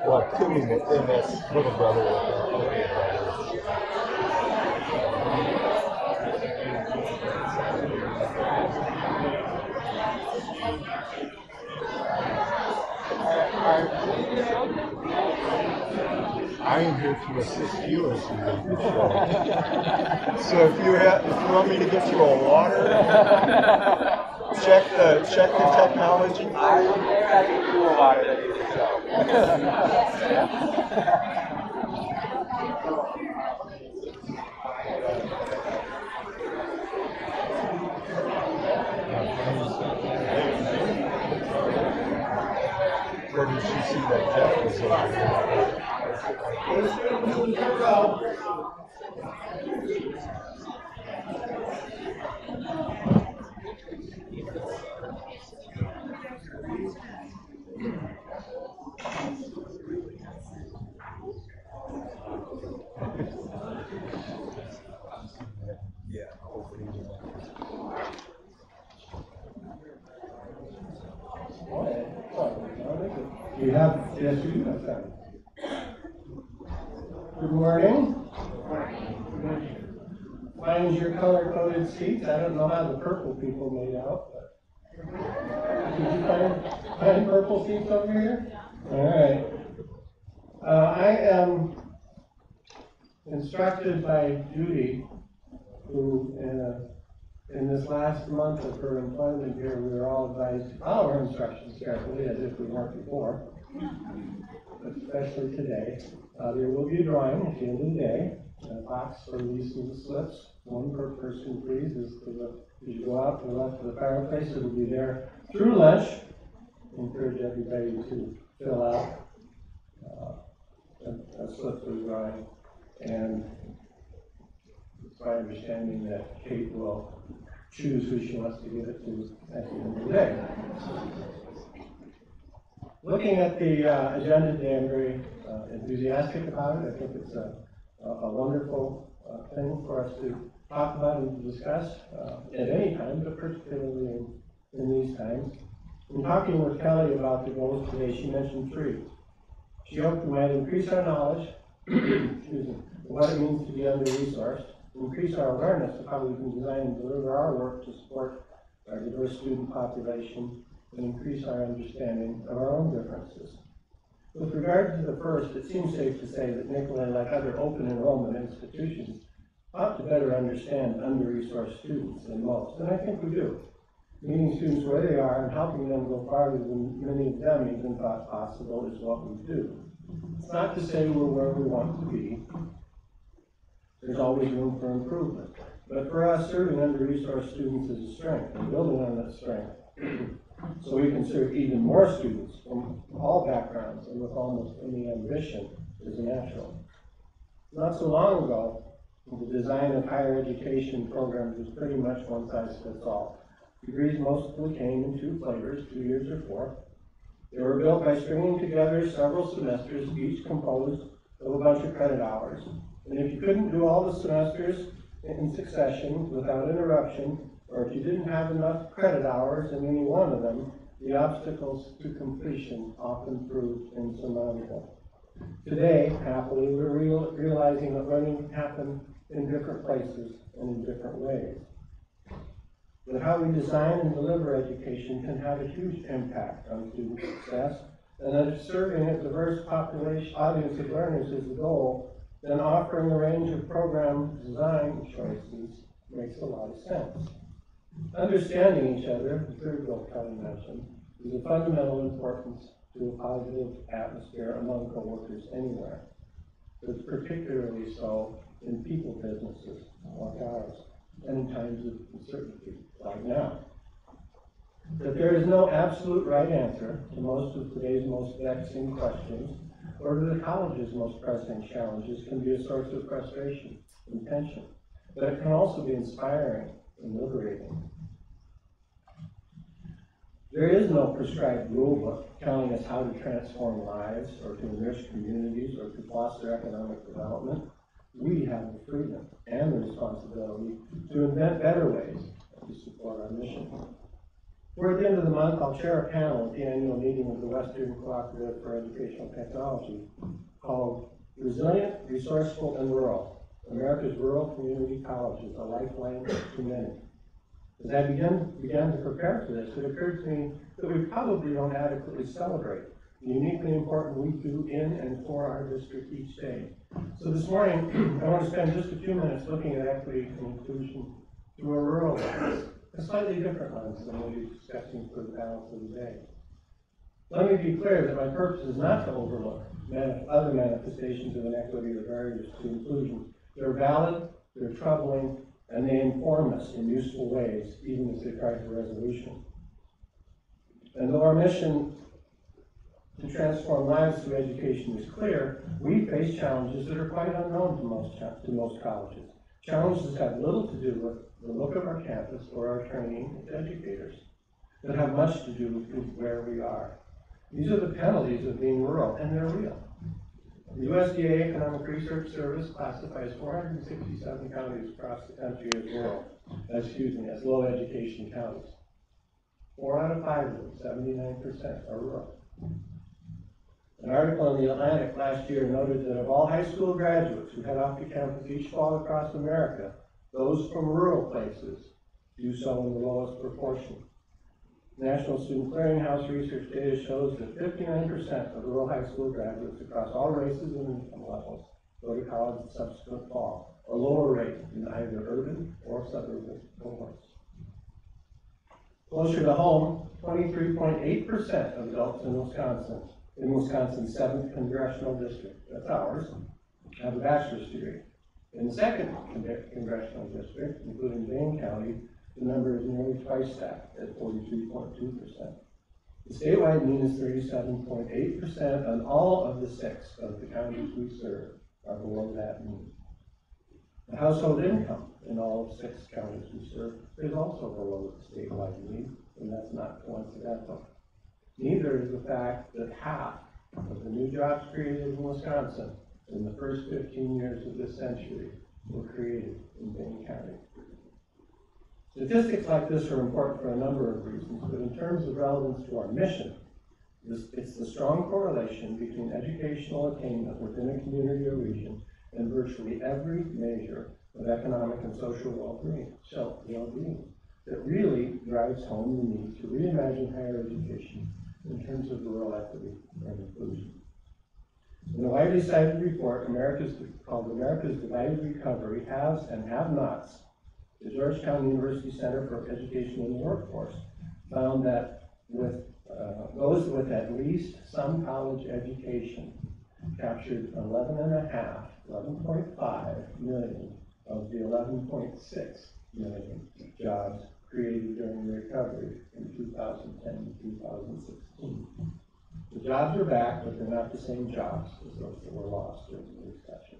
Well, two in this little brother. I am here to assist you as you lead the show. So if you want me to get you a water, check the technology. I can do a water that you can show. Where did you see that Jeff was over there? You have, yes, you have time. Good morning. Find your color-coded seats. I don't know how the purple people made out, but did you find purple seats over here? All right. I am instructed by Judy, who in this last month of her employment here, we were all advised to follow her instructions carefully, as if we weren't before, especially today. There will be a drawing at the end of the day, a box for releasing the slips, one per person, please, as you go out to the left of the fireplace. It will be there through lunch. I encourage everybody to fill out a slip for the drawing. And it's my understanding that Kate will choose who she wants to give it to at the end of the day. Looking at the agenda today, I'm very enthusiastic about it. I think it's a wonderful thing for us to talk about and to discuss at any time, but particularly in these times. In talking with Kelly about the goals today, she mentioned three. She hoped we might increase our knowledge, excuse me, what it means to be under-resourced, increase our awareness of how we can design and deliver our work to support our diverse student population, and increase our understanding of our own differences. With regard to the first, it seems safe to say that Nicolay, like other open enrollment institutions, ought to better understand under-resourced students than most, and I think we do. Meeting students where they are and helping them go farther than many of them even thought possible is what we do. It's not to say we're where we want to be. There's always room for improvement. But for us, serving under-resourced students is a strength, and building on that strength so we can serve even more students from all backgrounds and with almost any ambition is natural. Not so long ago, the design of higher education programs was pretty much one size fits all. Degrees mostly came in two flavors, 2 years or 4. They were built by stringing together several semesters, each composed of a bunch of credit hours. And if you couldn't do all the semesters in succession without interruption, or if you didn't have enough credit hours in any one of them, the obstacles to completion often proved insurmountable. Today, happily, we're realizing that learning can happen in different places and in different ways. That how we design and deliver education can have a huge impact on student success, and that if serving a diverse audience of learners is the goal, then offering a range of program design choices makes a lot of sense. Understanding each other, the third goal Kelly mentioned, is of fundamental importance to a positive atmosphere among coworkers anywhere. It's particularly so in people businesses like ours, and in times of uncertainty like now. That there is no absolute right answer to most of today's most vexing questions, or to the college's most pressing challenges, can be a source of frustration and tension, but it can also be inspiring and liberating. There is no prescribed rule book telling us how to transform lives, or to enrich communities, or to foster economic development. We have the freedom and the responsibility to invent better ways to support our mission. Toward the end of the month, I'll chair a panel at the annual meeting of the Western Cooperative for Educational Technology called Resilient, Resourceful, and Rural: America's Rural Community Colleges, a Lifeline to Many. As I began to prepare for this, it occurred to me that we probably don't adequately celebrate the uniquely important we do in and for our district each day. So this morning, I want to spend just a few minutes looking at equity and inclusion through a rural lens, a slightly different lens than we'll be discussing for the balance of the day. Let me be clear that my purpose is not to overlook other manifestations of inequity or barriers to inclusion. They're valid, they're troubling, and they inform us in useful ways, even as they try for resolution. And though our mission to transform lives through education is clear, we face challenges that are quite unknown to most colleges. Challenges that have little to do with the look of our campus or our training as educators, that have much to do with where we are. These are the penalties of being rural, and they're real. The USDA Economic Research Service classifies 467 counties across the country as low education counties. 4 out of 5 of them, 79%, are rural. An article in the Atlantic last year noted that of all high school graduates who head off to campus each fall across America, those from rural places do so in the lowest proportion. National Student Clearinghouse research data shows that 59% of rural high school graduates across all races and income levels go to college the subsequent fall, a lower rate in either urban or suburban cohorts. Closer to home, 23.8% of adults in Wisconsin's 7th congressional district, that's ours, have a bachelor's degree. In the 2nd congressional district, including Dane County, the number is nearly twice that, at 43.2%. The statewide mean is 37.8%, and all of the 6 of the counties we serve are below that mean. The household income in all of 6 counties we serve is also below the statewide mean, and that's not coincidental. Neither is the fact that half of the new jobs created in Wisconsin in the first 15 years of this century were created in Dane County. Statistics like this are important for a number of reasons, but in terms of relevance to our mission, it's the strong correlation between educational attainment within a community or region and virtually every measure of economic and social well-being that really drives home the need to reimagine higher education in terms of rural equity and inclusion. In a widely cited report called America's Divided Recovery, Haves and Have-Nots, the Georgetown University Center for Education in the Workforce found that those with at least some college education captured 11.5 million of the 11.6 million jobs created during the recovery in 2010 to 2016. The jobs are back, but they're not the same jobs as those that were lost during the recession.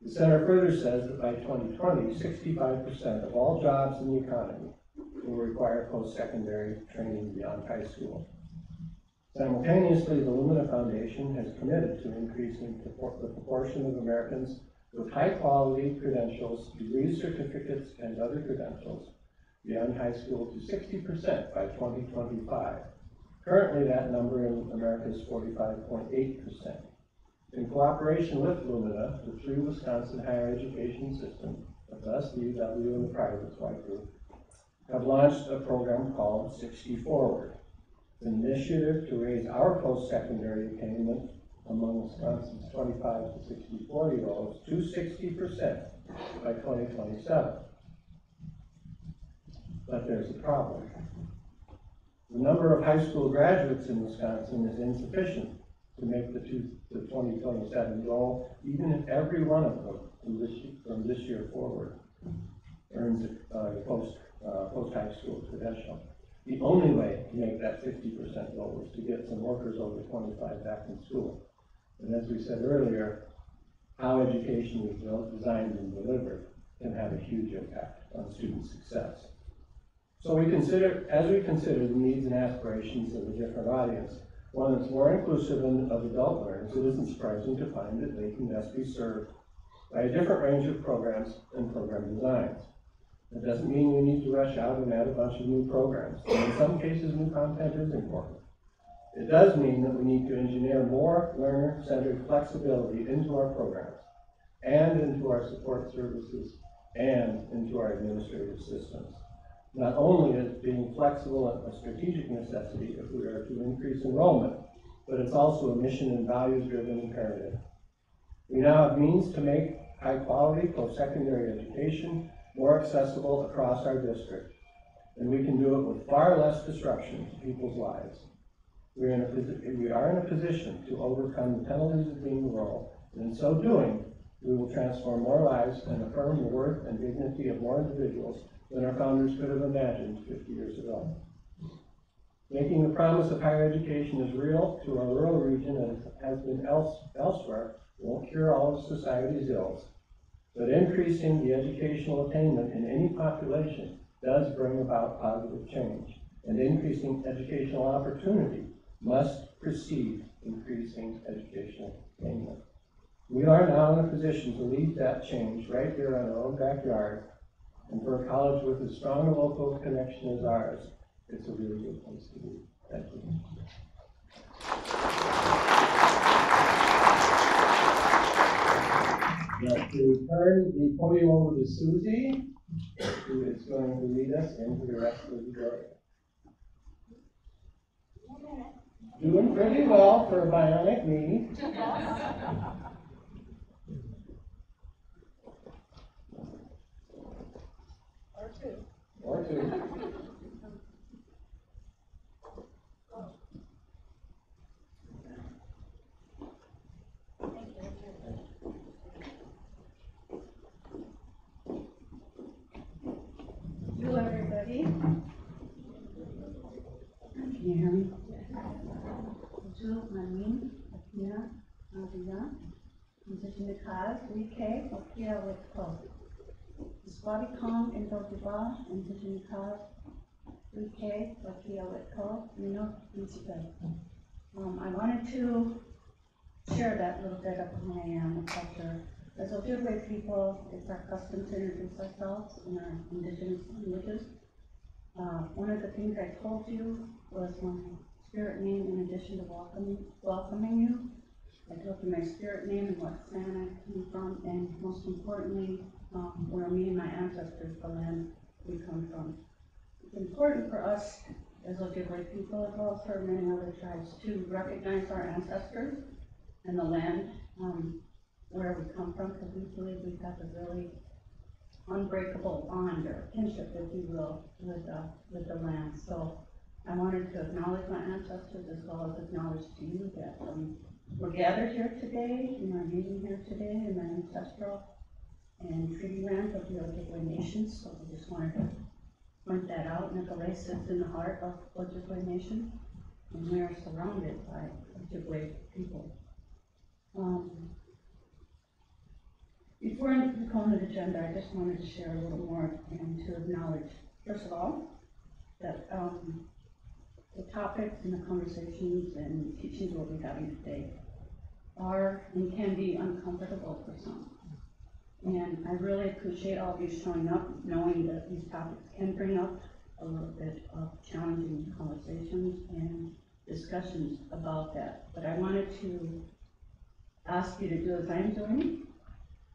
The center further says that by 2020, 65% of all jobs in the economy will require post-secondary training beyond high school. Simultaneously, the Lumina Foundation has committed to increasing the proportion of Americans with high-quality credentials, degrees, certificates, and other credentials beyond high school to 60% by 2025. Currently, that number in America is 45.8%. In cooperation with Lumina, the three Wisconsin higher education systems, that's us, the UW, and the private White Group, have launched a program called 60 Forward, an initiative to raise our post-secondary attainment among Wisconsin's 25 to 64-year-olds to 60% by 2027. But there's a problem. The number of high school graduates in Wisconsin is insufficient to make the 2027 goal, even if every one of them from this year forward earns a post-high school credential. The only way to make that 50% goal is to get some workers over 25 back in school. And as we said earlier, how education is built, designed, and delivered can have a huge impact on student success. So as we consider the needs and aspirations of a different audience, one that's more inclusive of adult learners, it isn't surprising to find that they can best be served by a different range of programs and program designs. That doesn't mean we need to rush out and add a bunch of new programs. And in some cases, new content is important. It does mean that we need to engineer more learner-centered flexibility into our programs, and into our support services, and into our administrative systems. Not only is being flexible a strategic necessity if we are to increase enrollment, but it's also a mission and values-driven imperative. We now have means to make high-quality post-secondary education more accessible across our district, and we can do it with far less disruption to people's lives. We are in a position to overcome the penalties of being rural, and in so doing, we will transform more lives and affirm the worth and dignity of more individuals than our founders could have imagined 50 years ago. Making the promise of higher education as real to our rural region as it has been elsewhere won't cure all of society's ills, but increasing the educational attainment in any population does bring about positive change, and increasing educational opportunity must precede increasing educational attainment. We are now in a position to lead that change right here in our own backyard, and for a college with as strong a local connection as ours, it's a really good place to be. Thank you. Now, to turn the podium over to Susie, who is going to lead us into the rest of the day. Doing pretty well for a bionic knee. Or two. Hello, everybody. Can you hear me? Bonjour, Manin, Akia, Maria, Indigenous, Wike, Okia, Wetko. Swabikom, Indotiba, Indigenous, Wike, Okia, Wetko, Mino, Michigan. I wanted to share that little bit of who I am, culture. As Ojibwe people, it's our custom to introduce ourselves in our indigenous languages. One of the things I told you was my spirit name, in addition to welcoming you. I told you my spirit name and what clan I came from, and most importantly, where me and my ancestors, the land we come from. It's important for us as Ojibwe people, as well as for many other tribes, to recognize our ancestors and the land where we come from, because we believe we've got a really unbreakable bond or kinship, if you will, with the land. So I wanted to acknowledge my ancestors as well as acknowledge to you that we're gathered here today, in our meeting here today, in the ancestral and treaty land of the Ojibwe Nation. So I just wanted to point that out. Nicolay sits in the heart of Ojibwe Nation, and we are surrounded by Ojibwe people. Before I go on to the agenda, I just wanted to share a little more and to acknowledge, first of all, that the topics and the conversations and teachings we'll be having today are and can be uncomfortable for some. And I really appreciate all of you showing up, knowing that these topics can bring up a little bit of challenging conversations and discussions about that. But I wanted to ask you to do as I'm doing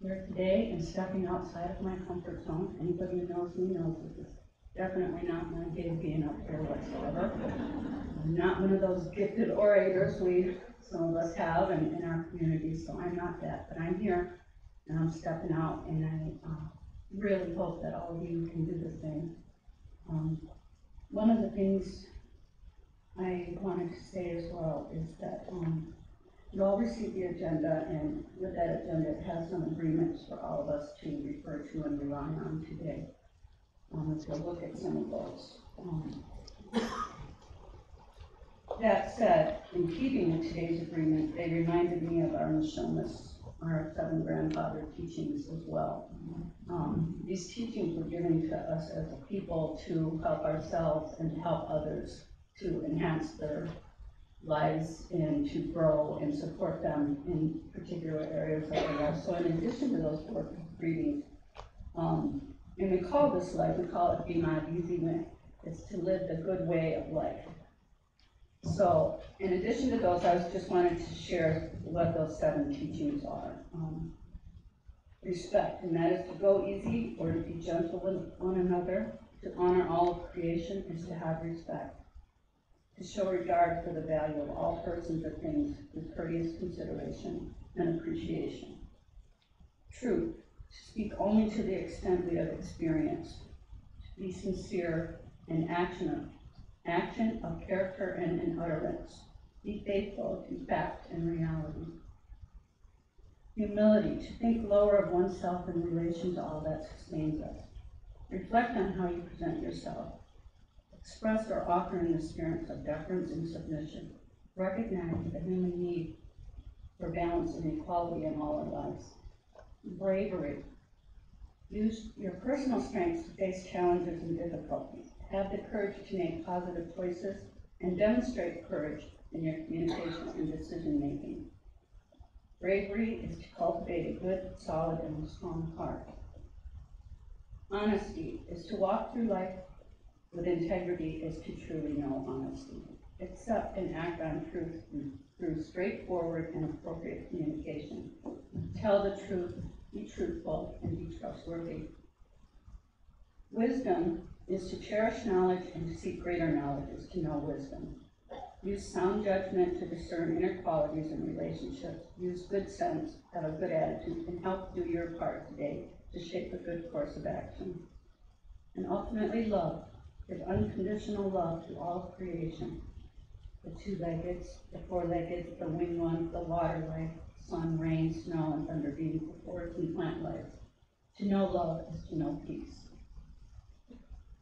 here today and stepping outside of my comfort zone. Anybody who knows me knows this is definitely not my gig being up here whatsoever. I'm not one of those gifted orators some of us have in our community, so I'm not that. But I'm here and I'm stepping out, and I really hope that all of you can do the same. One of the things I wanted to say as well is that you all received the agenda, and with that agenda it has some agreements for all of us to refer to and rely on today. Let's go look at some of those. That said, in keeping with today's agreement, they reminded me of our Mishomas, our 7 grandfather teachings as well. These teachings were given to us as a people to help ourselves and to help others to enhance their lives and to grow and support them in particular areas of their life. So in addition to those 4 readings, and we call this life, we call it Bimad Yizime. It's to live the good way of life. So in addition to those, I just wanted to share what those 7 teachings are. Respect, and that is to go easy or to be gentle with one another. To honor all of creation is to have respect. To show regard for the value of all persons or things with courteous consideration and appreciation. Truth, to speak only to the extent we have experienced. To be sincere in action of character and in utterance. Be faithful to fact and reality. Humility, to think lower of oneself in relation to all that sustains us. Reflect on how you present yourself. Express or offer in the spirit of deference and submission. Recognize the human need for balance and equality in all our lives. Bravery. Use your personal strengths to face challenges and difficulties. Have the courage to make positive choices and demonstrate courage in your communication and decision making. Bravery is to cultivate a good, solid, and strong heart. Honesty is to walk through life with integrity, is to truly know honesty. Accept and act on truth through straightforward and appropriate communication. Tell the truth, be truthful, and be trustworthy. Wisdom is to cherish knowledge and to seek greater knowledge is to know wisdom. Use sound judgment to discern inner qualities in relationships. Use good sense, have a good attitude, and help do your part today to shape a good course of action. And ultimately, love. Give unconditional love to all of creation. The 2-legged, the 4-legged, the winged ones, the water life, sun, rain, snow, and thunder beings, the forest and plant life. To know love is to know peace.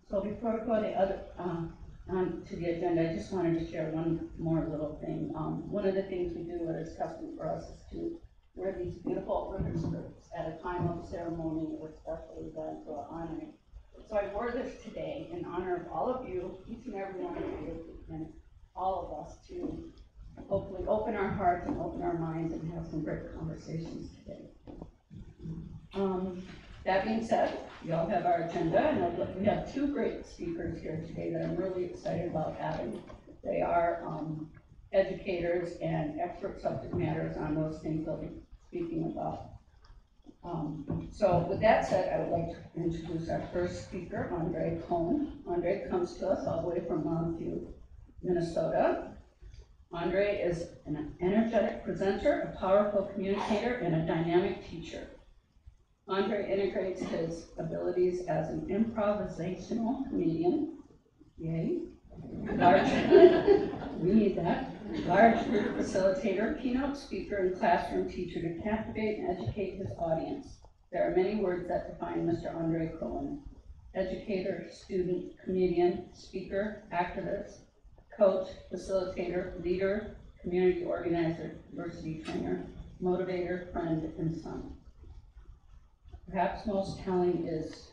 So before we go on to the agenda, I just wanted to share one more little thing. One of the things we do that is custom for us is to wear these beautiful ribbon skirts at a time of ceremony or special event or honor. So I wore this today in honor of all of you, each and every one of you, and all of us to hopefully open our hearts and open our minds and have some great conversations today. That being said, you all have our agenda, and we have 2 great speakers here today that I'm really excited about having. They are educators and expert subject matters on those things they'll be speaking about. So with that said, I would like to introduce our first speaker, Koen. Andre comes to us all the way from Mountain View, Minnesota. Andre is an energetic presenter, a powerful communicator, and a dynamic teacher. Andre integrates his abilities as an improvisational comedian, yay, we need that, large group facilitator, keynote speaker, and classroom teacher to captivate and educate his audience. There are many words that define Mr. Andre Koen: educator, student, comedian, speaker, activist, coach, facilitator, leader, community organizer, diversity trainer, motivator, friend, and son. Perhaps most telling is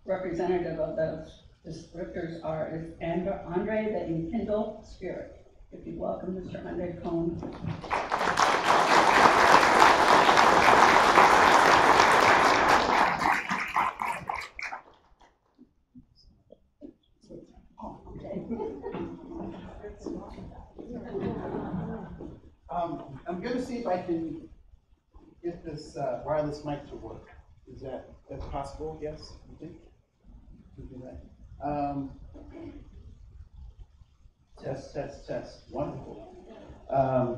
representative of those descriptors is Andre the enkindled spirit. If you welcome Mr. Andre Koen. I'm going to see if I can get this wireless mic to work. Is that's possible? Yes, you think? You can do that. Test, test, test. Wonderful. I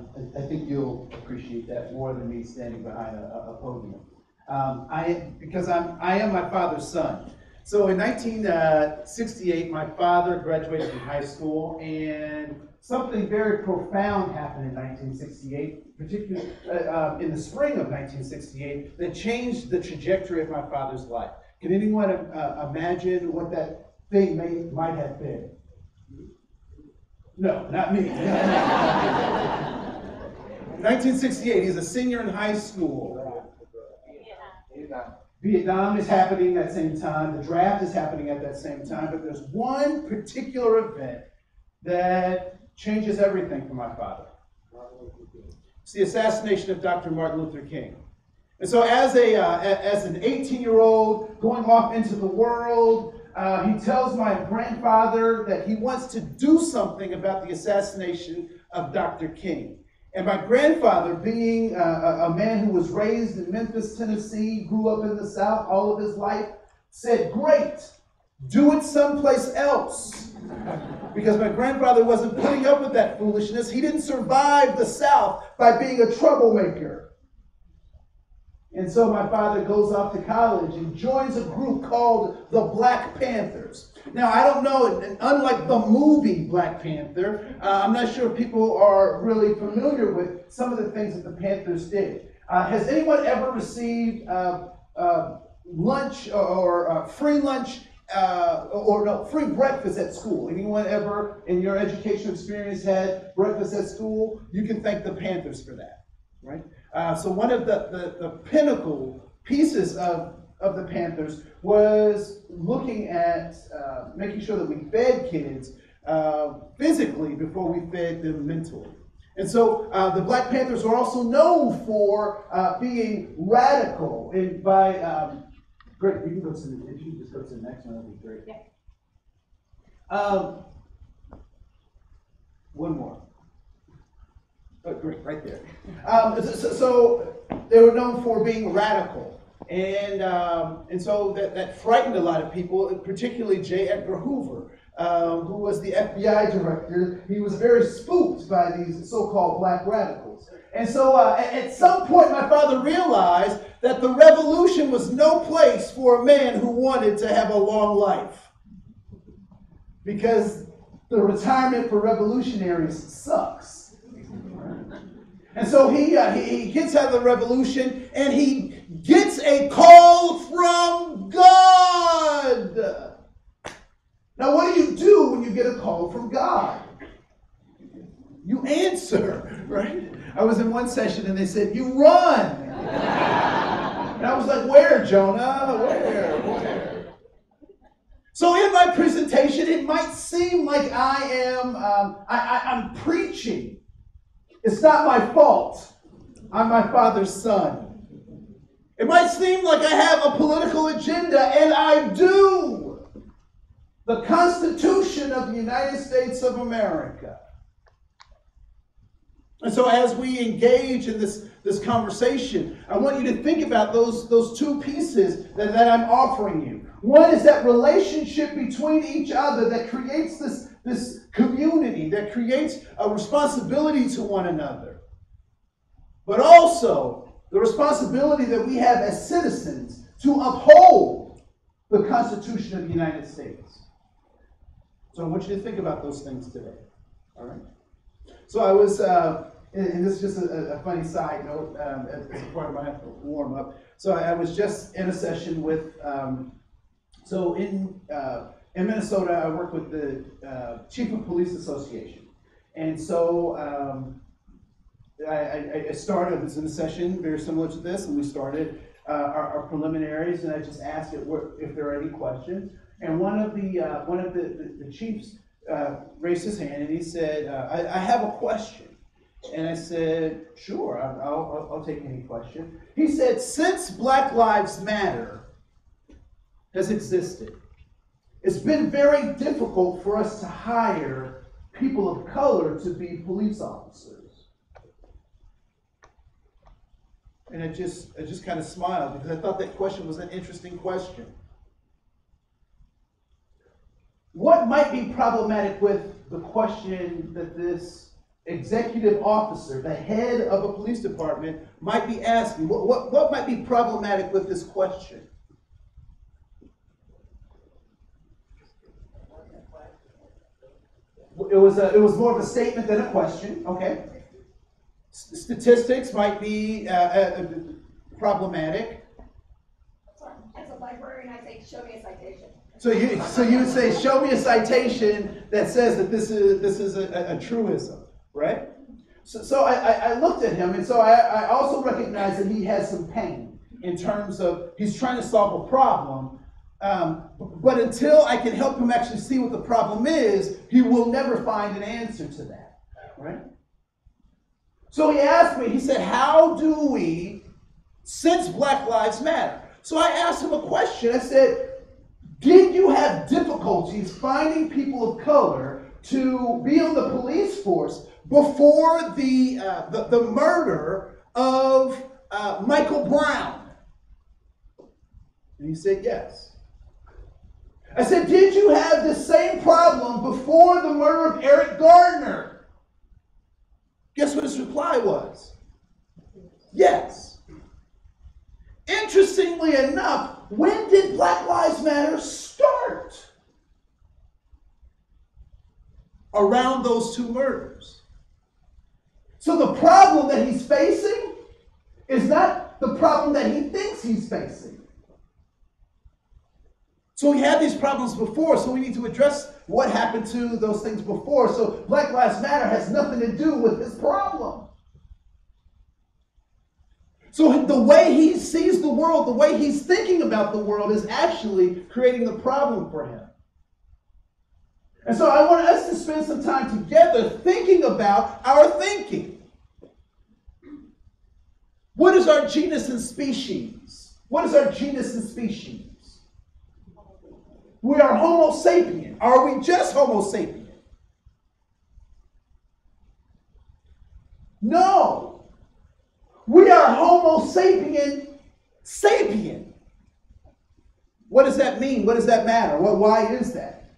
think you'll appreciate that more than me standing behind a podium. Because I am my father's son. So in 1968, my father graduated from high school, and something very profound happened in 1968, particularly in the spring of 1968, that changed the trajectory of my father's life. Can anyone imagine what that thing might have been? No, not me. 1968, he's a senior in high school. Vietnam is happening at that same time. The draft is happening at that same time. But there's one particular event that changes everything for my father. It's the assassination of Dr. Martin Luther King. And so as an 18-year-old going off into the world, he tells my grandfather that he wants to do something about the assassination of Dr. King. And my grandfather, being a man who was raised in Memphis, Tennessee, grew up in the South all of his life, said, "Great, do it someplace else." Because my grandfather wasn't putting up with that foolishness. He didn't survive the South by being a troublemaker. And so my father goes off to college and joins a group called the Black Panthers. Now, I don't know, unlike the movie Black Panther, I'm not sure if people are really familiar with some of the things that the Panthers did. Has anyone ever received lunch or free lunch free breakfast at school? Anyone ever in your educational experience had breakfast at school? You can thank the Panthers for that, right? So one of the pinnacle pieces of the Panthers was looking at making sure that we fed kids physically before we fed them mentally. And so the Black Panthers are also known for being radical. And by great, if you can just go to the next one, that'd be great. Yeah. One more. Oh, great, right there. So they were known for being radical. And so that frightened a lot of people, particularly J. Edgar Hoover, who was the FBI director. He was very spooked by these so-called black radicals. And so at some point, my father realized that the revolution was no place for a man who wanted to have a long life. Because the retirement for revolutionaries sucks. And so he gets out of the revolution, and he gets a call from God. Now, what do when you get a call from God? You answer, right? I was in one session, and they said, "You run." And I was like, "Where, Jonah? Where?" So in my presentation, it might seem like I'm preaching. It's not my fault. I'm my father's son. It might seem like I have a political agenda, and I do. The Constitution of the United States of America. And so as we engage in this conversation, I want you to think about those two pieces that I'm offering you. One is that relationship between each other that creates this community, that creates a responsibility to one another. But also the responsibility that we have as citizens to uphold the Constitution of the United States. So I want you to think about those things today. All right? So I was, and this is just a funny side note as a part of my warm-up. So I was just in a session with, in Minnesota, I work with the Chief of Police Association. And so I started, I was in a session very similar to this, and we started our preliminaries, and I just asked if there are any questions. And one of the chiefs raised his hand, and he said, I have a question. And I said, sure, I'll take any question. He said, since Black Lives Matter has existed, it's been very difficult for us to hire people of color to be police officers. And I just kind of smiled because I thought that question was an interesting question. What might be problematic with the question that this executive officer, the head of a police department, might be asking? What might be problematic with this question? It was more of a statement than a question. Okay. Statistics might be problematic. As a librarian, I say, show me a citation. So you would say, show me a citation that says that this is a truism, right? So I looked at him, and so I also recognize that he has some pain in terms of he's trying to solve a problem. But until I can help him actually see what the problem is, he will never find an answer to that, right? So he asked me, he said, how do we, since Black Lives Matter? So I asked him a question. I said, did you have difficulties finding people of color to be on the police force before the murder of Michael Brown? And he said, yes. I said, did you have the same problem before the murder of Eric Gardner? Guess what his reply was? Yes. Interestingly enough, when did Black Lives Matter start? Around those two murders. So the problem that he's facing is not the problem that he thinks he's facing. So we had these problems before, so we need to address what happened to those things before. So Black Lives Matter has nothing to do with this problem. So the way he sees the world, the way he's thinking about the world is actually creating a problem for him. And so I want us to spend some time together thinking about our thinking. What is our genus and species? What is our genus and species? We are Homo sapien. Are we just Homo sapien? No. We are Homo sapien sapien. What does that mean? What does that matter? Why is that?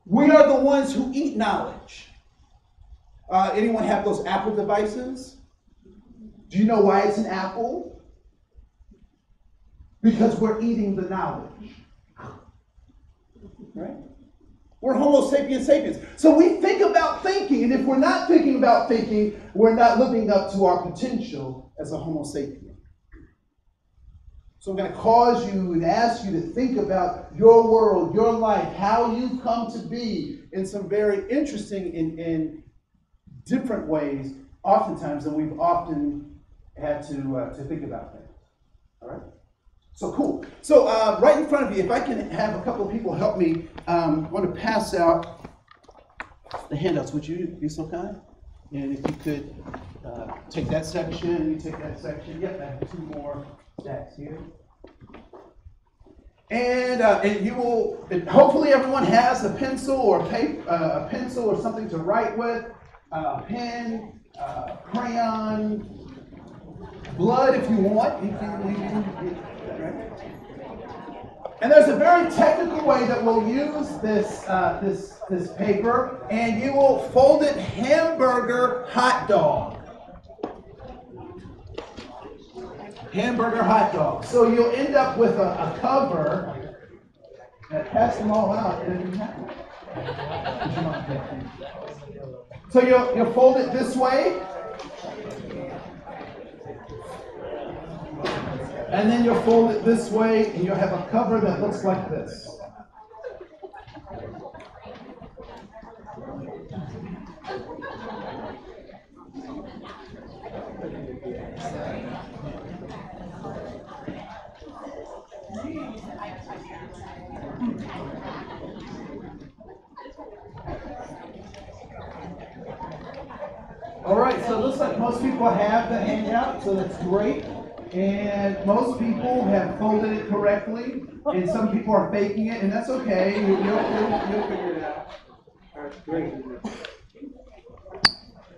We are the ones who eat knowledge. Anyone have those Apple devices? Do you know why it's an apple? Because we're eating the knowledge. Right? We're Homo sapiens sapiens. So we think about thinking, and if we're not thinking about thinking, we're not living up to our potential as a Homo sapien. So I'm going to cause you and ask you to think about your world, your life, how you've come to be in some very interesting and different ways, oftentimes than we've often had to think about things. All right? So cool. So right in front of you, if I can have a couple of people help me, I want to pass out the handouts. Would you be so kind? And if you could take that section, you take that section. Yep, I have two more stacks here. And you will, and hopefully everyone has a pencil or a pencil or something to write with, a pen, crayon, blood if you want. You can and there's a very technical way that we'll use this paper, and you will fold it hamburger hot dog. Hamburger hot dog. So you'll end up with a cover that pass them all out. So you'll fold it this way. And then you'll fold it this way, and you'll have a cover that looks like this. All right, so it looks like most people have the handout, so that's great. And most people have folded it correctly. And some people are faking it, and that's okay. You'll figure it out. All right, great.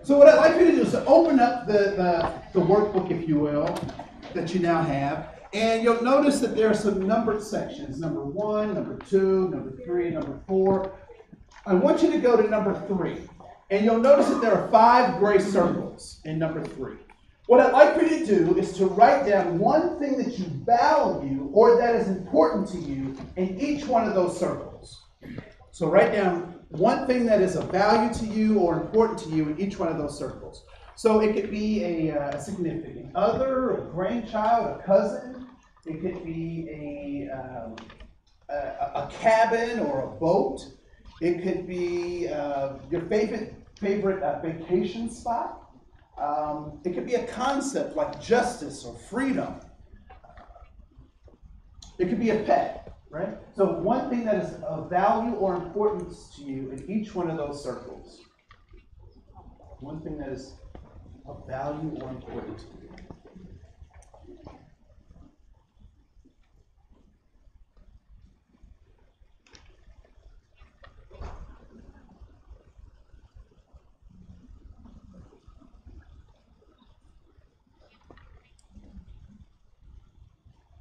So what I'd like you to do is to open up the workbook, if you will, that you now have. And you'll notice that there are some numbered sections. Number 1, number 2, number 3, number 4. I want you to go to number 3. And you'll notice that there are 5 gray circles in number 3. What I'd like for you to do is to write down one thing that you value or that is important to you in each one of those circles. So write down one thing that is of value to you or important to you in each one of those circles. So it could be a significant other, a grandchild, a cousin. It could be a cabin or a boat. It could be your favorite vacation spot. It could be a concept like justice or freedom. It could be a pet, right? So one thing that is of value or importance to you in each one of those circles. One thing that is of value or important to you.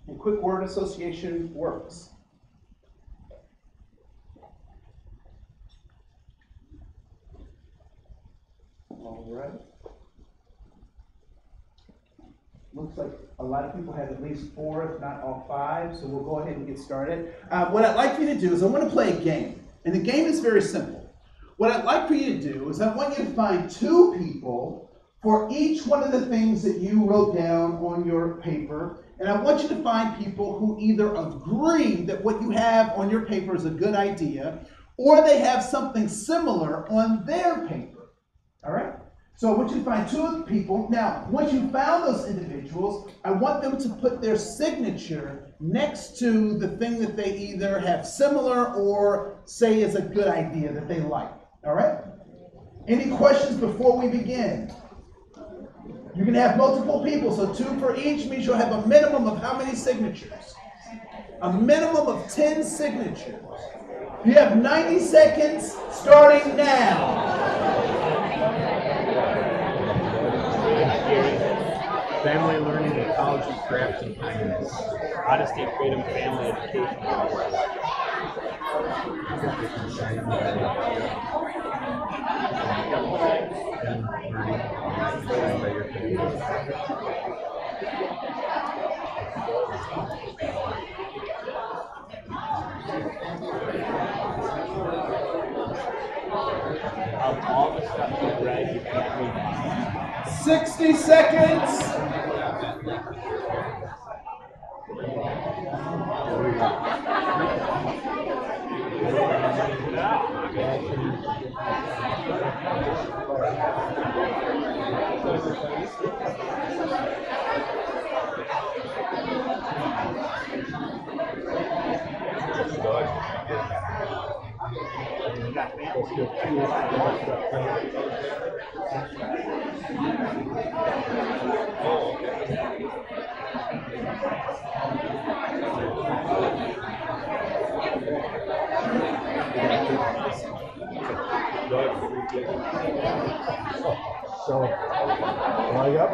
And quick word association works. All right. Looks like a lot of people have at least 4, if not all 5, so we'll go ahead and get started. What I'd like for you to do is I want to play a game, and the game is very simple. What I'd like for you to do is I want you to find 2 people for each one of the things that you wrote down on your paper, and I want you to find people who either agree that what you have on your paper is a good idea, or they have something similar on their paper. All right? So I want you to find 2 people. Now, once you found those individuals, I want them to put their signature next to the thing that they either have similar or say is a good idea that they like. All right? Any questions before we begin? You can have multiple people, so 2 for each means you'll have a minimum of how many signatures? A minimum of 10 signatures. You have 90 seconds starting now. Family learning, ecology, craft, and kindness. Honesty, freedom, family, education. All the stuff you read, you can't read. 60 seconds. So, I got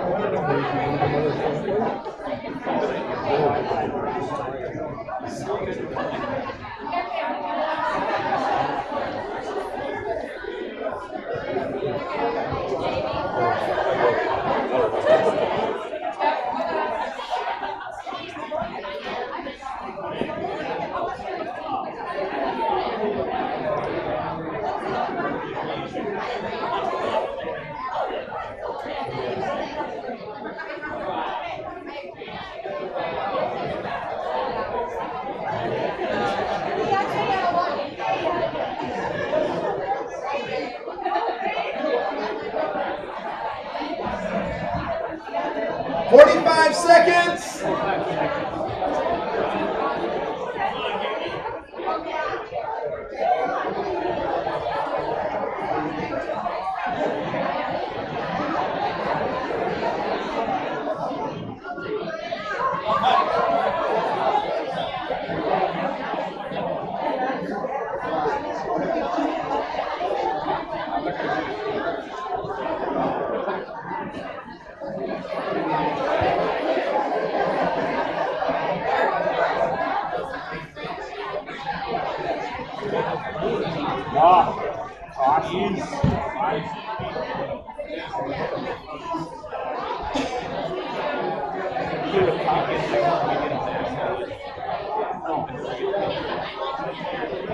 seconds. Wow. Awesome.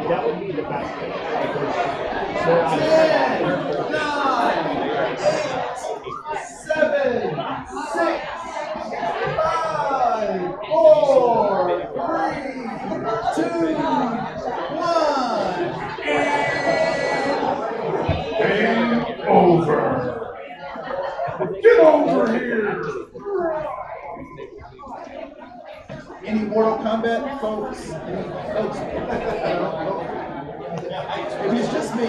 That would be the best. 10, 9, 8, 7, 6, 5, 4, 3, 2, 1. Game over. Get over here. Any Mortal Kombat folks? Any folks? Maybe it's just me.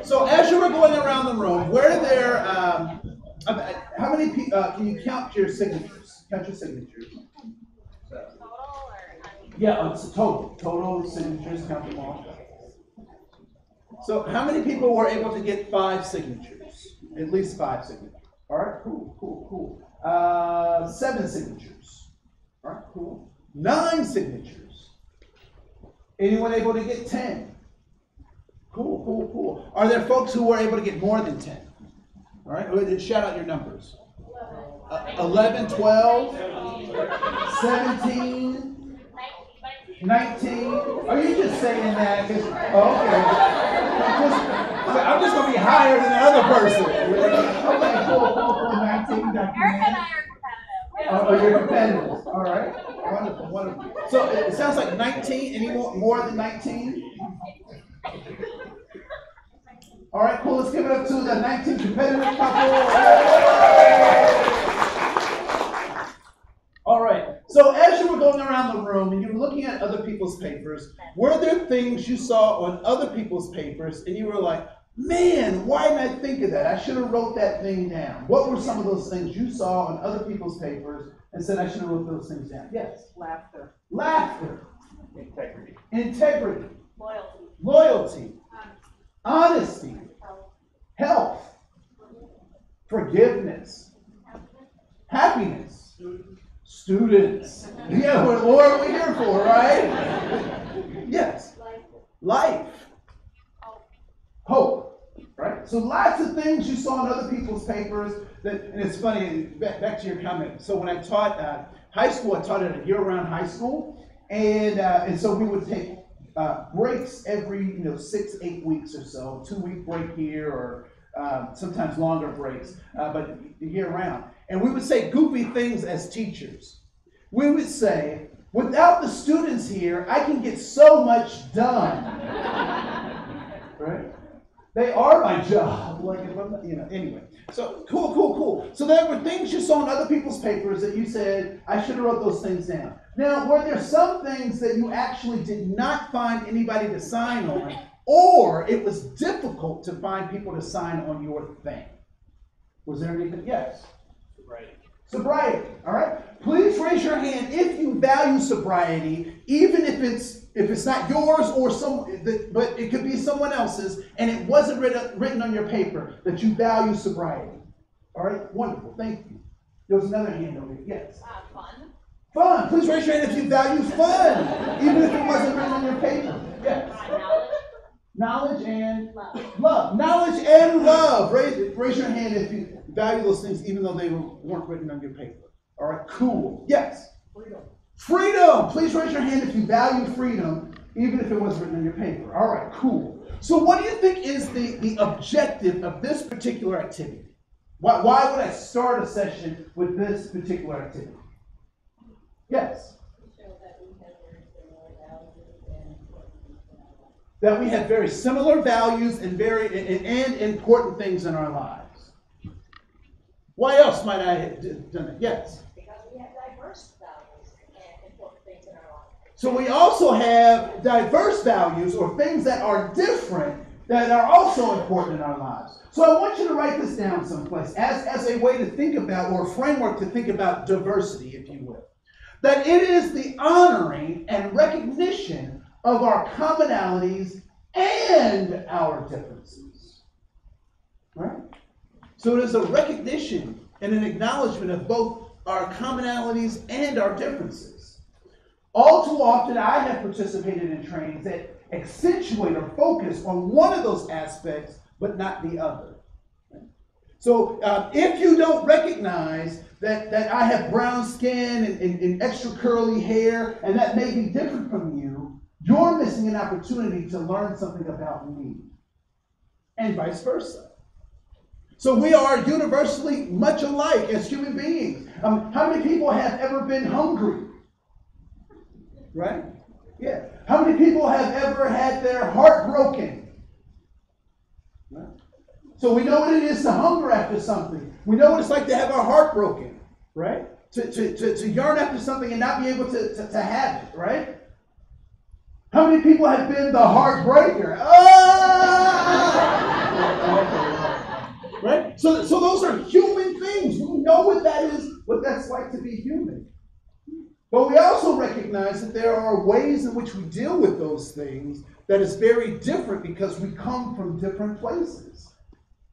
So as you were going around the room, were there, how many people, can you count your signatures? Count your signatures. Yeah, it's total signatures, count them all. So how many people were able to get 5 signatures? At least 5 signatures. All right, cool. 7 signatures. All right, cool. 9 signatures. Anyone able to get 10? Cool. Are there folks who were able to get more than 10? All right, shout out your numbers. 11, 12, 17, 19. Are you just saying that? I'm just going to be higher than the other person. Okay, cool. 19. Eric and I are competitive. Oh, you're competitive. All right. Wonderful. So it sounds like 19. Any more than 19? All right, cool. Let's give it up to the 19 competitive couple. All right. So as you were going around the room and you were looking at other people's papers, were there things you saw on other people's papers and you were like, man, why didn't I think of that? I should have wrote that thing down. What were some of those things you saw on other people's papers and said I should have wrote those things down? Yes. Laughter. Integrity. Loyalty. Honesty. Health. Forgiveness. Happiness. Students. Yeah, what are we here for, right? Yes. Life. Hope. Right? So lots of things you saw in other people's papers. And it's funny, back to your comment. So when I taught high school, I taught at a year-round high school. And so we would take breaks every 6-8 weeks or so, 2-week break here, or sometimes longer breaks, but year round. And we would say goofy things as teachers. We would say, without the students here, I can get so much done. Right? They are my job. Like if I'm, anyway. So cool. So there were things you saw in other people's papers that you said, I should have wrote those things down. Now, were there some things that you actually did not find anybody to sign on, or it was difficult to find people to sign on your thing? Was there anything? Yes. Sobriety. All right. Please raise your hand if you value sobriety, even if it's not yours or but it could be someone else's, and it wasn't written on your paper that you value sobriety. All right. Wonderful. Thank you. There was another hand over here. Yes. Fun. Please raise your hand if you value fun, even if it wasn't written on your paper. Yes. Knowledge and love. Knowledge and love. Raise your hand if you value those things, even though they weren't written on your paper. All right, cool. Yes. Freedom. Please raise your hand if you value freedom, even if it wasn't written on your paper. All right, cool. So what do you think is the objective of this particular activity? Why would I start a session with this particular activity? Yes. That we have very similar values and and important things in our lives. Why else might I have done it? Yes. Because we have diverse values and important things in our lives. So we also have diverse values or things that are different that are also important in our lives. So I want you to write this down someplace as a way to think about, or a framework to think about diversity, if you will. That it is the honoring and recognition of our commonalities and our differences. right? So it is a recognition and an acknowledgement of both our commonalities and our differences. All too often, I have participated in trainings that accentuate or focus on one of those aspects, but not the other. So if you don't recognize that I have brown skin and extra curly hair, and that may be different from you, you're missing an opportunity to learn something about me, and vice versa. So we are universally much alike as human beings. How many people have ever been hungry? Right? Yeah. How many people have ever had their heart broken? Right? So we know what it is to hunger after something. We know what it's like to have our heart broken, right? To yearn after something and not be able to have it, right? How many people have been the heartbreaker? Right? So those are human things. We know what that is, what that's like to be human. But we also recognize that there are ways in which we deal with those things that is very different because we come from different places.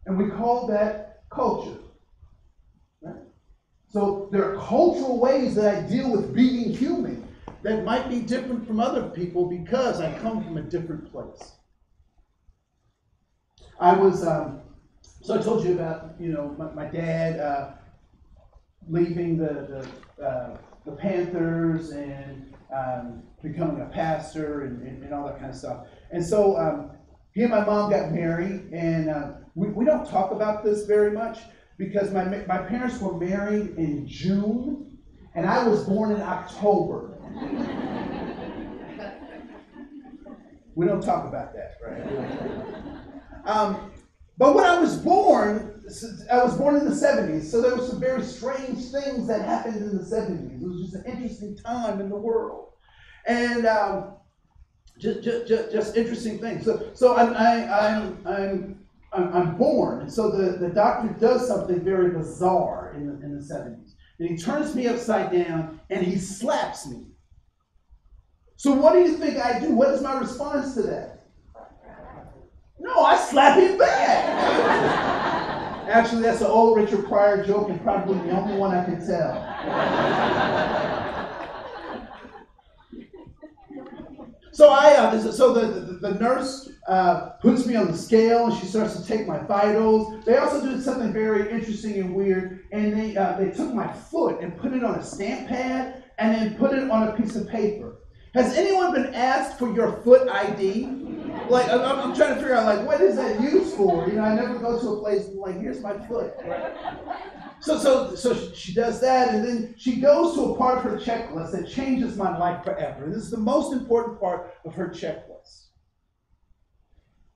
And we call that culture. Right? So there are cultural ways that I deal with being human that might be different from other people because I come from a different place. I was, so I told you about, my dad leaving the Panthers and becoming a pastor and all that kind of stuff. And so he and my mom got married, and we don't talk about this very much because my parents were married in June, and I was born in October. We don't talk about that, right? But when I was born in the 70s, so there were some very strange things that happened in the 70s. It was just an interesting time in the world. And just interesting things. So I'm born, and so the doctor does something very bizarre in the 70s. And he turns me upside down and he slaps me. So what do you think I do? What is my response to that? No, I slap him back. Actually, that's an old Richard Pryor joke and probably the only one I can tell. So the nurse puts me on the scale and she starts to take my vitals. They also did something very interesting and weird, and they took my foot and put it on a stamp pad and then put it on a piece of paper. Has anyone been asked for your foot ID? Like, I'm trying to figure out, like, what is that used for? I never go to a place and like, here's my foot. Right? So she does that, and then she goes to a part of her checklist that changes my life forever. And this is the most important part of her checklist.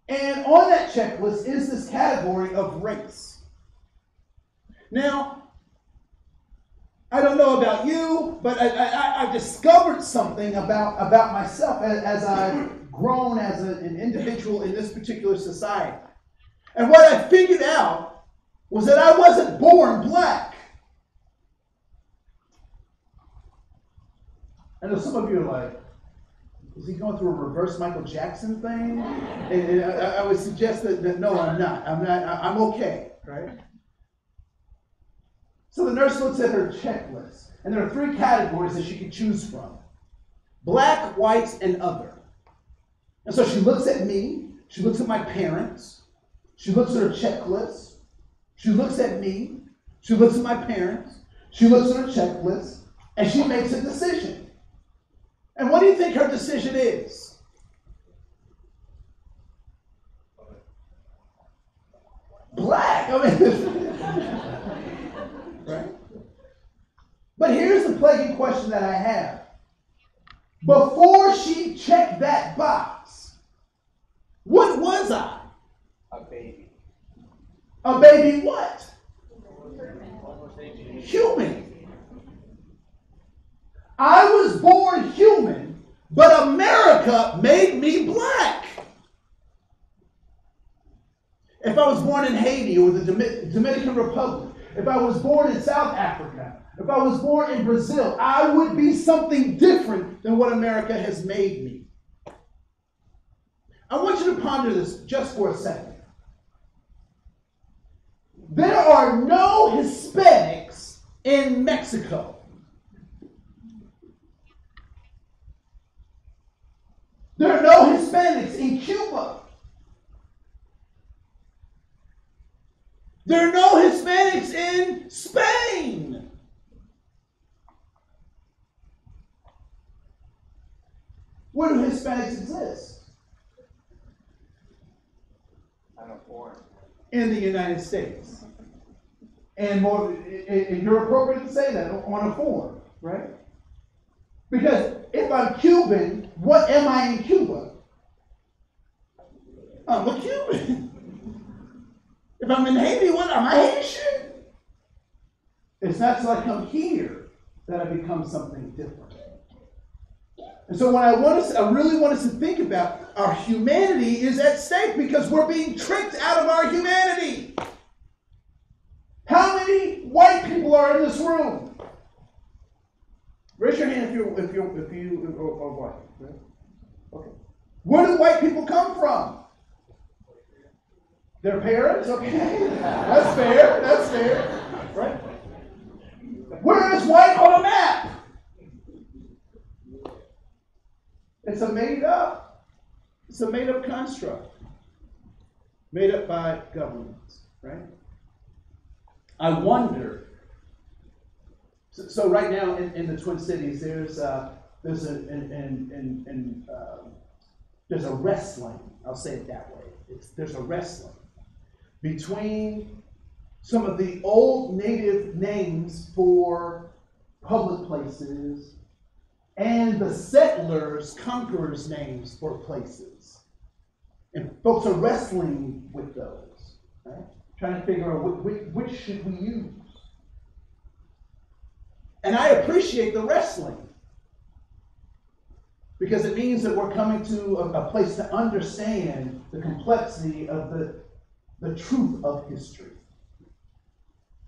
And on that checklist is this category of race. Now, I don't know about you, but I discovered something about myself as I've grown as an individual in this particular society. And what I figured out was that I wasn't born black. I know some of you are like, is he going through a reverse Michael Jackson thing? And I would suggest that no, I'm not. I'm okay, right? So the nurse looks at her checklist, and there are 3 categories that she can choose from: black, whites, and other. And so she looks at me, she looks at my parents, she looks at her checklist, she looks at me, she looks at my parents, she looks at her checklist, and she makes a decision. And what do you think her decision is? Black. Right? But here's the plaguing question that I have. Before she checked that box, what was I? A baby. A baby what? Human. I was born human, but America made me black. If I was born in Haiti or the Dominican Republic, if I was born in South Africa, if I was born in Brazil, I would be something different than what America has made me. I want you to ponder this just for a second. There are no Hispanics in Mexico. There are no Hispanics in Cuba. There are no Hispanics in Spain. Where do Hispanics exist? In the United States. And more, you're appropriate to say that on a form, right? Because if I'm Cuban, what am I in Cuba? I'm a Cuban. If I'm in Haiti, what am I Haitian? It's not till I come here that I become something different. And so when I really want us to think about our humanity is at stake because we're being tricked out of our humanity. How many white people are in this room? Raise your hand if you are white. Right? Okay. Where do white people come from? Their parents? Okay. That's fair. That's fair. Right? Where is white on a map? It's a made up construct. Made up by governments, right? I wonder. So right now in the Twin Cities, there's a wrestling. I'll say it that way. There's a wrestling between some of the old native names for public places and the settlers, conquerors' names for places. And folks are wrestling with those, right? Trying to figure out which should we use. And I appreciate the wrestling because it means that we're coming to a place to understand the complexity of the truth of history.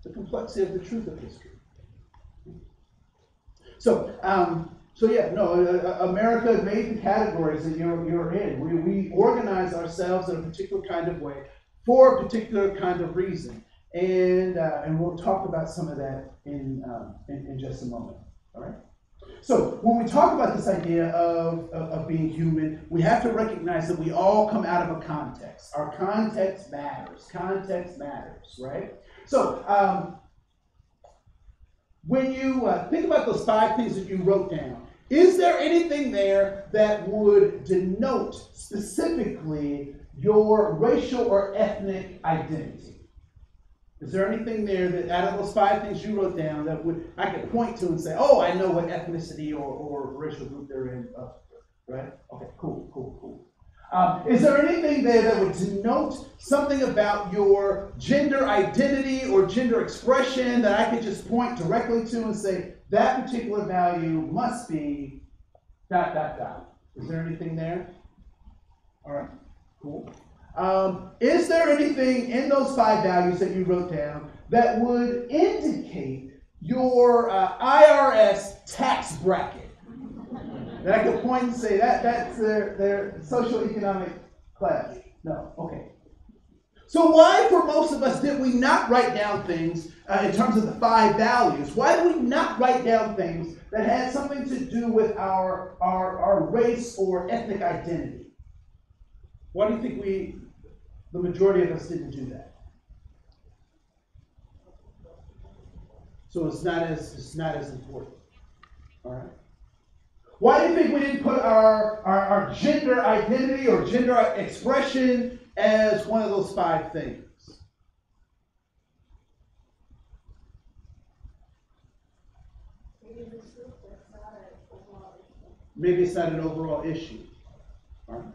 The complexity of the truth of history. So America made the categories that you're in. We organize ourselves in a particular kind of way for a particular kind of reason, and we'll talk about some of that in just a moment. All right. So when we talk about this idea of being human, we have to recognize that we all come out of a context. Our context matters. Context matters, right? So when you think about those 5 things that you wrote down, is there anything there that would denote specifically your racial or ethnic identity? Is there anything there that out of those 5 things you wrote down that I could point to and say, oh, I know what ethnicity or racial group they're in, right? Okay, cool. Is there anything there that would denote something about your gender identity or gender expression that I could just point directly to and say, that particular value must be ... Is there anything there? All right, cool. Is there anything in those 5 values that you wrote down that would indicate your IRS tax bracket? That I could point and say that's their socioeconomic class? No. Okay. So why, for most of us, did we not write down things in terms of the 5 values? Why did we not write down things that had something to do with our race or ethnic identity? Why do you think the majority of us didn't do that? So it's not as important. All right. Why do you think we didn't put our gender identity or gender expression as one of those 5 things? Maybe it's not an overall issue. All right.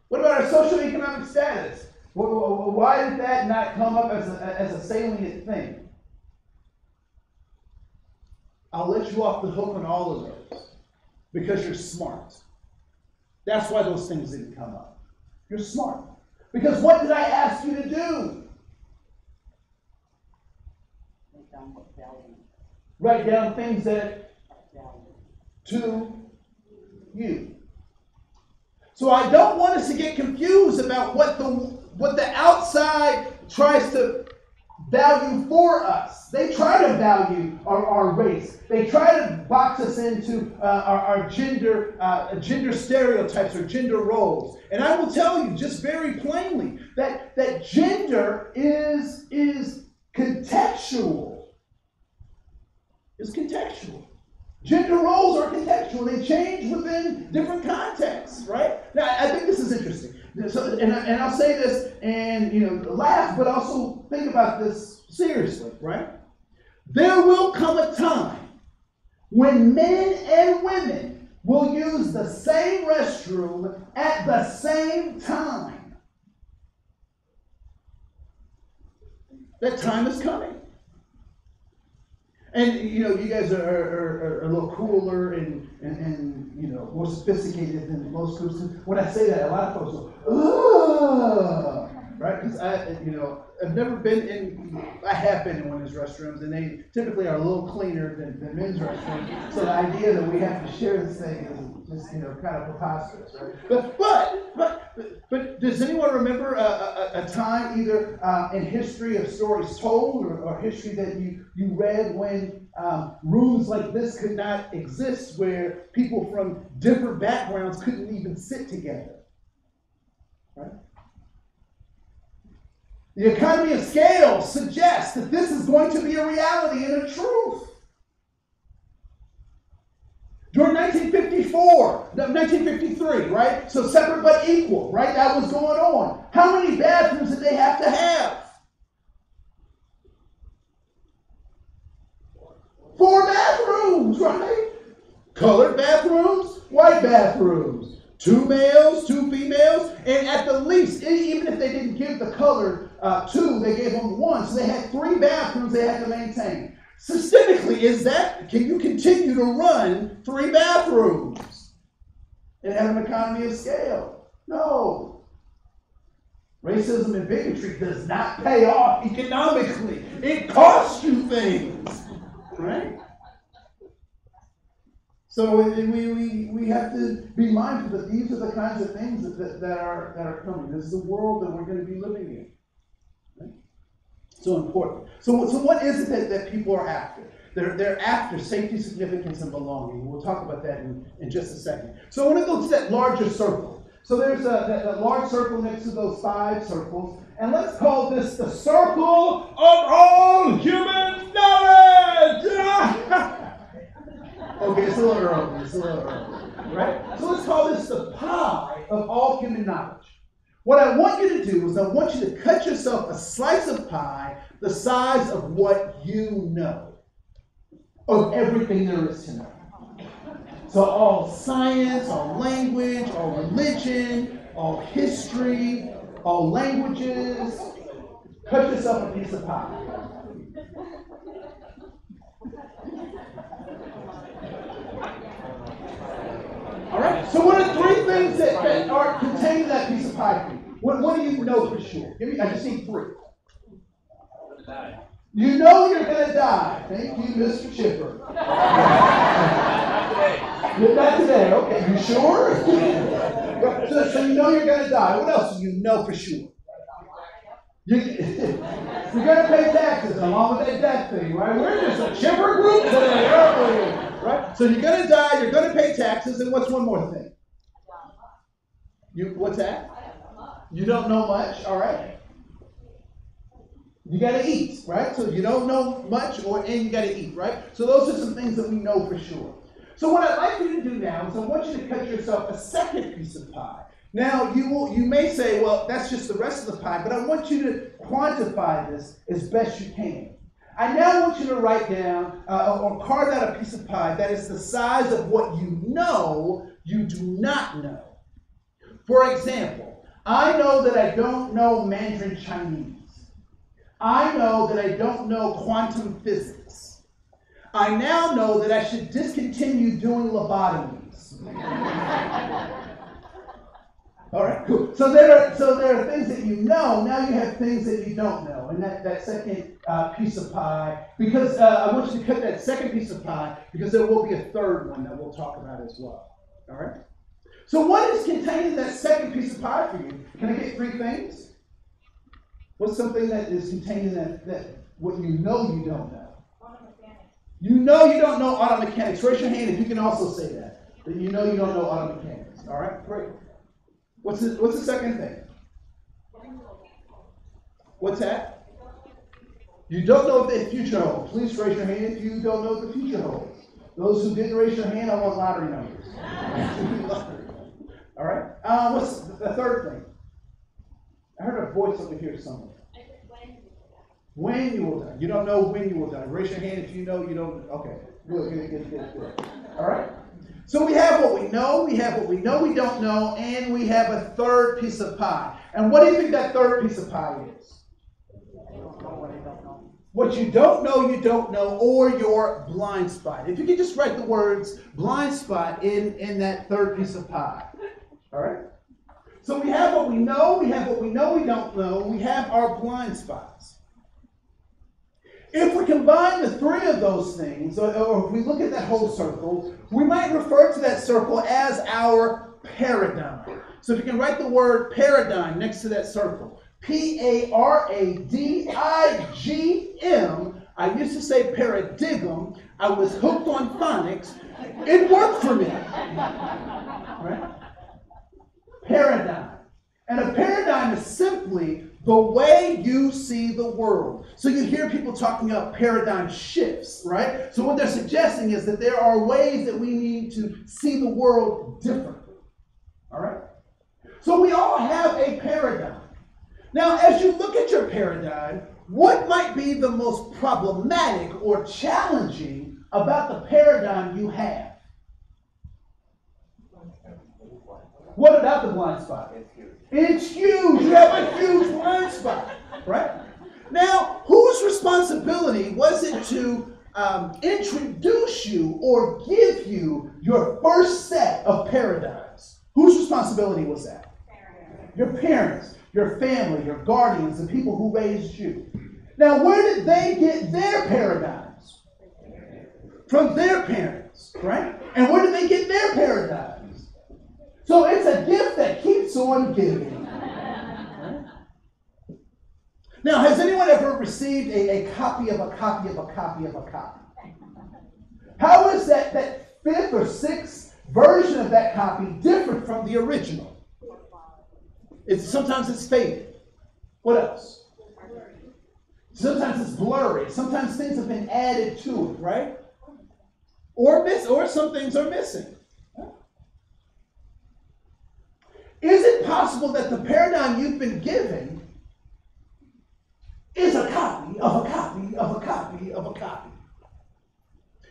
What about our socioeconomic status? Why did that not come up as a salient thing? I'll let you off the hook on all of those because you're smart. That's why those things didn't come up. You're smart. Because what did I ask you to do? Write down things that to you. So I don't want us to get confused about what the outside tries to value for us. They try to value our race. They try to box us into our gender stereotypes or gender roles. And I will tell you just very plainly that gender is contextual. It's contextual. Gender roles are contextual. They change within different contexts, right? Now, I think this is interesting. So, and I'll say this and laugh, but also think about this seriously, right? There will come a time when men and women will use the same restroom at the same time. That time is coming. And you guys are a little cooler and more sophisticated than most groups. When I say that, a lot of folks go, "Ugh," right? Because I've never been in. I have been in women's restrooms, and they typically are a little cleaner than men's restrooms. So the idea that we have to share this thing is just kind of preposterous, right? But does anyone remember a time either in history of stories told or history that you read when rooms like this could not exist, where people from different backgrounds couldn't even sit together? Right? The economy of scale suggests that this is going to be a reality and a truth. During 1953, right? So separate but equal, right? That was going on. How many bathrooms did they have to have? 4 bathrooms, right? Colored bathrooms, white bathrooms. 2 males, 2 females, and at the least, even if they didn't give the colored 2, they gave them 1. So they had 3 bathrooms they had to maintain. Systemically, can you continue to run 3 bathrooms and have an economy of scale? No. Racism and bigotry does not pay off economically. It costs you things, right? So we have to be mindful that these are the kinds of things that are coming. This is the world that we're going to be living in. Right? So important. So what is it that people are after? They're after safety, significance, and belonging. We'll talk about that in just a second. So I want to go to that larger circle. So there's that large circle next to those 5 circles. And let's call this the circle of all human knowledge. Okay, it's a little early. Right? So let's call this the pie of all human knowledge. What I want you to do is I want you to cut yourself a slice of pie the size of what you know, of everything there is to know. So all science, all language, all religion, all history, all languages. Cut yourself a piece of pie. All right. So what are 3 things that are contained in that piece of pie for you? What do you know for sure? I just need 3. You know you're going to die. Thank you, Mr. Chipper. Not today. Okay. You sure? So you know you're going to die. What else do you know for sure? You're going to pay taxes along with that debt thing, right? We're just a chipper group today, aren't we? Right? So you're going to die, you're going to pay taxes, and what's one more thing? What's that? You don't know much, all right? You got to eat, right? So you don't know much, and you got to eat, right? So those are some things that we know for sure. So what I'd like you to do now is I want you to cut yourself a second piece of pie. Now, you may say, well, that's just the rest of the pie, but I want you to quantify this as best you can. I now want you to write down or carve out a piece of pie that is the size of what you know you do not know. For example, I know that I don't know Mandarin Chinese. I know that I don't know quantum physics. I now know that I should discontinue doing lobotomies. All right, cool. So there are things that you know. Now you have things that you don't know. And that second piece of pie, because I want you to cut that second piece of pie, because there will be a third one that we'll talk about as well. All right? So what is contained in that second piece of pie for you? Can I get 3 things? What's something that is contained in that what you know you don't know? You know you don't know auto mechanics. Raise your hand if you can also say that you know you don't know auto mechanics. All right, great. What's the second thing? What's that? You don't know what the future holds. Please raise your hand if you don't know what the future holds. Those who didn't raise your hand, I want lottery numbers. All right. What's the third thing? I heard a voice over here somewhere. When you will die. You don't know when you will die. Raise your hand if you know you don't. Okay. Good. All right. So we have what we know, we have what we know we don't know, and we have a third piece of pie. And what do you think that third piece of pie is? What you don't know, or your blind spot. If you could just write the words blind spot in that third piece of pie. All right? So we have what we know, we have what we know we don't know, we have our blind spots. If we combine the three of those things, or if we look at that whole circle, we might refer to that circle as our paradigm. So if you can write the word paradigm next to that circle, Paradigm. I used to say paradigm. I was hooked on phonics. It worked for me. Right? Paradigm. And a paradigm is simply the way you see the world. So you hear people talking about paradigm shifts, right? So what they're suggesting is that there are ways that we need to see the world differently. All right? So we all have a paradigm. Now, as you look at your paradigm, what might be the most problematic or challenging about the paradigm you have? What about the blind spot? It's huge. You have a huge blind spot, right? Now, whose responsibility was it to introduce you or give you your first set of paradigms? Whose responsibility was that? Your parents, your family, your guardians, the people who raised you. Now, where did they get their paradigms? From their parents, right? And where did they get their paradigms? So it's a gift that keeps on giving. Right? Now, has anyone ever received a copy of a copy of a copy of a copy? How is that fifth or sixth version of that copy different from the original? Sometimes it's faded. What else? Sometimes it's blurry. Sometimes things have been added to it, right? Or some things are missing. Is it possible that the paradigm you've been given is a copy of a copy of a copy of a copy?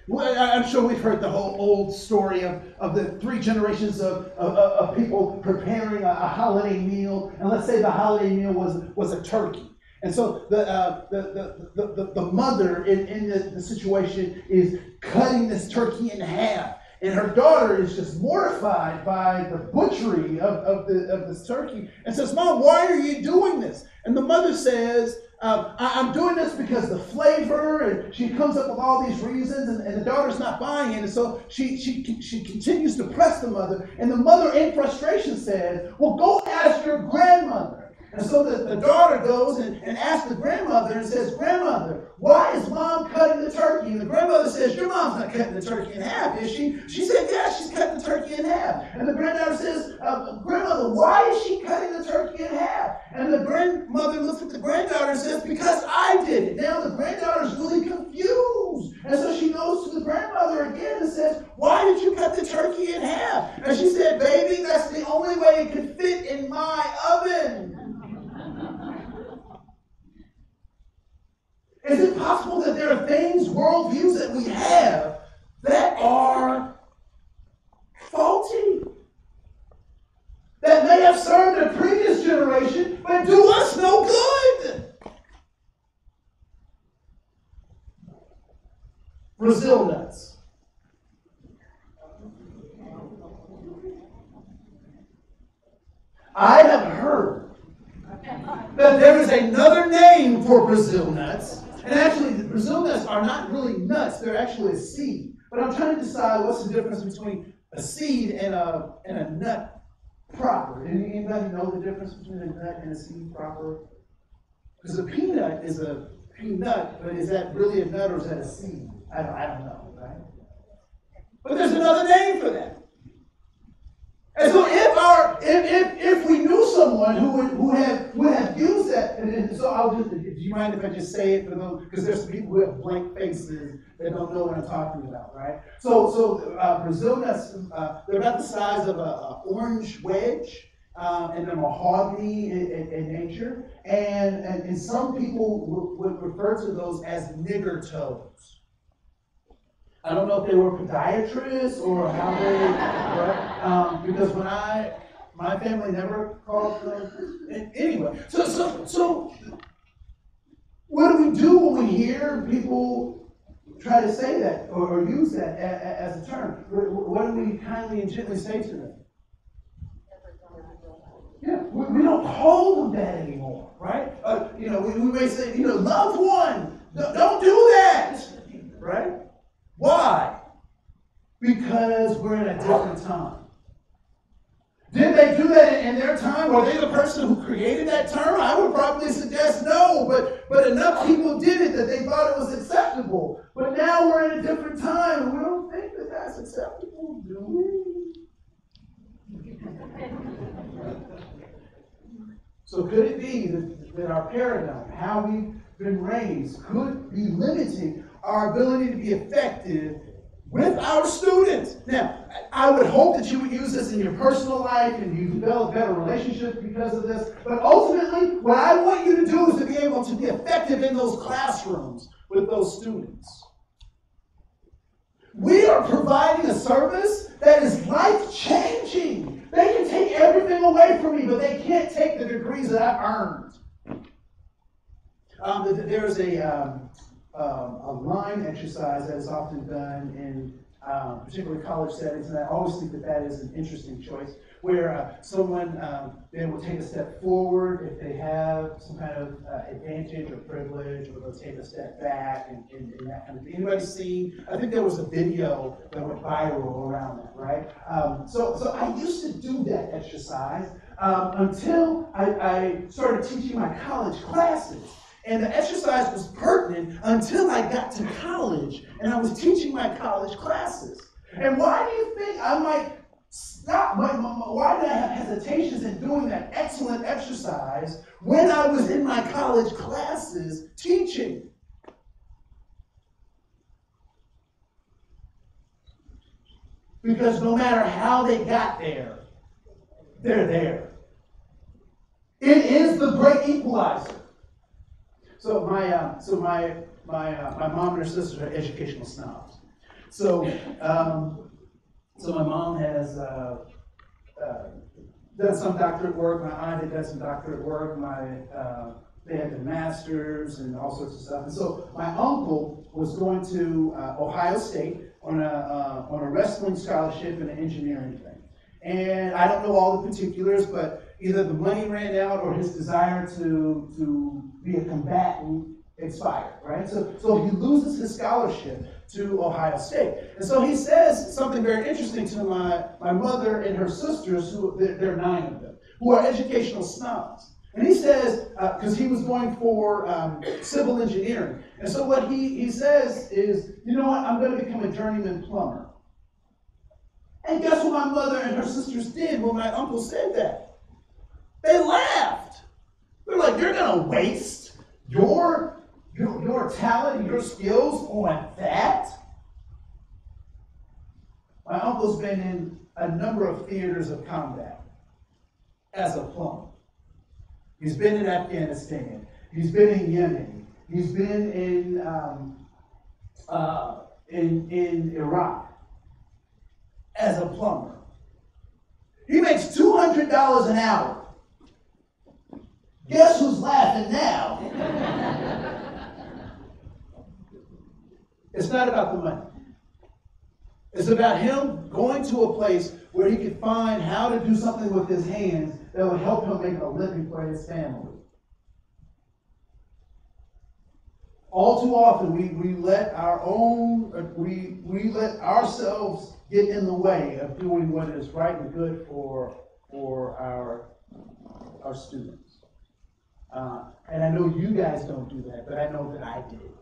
Well, I'm sure we've heard the whole old story of the three generations of people preparing a holiday meal, and let's say the holiday meal was a turkey. And so the mother in the situation is cutting this turkey in half, and her daughter is just mortified by the butchery of this turkey, and says, "Mom, why are you doing this?" And the mother says, I'm doing this because the flavor, and she comes up with all these reasons, and the daughter's not buying it, and so she continues to press the mother, and the mother in frustration says, "Well, go ask your grandmother." And so the daughter goes and asks the grandmother and says, "Grandmother, why is Mom cutting the turkey?" And the grandmother says, "Your mom's not cutting the turkey in half, is she?" She said, "Yeah, she's cutting the turkey in half." And the granddaughter says, "Grandmother, why is she cutting the turkey in half?" And the grandmother looks at the granddaughter and says, "Because I did it." Now the granddaughter's really confused. And so she goes to the grandmother again and says, "Why did you cut the turkey in half?" And she said, "Baby, that's the only way it could fit in my oven." Is it possible that there are things, worldviews that we have that are faulty? That may have served a previous generation, but do us no good? Brazil nuts. I have heard that there is another name for Brazil nuts. And actually, the Brazil nuts are not really nuts, they're actually a seed. But I'm trying to decide what's the difference between a seed and a nut proper. Anybody know the difference between a nut and a seed proper? Because a peanut is a peanut, but is that really a nut or is that a seed? I don't know, right? But there's another name for that. And so if we knew someone who would have used that, and so I'll just, do you mind if I just say it for those, because there's some people who have blank faces that don't know what I'm talking about, right? So Brazil nuts, they're about the size of an orange wedge, and they're mahogany in nature, and some people would refer to those as nigger toes. I don't know if they were podiatrists or how they, right? Because my family never called them. Anyway, so what do we do when we hear people try to say that or use that as a term? What do we kindly and gently say to them? Yeah, we don't call them that anymore, right? We may say, loved one, don't do that, right? Why? Because we're in a different time. Did they do that in their time? Were they the person who created that term? I would probably suggest no, but enough people did it that they thought it was acceptable. But now we're in a different time, and we don't think that that's acceptable, do we? So could it be that our paradigm, how we've been raised, could be limiting our ability to be effective with our students? Now, I would hope that you would use this in your personal life and you develop better relationships because of this. But ultimately, what I want you to do is to be able to be effective in those classrooms with those students. We are providing a service that is life-changing. They can take everything away from me, but they can't take the degrees that I've earned. There's a line exercise that is often done in particularly college settings, and I always think that is an interesting choice, where someone they will take a step forward if they have some kind of advantage or privilege, or they'll take a step back and that kind of thing. Anybody seen? I think there was a video that went viral around that, right? So I used to do that exercise until I started teaching my college classes. And the exercise was pertinent until I got to college and I was teaching my college classes. And why do you think I might stop? Why did I have hesitations in doing that excellent exercise when I was in my college classes teaching? Because no matter how they got there, they're there. It is the great equalizer. So my mom and her sister are educational snobs. So my mom has done some doctorate work. My aunt had done some doctorate work. They had the masters and all sorts of stuff. And so my uncle was going to Ohio State on a wrestling scholarship and an engineering thing. And I don't know all the particulars, but either the money ran out or his desire to be a combatant expired, right? So he loses his scholarship to Ohio State. And so he says something very interesting to my mother and her sisters, there are 9 of them, who are educational snobs. And he says, because he was going for civil engineering. And so what he says is, you know what, I'm going to become a journeyman plumber. And guess what my mother and her sisters did when my uncle said that? They laughed. They're like, you're going to waste your talent and your skills on that? My uncle's been in a number of theaters of combat as a plumber. He's been in Afghanistan. He's been in Yemen. He's been in Iraq as a plumber. He makes $200 an hour. Guess who's laughing now? It's not about the money. It's about him going to a place where he could find how to do something with his hands that would help him make a living for his family. All too often, we let ourselves get in the way of doing what is right and good for our students. And I know you guys don't do that, but I know that I did.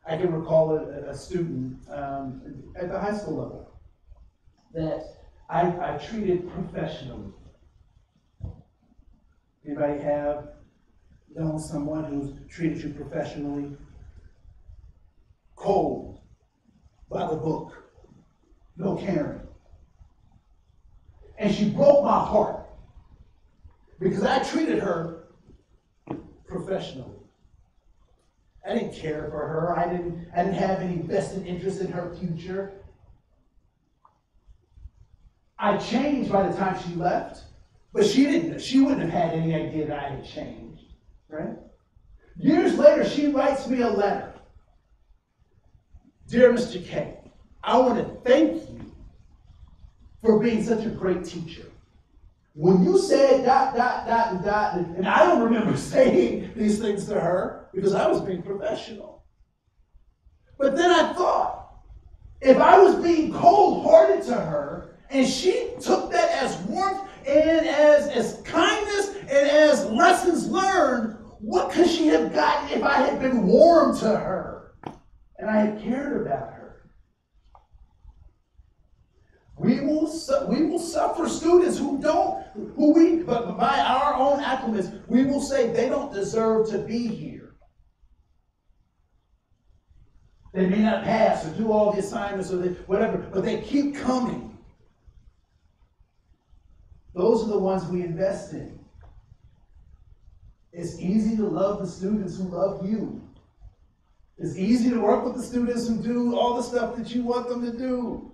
I can recall a student at the high school level that I treated professionally. Anybody have known someone who's treated you professionally? Cold, by the book, no caring. And she broke my heart because I treated her professionally. I didn't care for her. I didn't have any vested interest in her future. I changed by the time she left, but she wouldn't have had any idea that I had changed, right? Years later, she writes me a letter. Dear Mr. K, I want to thank you for being such a great teacher. When you said ... and I don't remember saying these things to her because I was being professional. But then I thought, if I was being cold-hearted to her and she took that as warmth and as kindness and as lessons learned, what could she have gotten if I had been warm to her and I had cared about her? We will suffer students but by our own acclimates, we will say they don't deserve to be here. They may not pass or do all the assignments or whatever, but they keep coming. Those are the ones we invest in. It's easy to love the students who love you. It's easy to work with the students who do all the stuff that you want them to do.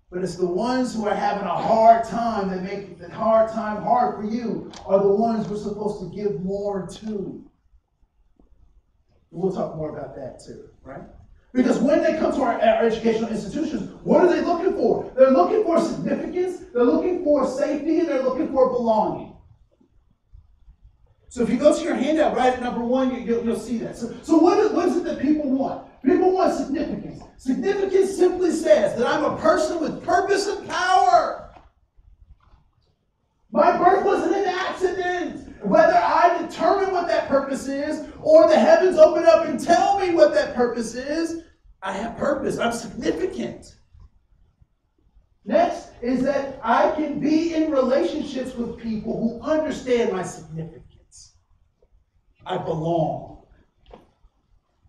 But it's the ones who are having a hard time that make the hard time hard for you are the ones we're supposed to give more to. We'll talk more about that too, right? Because when they come to our educational institutions, what are they looking for? They're looking for significance, they're looking for safety, and they're looking for belonging. So if you go to your handout right at number 1, you'll see that. So what is it that people want? People want significance. Significance simply says that I'm a person with purpose and power. My birth wasn't an accident. Whether I determine what that purpose is or the heavens open up and tell me what that purpose is, I have purpose. I'm significant. Next is that I can be in relationships with people who understand my significance. I belong.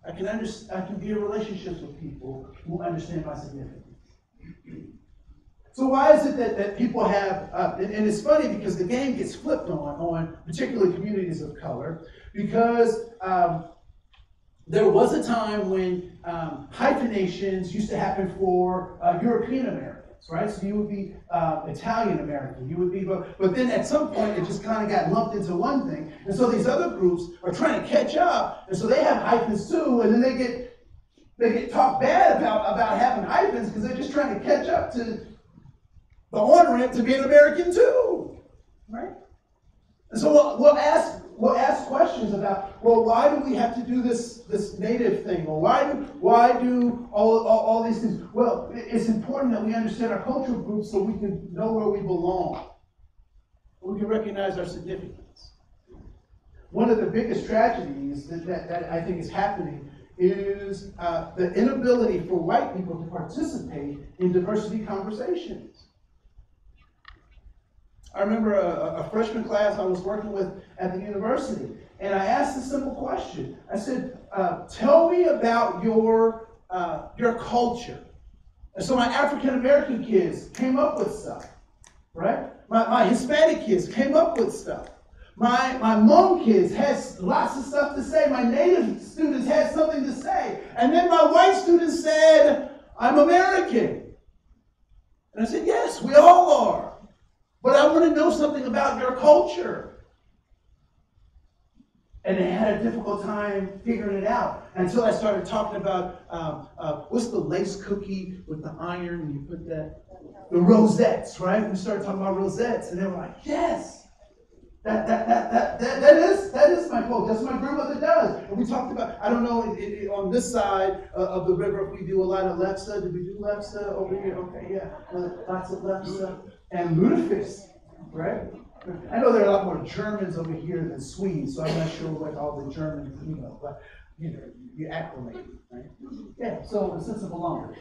I can be in relationships with people who understand my significance. So why is it that people have, and it's funny because the game gets flipped on particularly communities of color, because there was a time when hyphenations used to happen for European Americans, right? So you would be Italian American, you would be, but then at some point it just kind of got lumped into one thing, and so these other groups are trying to catch up, and so they have hyphens too, and then they get talked bad about having hyphens because they're just trying to catch up to the on-ramp to be an American too, right? And so we'll ask questions about, well, why do we have to do this native thing? Or why do all these things? Well, it's important that we understand our cultural groups so we can know where we belong. We can recognize our significance. One of the biggest tragedies that I think is happening is the inability for white people to participate in diversity conversations. I remember a freshman class I was working with at the university, and I asked a simple question. I said, tell me about your culture. And so my African American kids came up with stuff, right? My Hispanic kids came up with stuff. My Hmong kids had lots of stuff to say. My Native students had something to say. And then my white students said, I'm American. And I said, yes, we all are. But I want to know something about your culture. And they had a difficult time figuring it out until I started talking about what's the lace cookie with the iron and you put the rosettes, right? We started talking about rosettes, and they were like, yes, that is my culture. That's what my grandmother does. And we talked about, I don't know, on this side of the river, if we do a lot of lepsa. Did we do lepsa over here? Okay, yeah, lots of lepsa. And lutefisk, right? I know there are a lot more Germans over here than Swedes, so I'm not sure what all the Germans, but you acclimate, right? Yeah, so a sense of belonging.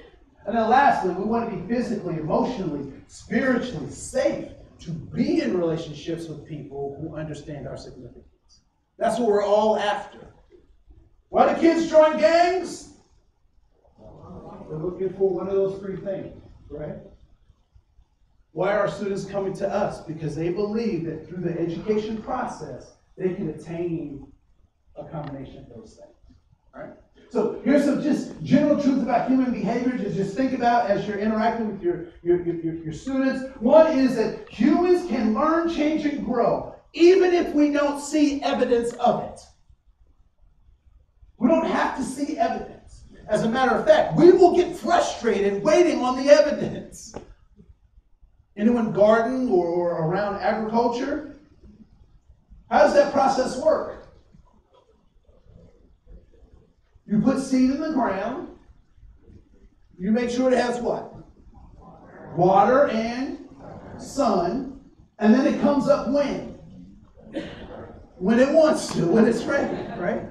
And then lastly, we want to be physically, emotionally, spiritually safe to be in relationships with people who understand our significance. That's what we're all after. Why do kids join gangs? They're looking for one of those three things, right? Why are students coming to us? Because they believe that through the education process, they can attain a combination of those things, right? So here's some just general truths about human behavior to just think about as you're interacting with your students. One is that humans can learn, change, and grow, even if we don't see evidence of it. We don't have to see evidence. As a matter of fact, we will get frustrated waiting on the evidence. Anyone garden or around agriculture? How does that process work? You put seed in the ground. You make sure it has what? Water and sun. And then it comes up when? When it wants to, when it's ready, right?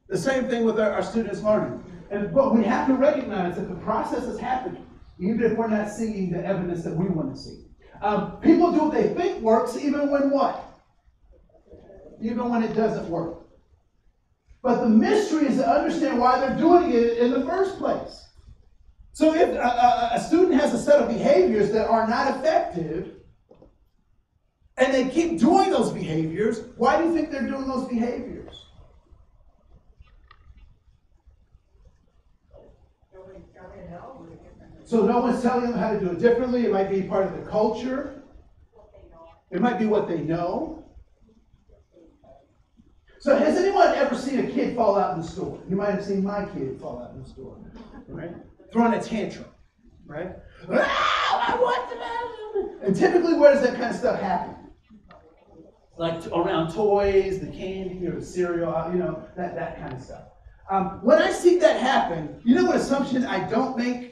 The same thing with our students learning. But we have to recognize that the process is happening, even if we're not seeing the evidence that we want to see. People do what they think works, even when what? Even when it doesn't work. But the mystery is to understand why they're doing it in the first place. So if a student has a set of behaviors that are not effective, and they keep doing those behaviors, why do you think they're doing those behaviors? So no one's telling them how to do it differently. It might be part of the culture. It might be what they know. So has anyone ever seen a kid fall out in the store? You might have seen my kid fall out in the store, right? Throwing a tantrum, right? I want the. And typically, where does that kind of stuff happen? Like around toys, the candy, or the cereal, that kind of stuff. When I see that happen, you know what assumption I don't make?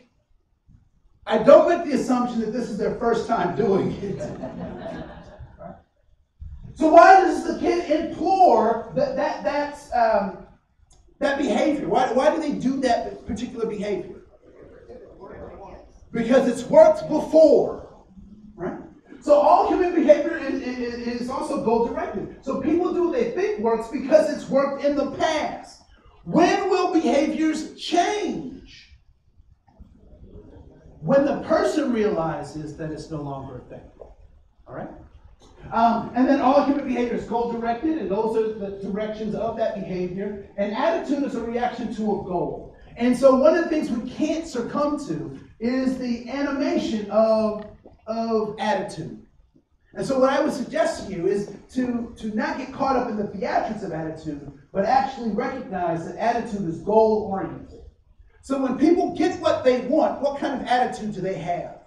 I don't make the assumption that this is their first time doing it. So why does the kid implore that behavior? Why do they do that particular behavior? Because it's worked before, right? So all human behavior is also goal-directed. So people do what they think works because it's worked in the past. When will behaviors change? When the person realizes that it's no longer effective. All right? And then all human behavior is goal-directed, and those are the directions of that behavior. And attitude is a reaction to a goal. And so one of the things we can't succumb to is the animation of attitude. And so what I would suggest to you is to not get caught up in the theatrics of attitude, but actually recognize that attitude is goal-oriented. So when people get what they want, what kind of attitude do they have?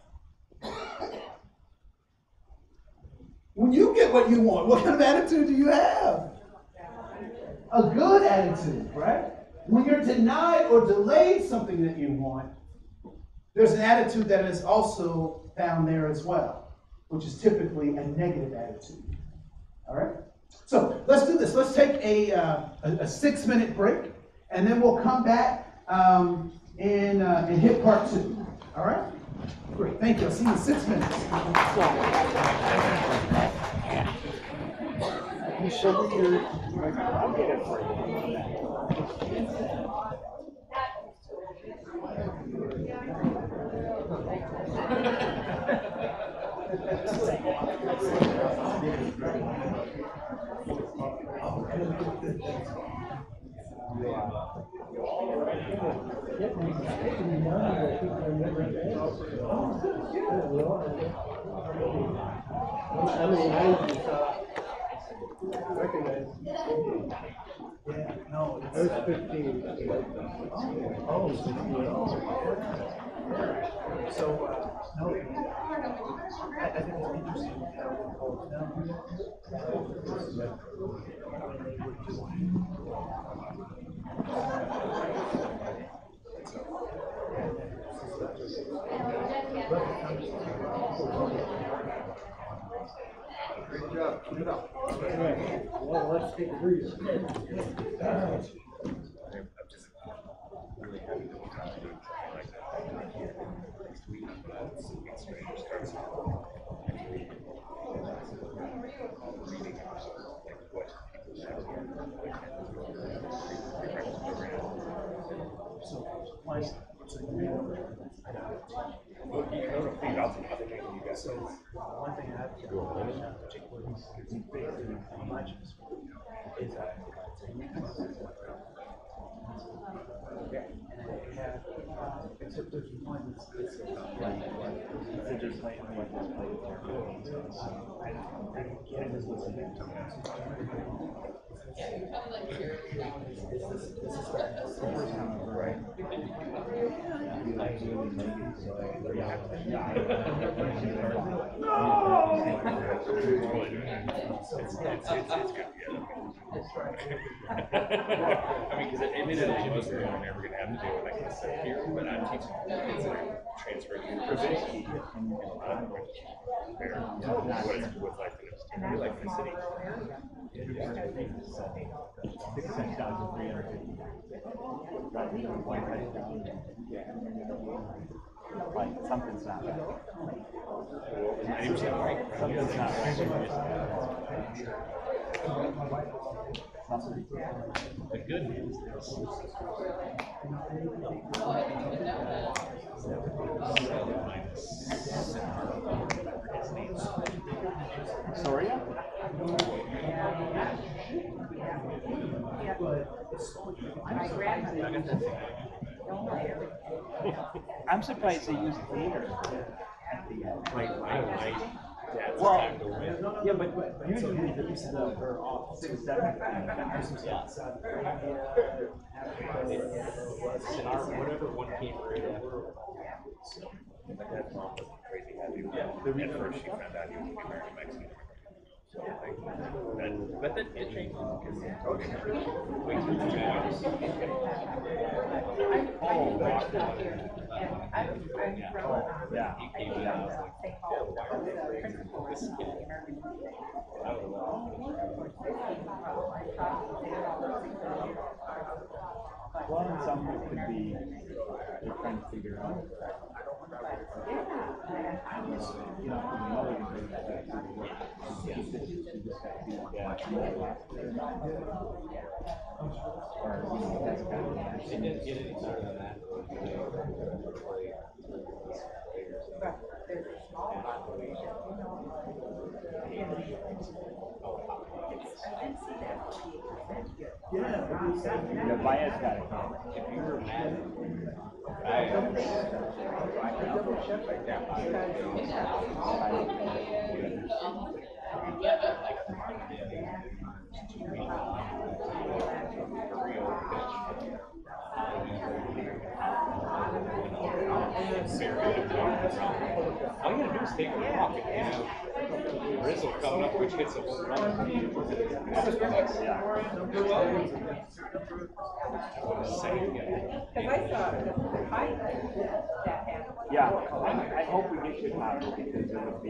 When you get what you want, what kind of attitude do you have? A good attitude, right? When you're denied or delayed something that you want, there's an attitude that is also found there as well, which is typically a negative attitude. All right? So let's do this. Let's take a 6-minute break, and then we'll come back and hit part 2. All right? Great. Thank you. I'll see you in 6 minutes. You show me your. I'll get it for you. How many times you saw recognize? Yeah, no, I was 15. Oh, 16. So, no, I think it's interesting how it goes down. Great job. just really happy that we're trying to do something like that next week. Something strange starts actually reading like what people should One thing I have to do in particular is basically how much is that? Except there's one that's just like what I don't get it as listening to this is the first time I've right. It's good. I mean, because admittedly, most of them are never going to have to do it like this here, but I'm teaching kids that are transferring university and a lot of them what's like the city. Like something's not right. Something's not right. The good news is Soria? My grandmother. I'm surprised they use theater at the end. Well, yeah, but usually they use the 6, 7 Whatever one came right after. My dad's mom was crazy happy. At first, she found out he was American Mexican. But then it changed because yeah. he came in and I was like, why are they raising this kid? Well, some of it could be they're trying to figure out. You know, the mother can bring that back to the work. You just have to or, you know, that's kind of She didn't get any better than that. Yeah, Baez got it. If you were mad, all you gotta do is take a walk and have Rizzo coming up, which hits a home run. Yeah, I hope we get Chicago because it would be.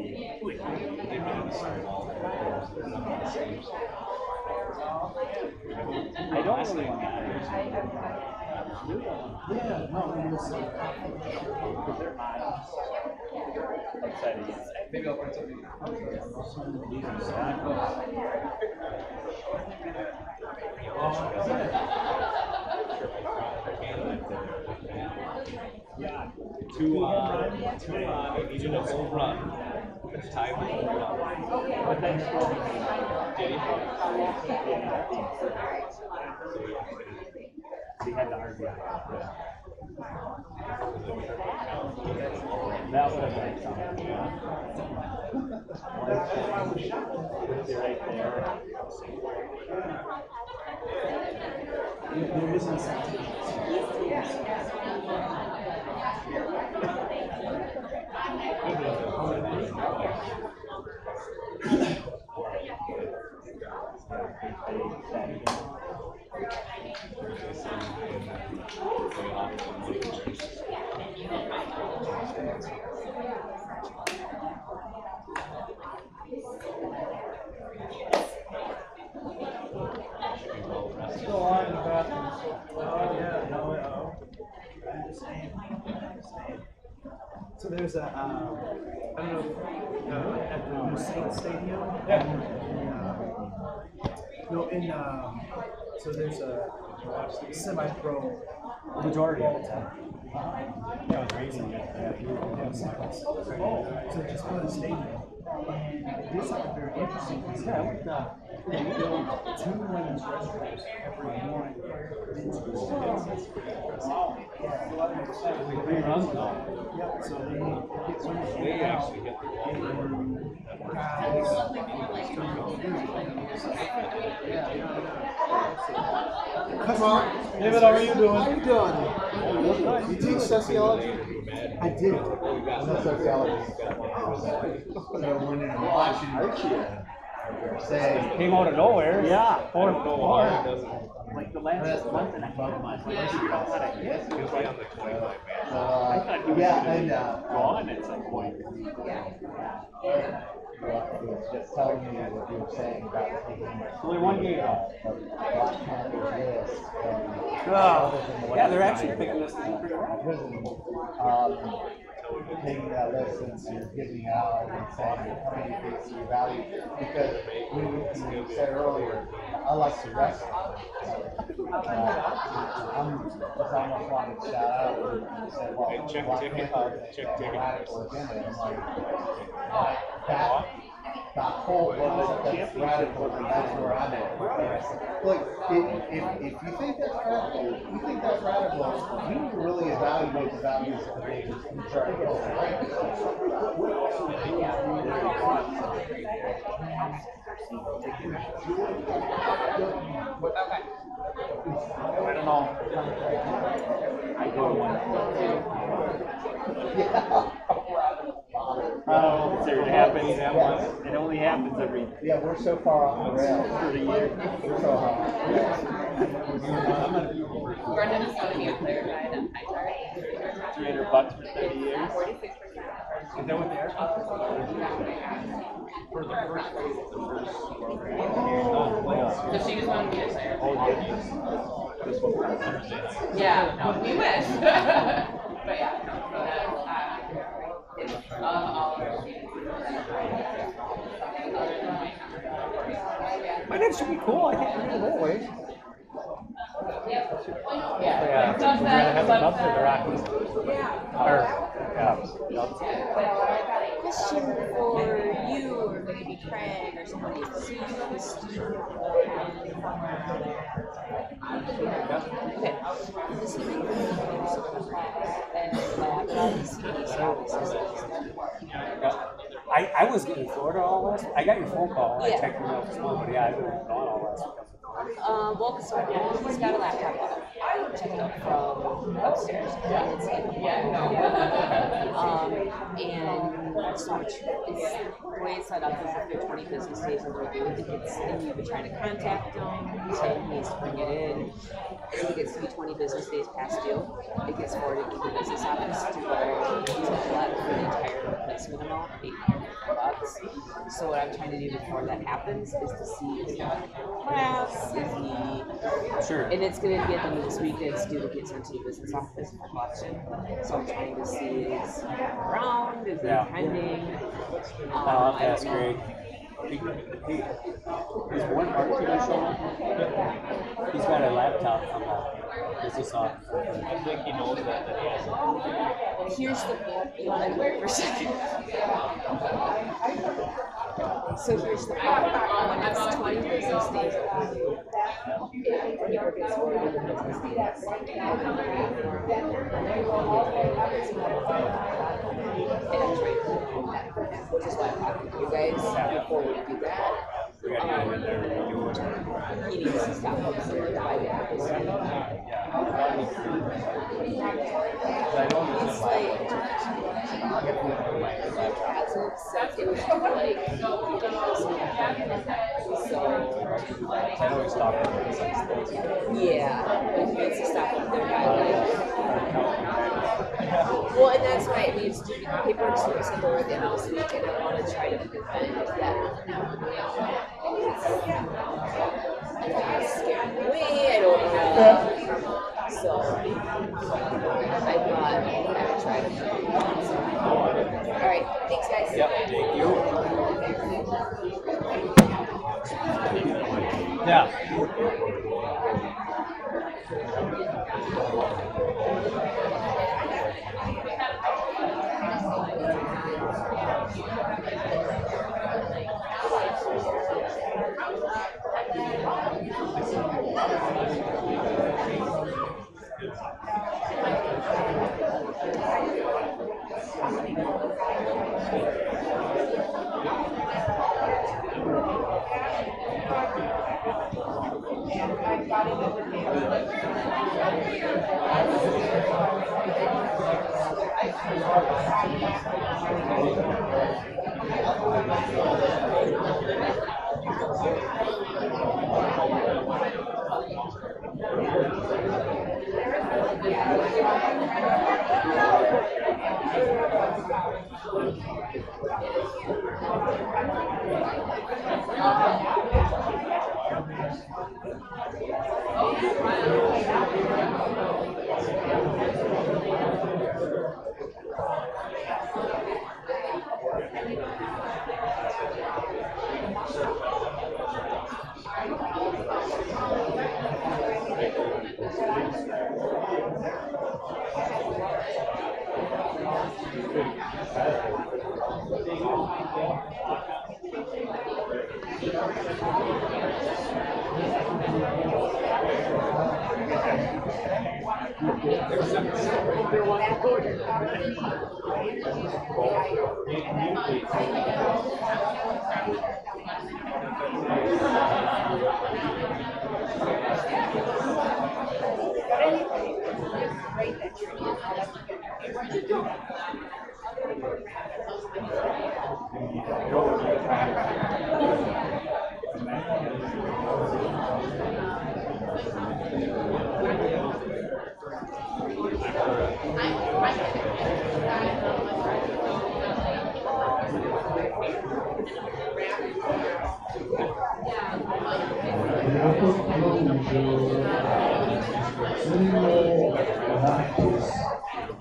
I don't really want to. Yeah, no, it was because they're hot outside of you. Maybe I'll print something. Yeah. Two on, needed a home run. Tie with But then he had the RBI. That would have been something. Right there. You're missing citations. So there's a, I don't know, at the new Saints Stadium. So there's a semi-pro. Majority of the time. That was amazing. So just go to the stadium. And they did something very interesting. They built 2 women's restrooms every morning. Reruns now. Yep, so they get women in and out. Guys. Come on. David, how are you doing? How are you doing? You teach sociology? I did. I'm a sociologist. So when you're watching say Came out of nowhere. Yeah. Like the last month and a half. yeah, and Gone at some point. was just telling me what you were saying about taking Only one game. Black Panther's list. Yeah, they're actually picking this thing pretty well. Taking that list and you're giving out and saying how many things you value. Because you said earlier, I like to rest. I almost wanted to shout out and say, well, Black Panther is a radical agenda. I'm like, that whole world that's radical, and that's where I'm at. Look, if you think that's radical, you need to really evaluate the values of the neighbors who try to get over I don't know. I go to one. I don't know if it's ever happened. It only happens every. Yeah, we're so far off the rails. For the year. We're so high. Brendan is going to be a player guide on high $300 for 30 years. 46%. Is that what they are? For the first So she was one of the players. Oh, this one. Yeah, no, we wish. But yeah, no, so that's, it's all But it should be cool. I think we're going away. yeah. We're gonna have a Cubs or the Rockies. Or Cubs. Question for you or maybe Craig or somebody. So you have a student okay. Does he make I was in Florida all last. I got your phone call. I Yeah. checked your notes, but yeah, I was gone all last week. well, so he's got a laptop out. Check it out from upstairs. And it's like, and so it's the way it's set up is if there are 20 business days in review, it gets, and you've been trying to contact him, saying he needs to bring it in. If it gets to be 20 business days past due, it gets forwarded to the business office to go to collect for the entire replacement amount, $800. So what I'm trying to do before that happens is to see if he class, if he, Sure. and it's going to be at the end of this week, it's due to get sent to the business office for collection. So I'm trying to see is he around, is he pending? I'll have to ask Greg. Hey, is one marketing show? He's got a laptop from the business office. I think he knows that he has it. Here's the, you want to wait for a second? So here's the problem. When it's 20 business days, paper gets forwarded to business days. Which is why I'm talking to you guys before we do that. He needs to stop upstairs by the office. It's like, it was like, so, I know he's talking. yeah, but he needs to stop up there by like, well, and that's why it needs to be paperwork service at the end of this week, and I want to try to fit that. It's scared away. I don't know.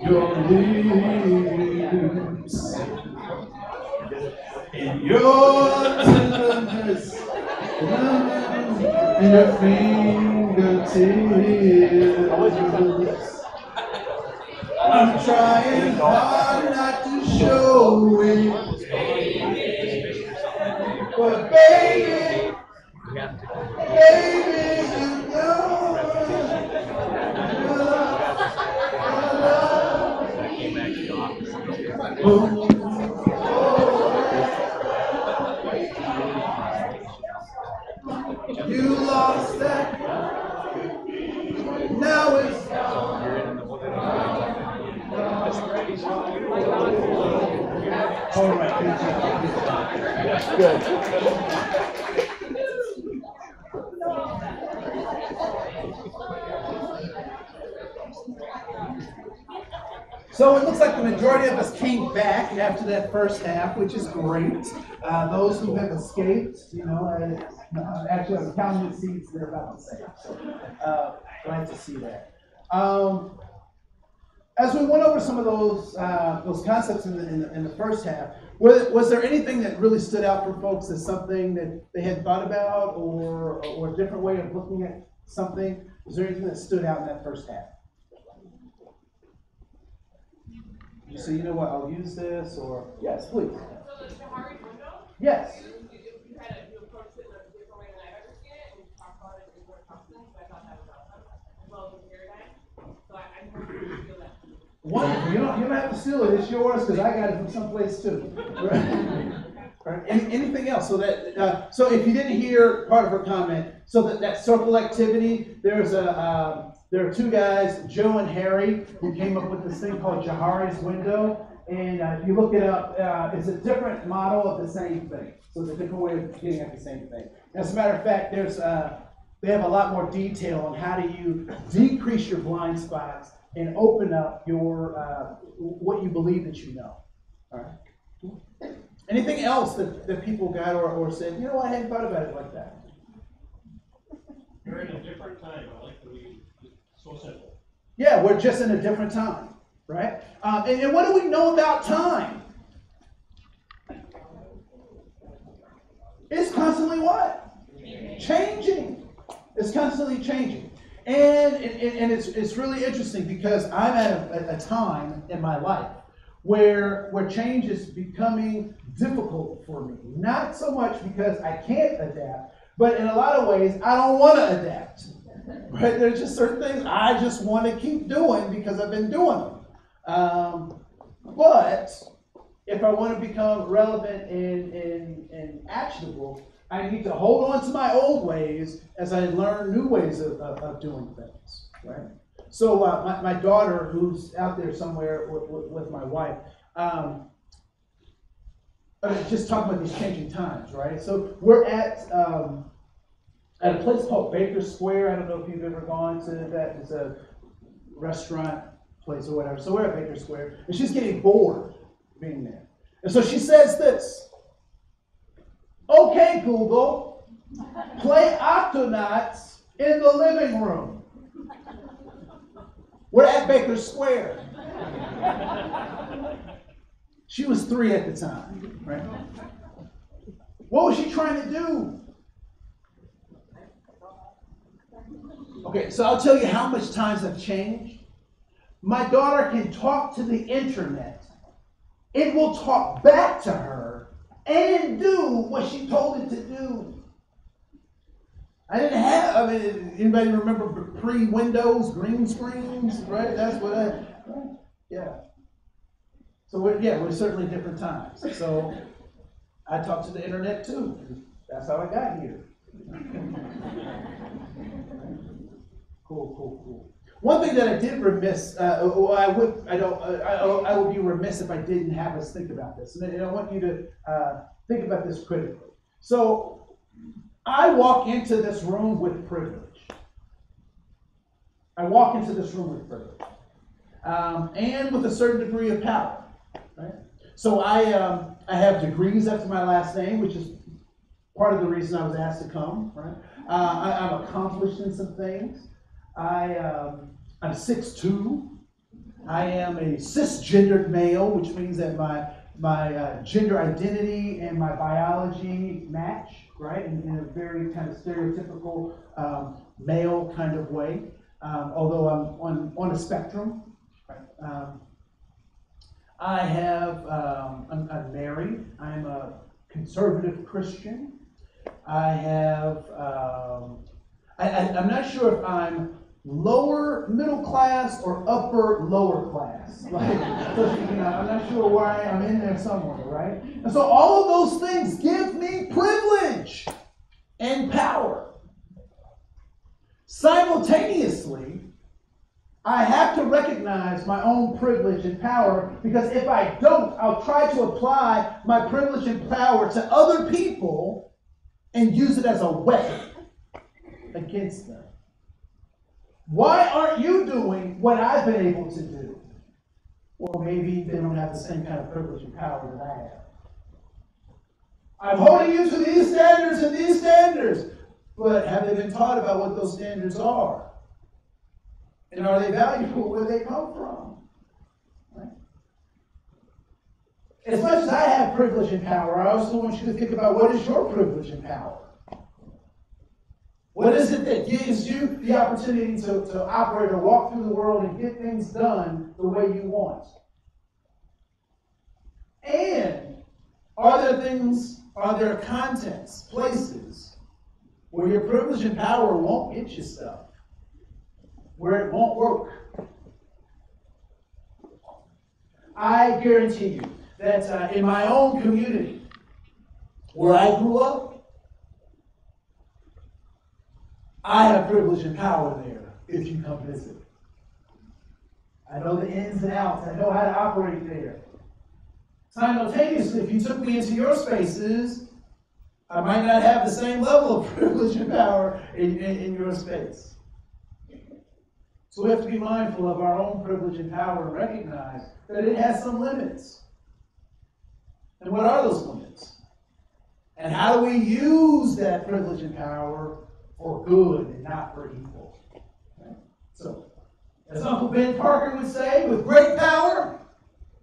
Your lips and your tenderness and your fingertips. I'm trying hard not to show it, but baby, you know. You lost that. Now it's all right. Good. So it looks like the majority of us came back after that first half, which is great. Those who have escaped, actually I'm counting the seats, they're about the same. So glad to see that. As we went over some of those concepts in the first half, was there anything that really stood out for folks as something that they hadn't thought about, or a different way of looking at something? Was there anything that stood out in that first half? So you know what, I'll use this, or yes, please. So the Harvard window? Yes. You approached it in a different way than I've ever seen it, and you talked about it in your competence, so I thought that was awesome, as well as the paradigm. So I'm going to steal that. Wonderful. You don't have to steal it. It's yours because I got it from someplace too. Right. Anything else? So that so if you didn't hear part of her comment, so that circle activity, there are two guys, Joe and Harry, who came up with this thing called Johari's window. And if you look it up, it's a different model of the same thing. So it's a different way of getting at the same thing. As a matter of fact, they have a lot more detail on how do you decrease your blind spots and open up your what you believe that you know. All right. Anything else that people got or said, you know, I hadn't thought about it like that? We're in a different time. I like the way it's so simple. Yeah, we're just in a different time, right? And what do we know about time? It's constantly what? Changing. It's constantly changing. And it's really interesting because I'm at a time in my life where change is becoming difficult for me. Not so much because I can't adapt, but in a lot of ways, I don't want to adapt. Right? There's just certain things I just want to keep doing because I've been doing them. But if I want to become relevant and actionable, I need to hold on to my old ways as I learn new ways of doing things. Right? So my daughter, who's out there somewhere with my wife, just talking about these changing times, right? So we're at a place called Baker Square. I don't know if you've ever gone to that. It's a restaurant place or whatever. So we're at Baker Square, and she's getting bored being there. And so she says this, "Okay, Google, play Octonauts in the living room." We're at Baker Square. She was 3 at the time, right? What was she trying to do? Okay, so I'll tell you how much times have changed. My daughter can talk to the internet. It will talk back to her and do what she told it to do. Anybody remember pre-Windows green screens, right? That's what yeah. So we're certainly different times. So I talk to the internet too. That's how I got here. Cool. One thing that I did remiss, I would be remiss if I didn't have us think about this, and I want you to think about this critically. So I walk into this room with privilege. And with a certain degree of power. Right? So I have degrees after my last name, which is part of the reason I was asked to come. Right? I'm accomplished in some things. I'm 6'2". I am a cisgendered male, which means that my gender identity and my biology match, right, in a very kind of stereotypical male kind of way, although I'm on a spectrum. Right? I'm married. I'm a conservative Christian. I'm not sure if I'm lower middle class or upper lower class. I'm not sure why I'm in there somewhere, right? And so all of those things give me privilege and power. Simultaneously, I have to recognize my own privilege and power, because if I don't, I'll try to apply my privilege and power to other people and use it as a weapon against them. Why aren't you doing what I've been able to do? Well, maybe they don't have the same kind of privilege and power that I have. I'm holding you to these standards and these standards, but have they been taught about what those standards are? And are they valuable where they come from? Right? As much as I have privilege and power, I also want you to think about what is your privilege and power. What is it that gives you the opportunity to operate or walk through the world and get things done the way you want? And are there contents, places where your privilege and power won't get you stuff? Where it won't work? I guarantee you that in my own community, where I grew up, I have privilege and power there if you come visit. I know the ins and outs. I know how to operate there. Simultaneously, if you took me into your spaces, I might not have the same level of privilege and power in your space. So we have to be mindful of our own privilege and power and recognize that it has some limits. And what are those limits? And how do we use that privilege and power for good and not for evil? Right? So, as Uncle Ben Parker would say, with great power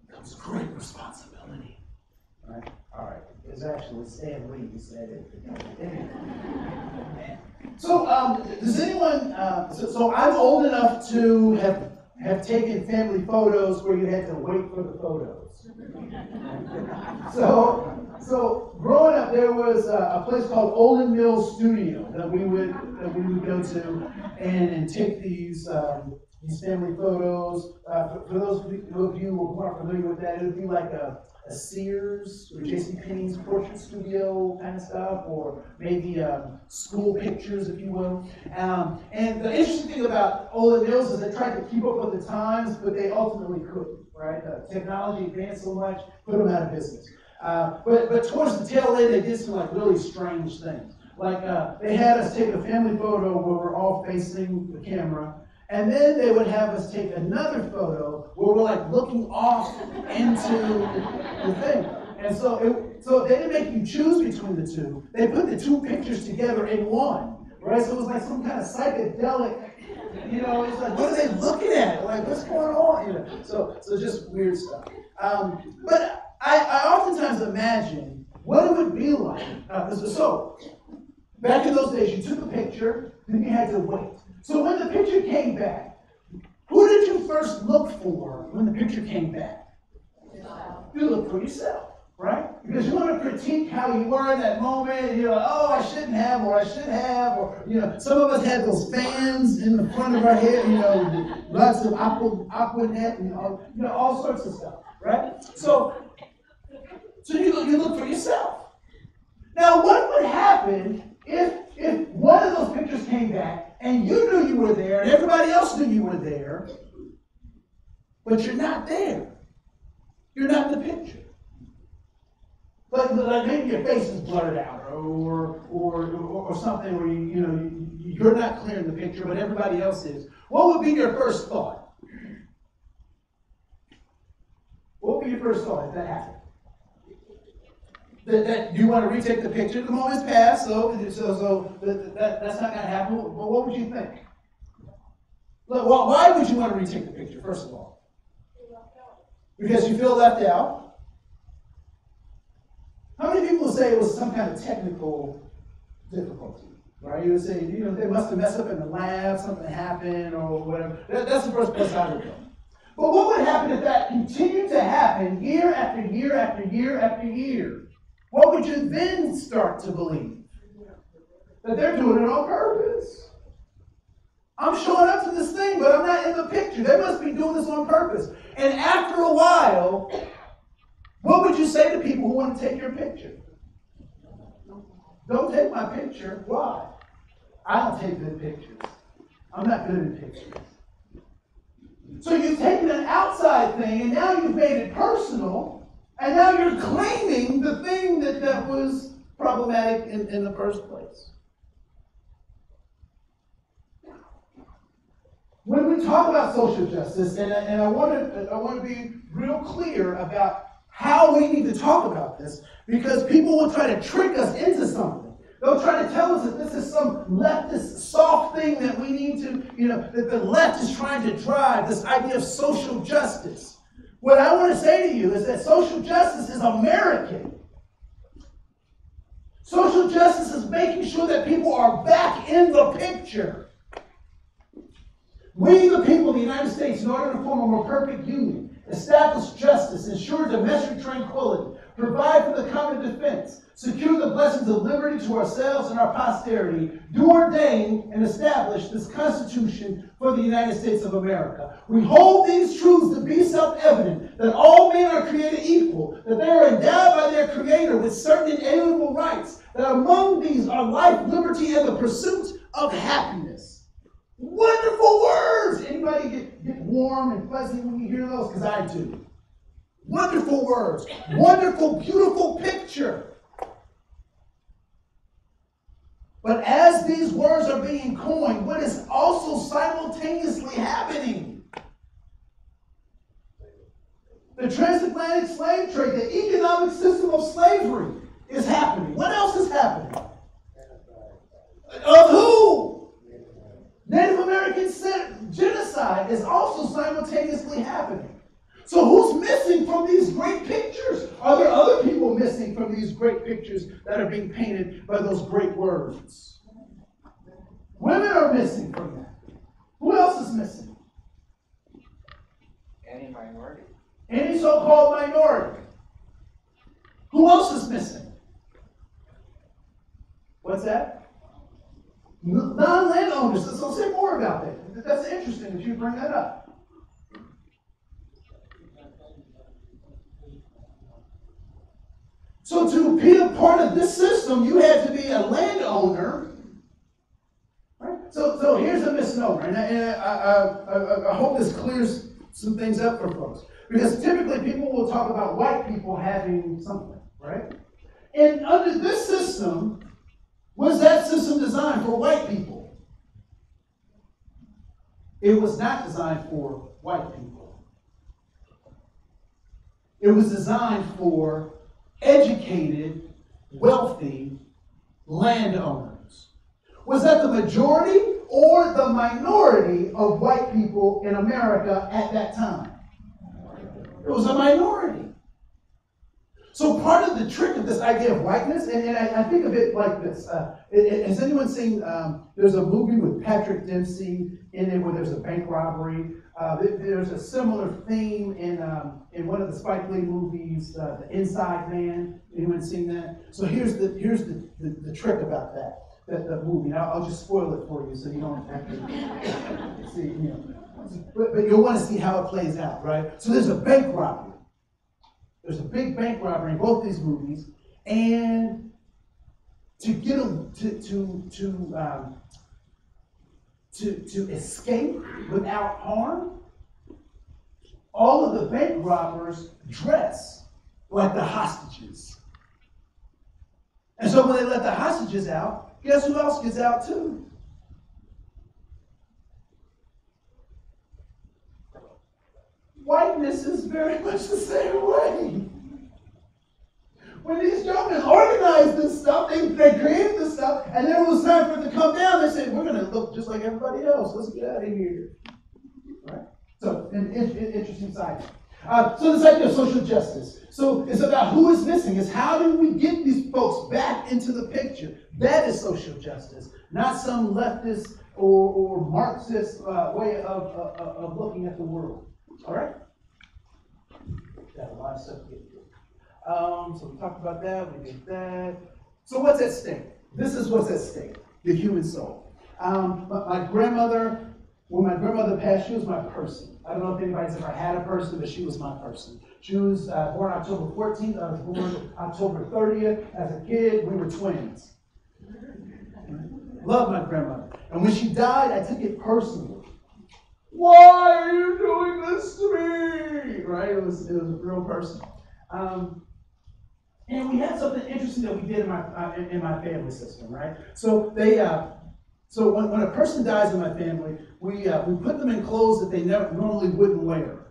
comes great responsibility. All right. It's actually Stan Lee who said it. So, does anyone? So I'm old enough to have taken family photos where you had to wait for the photos. So growing up, there was a place called Olin Mills Studio that we would go to and take these family photos. For those of you who aren't familiar with that, it would be like a Sears or JCPenney's portrait studio kind of stuff, or maybe school pictures, if you will. And the interesting thing about Olin Mills is they tried to keep up with the times, but they ultimately couldn't, right? Technology advanced so much, put them out of business. But towards the tail end, they did some like really strange things. Like they had us take a family photo where we're all facing the camera, and then they would have us take another photo where we're like looking off into the thing. And so they didn't make you choose between the two. They put the two pictures together in one, right? So it was like some kind of psychedelic, it's like, what are they looking at? Like, what's going on? So just weird stuff. But I oftentimes imagine what it would be like. So back in those days, you took a picture, then you had to wait. So when the picture came back, who did you first look for when the picture came back? You look for yourself, right? Because you want to critique how you were in that moment. You're like, oh, I shouldn't have, or I should have, or some of us had those fans in the front of our head, lots of Aquanet and all sorts of stuff, right? So you look for yourself. Now, what would happen if one of those pictures came back and you knew you were there and everybody else knew you were there, but you're not there? You're not in the picture. Like maybe your face is blurred out, or something where you're not clear in the picture, but everybody else is. What would be your first thought? What would be your first thought if that happened? That you want to retake the picture? The moment's passed, so that's not going to happen. But what would you think? Why would you want to retake the picture, first of all? Because you feel left out. How many people would say it was some kind of technical difficulty? Right? You would say, they must have messed up in the lab, something happened, or whatever. That's the first place I would go. But what would happen if that continued to happen year after year after year after year? What would you then start to believe? That they're doing it on purpose. I'm showing up to this thing, but I'm not in the picture. They must be doing this on purpose. And after a while, what would you say to people who want to take your picture? Don't take my picture. Why? I don't take good pictures. I'm not good at pictures. So you've taken an outside thing, and now you've made it personal, and now you're claiming the thing that was problematic in the first place. When we talk about social justice, and I want to be real clear about how we need to talk about this, because people will try to trick us into something. They'll try to tell us that this is some leftist soft thing that we need to, that the left is trying to drive, this idea of social justice. What I want to say to you is that social justice is American. Social justice is making sure that people are back in the picture. We, the people of the United States, in order to form a more perfect union, establish justice, ensure domestic tranquility, provide for the common defense, secure the blessings of liberty to ourselves and our posterity, do ordain and establish this Constitution for the United States of America. We hold these truths to be self-evident, that all men are created equal, that they are endowed by their Creator with certain inalienable rights, that among these are life, liberty, and the pursuit of happiness. Wonderful words! Anybody get warm and fuzzy when you hear those? Because I do. Wonderful words. Wonderful, beautiful picture. But as these words are being coined, what is also simultaneously happening? The transatlantic slave trade, the economic system of slavery is happening. What else is happening? Of who? Native American genocide is also simultaneously happening. So who's missing from these great pictures? Are there other people missing from these great pictures that are being painted by those great words? Women are missing from that. Who else is missing? Any minority. Any so-called minority. Who else is missing? What's that? Non-landowners. So say more about that. That's interesting that you bring that up. So to be a part of this system, you had to be a landowner. Right? So here's a misnomer, and I hope this clears some things up for folks. Because typically people will talk about white people having something, right? And under this system, was that system designed for white people? It was not designed for white people. It was designed for educated, wealthy landowners. Was that the majority or the minority of white people in America at that time? It was a minority. So part of the trick of this idea of whiteness, and I think of it like this. Has anyone seen, there's a movie with Patrick Dempsey in it where there's a bank robbery. There's a similar theme in one of the Spike Lee movies, The Inside Man. Anyone seen that? So here's the trick about that movie. Now I'll just spoil it for you so you don't have to see, But you'll want to see how it plays out, right? So there's a bank robbery. There's a big bank robbery in both these movies, and to get them to escape without harm, all of the bank robbers dress like the hostages. And so when they let the hostages out, guess who else gets out too? Whiteness is very much the same way. When these jokers organized this stuff, they created this stuff, and then it was time for it to come down, they said, we're going to look just like everybody else. Let's get out of here. Right? So, an interesting side. So this idea of social justice. So it's about who is missing. It's how do we get these folks back into the picture? That is social justice, not some leftist or Marxist way of looking at the world. All right? Got a lot of stuff to get through. So we talked about that, we did that. So what's at stake? This is what's at stake, the human soul. My grandmother, when my grandmother passed, she was my person. I don't know if anybody's ever had a person, but she was my person. She was born October 14th, I was born October 30th. As a kid, we were twins. Love my grandmother. And when she died, I took it personally. Why are you doing this to me? Right? It was a real person. And we had something interesting that we did in my family system, right? So so when a person dies in my family, we put them in clothes that they normally wouldn't wear.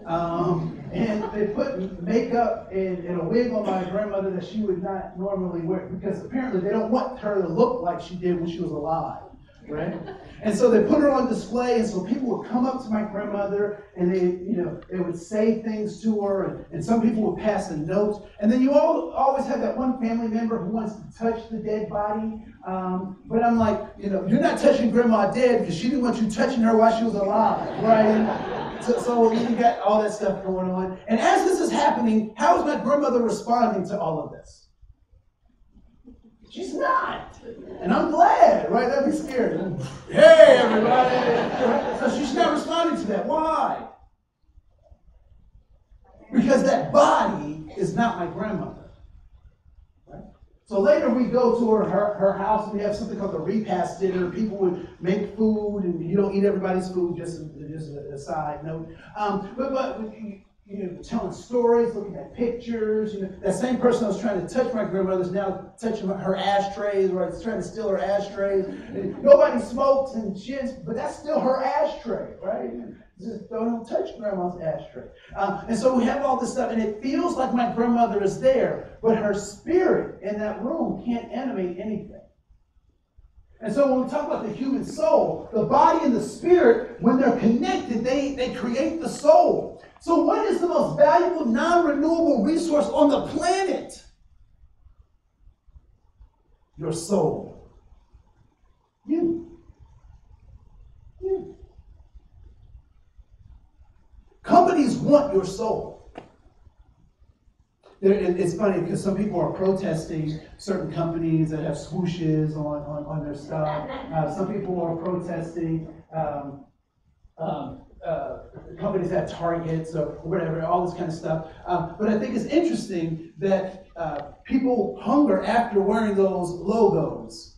And they put makeup and a wig on my grandmother that she would not normally wear, because apparently they don't want her to look like she did when she was alive. Right? And so they put her on display, and so people would come up to my grandmother and they would say things to her, and some people would pass a note. And then you always have that one family member who wants to touch the dead body. But I'm like, you're not touching grandma dead because she didn't want you touching her while she was alive, right? So you got all that stuff going on. And as this is happening, how is my grandmother responding to all of this? She's not. And I'm glad, right? That'd be scary. Hey, everybody. So she's not responding to that. Why? Because that body is not my grandmother. Right? So later we go to her house, and we have something called the repast dinner. People would make food, and you don't eat everybody's food, just a side note. Telling stories, looking at pictures. That same person that was trying to touch my grandmother is now touching her ashtrays, or it's trying to steal her ashtrays. And nobody smokes, and but that's still her ashtray, right? Just don't touch grandma's ashtray. And so we have all this stuff, and it feels like my grandmother is there, but her spirit in that room can't animate anything. And so when we talk about the human soul, the body and the spirit, when they're connected, they create the soul. So what is the most valuable, non-renewable resource on the planet? Your soul. You. companies want your soul. It's funny because some people are protesting certain companies that have swooshes on their stuff. Some people are protesting companies that have targets or whatever, all this kind of stuff. But I think it's interesting that people hunger after wearing those logos.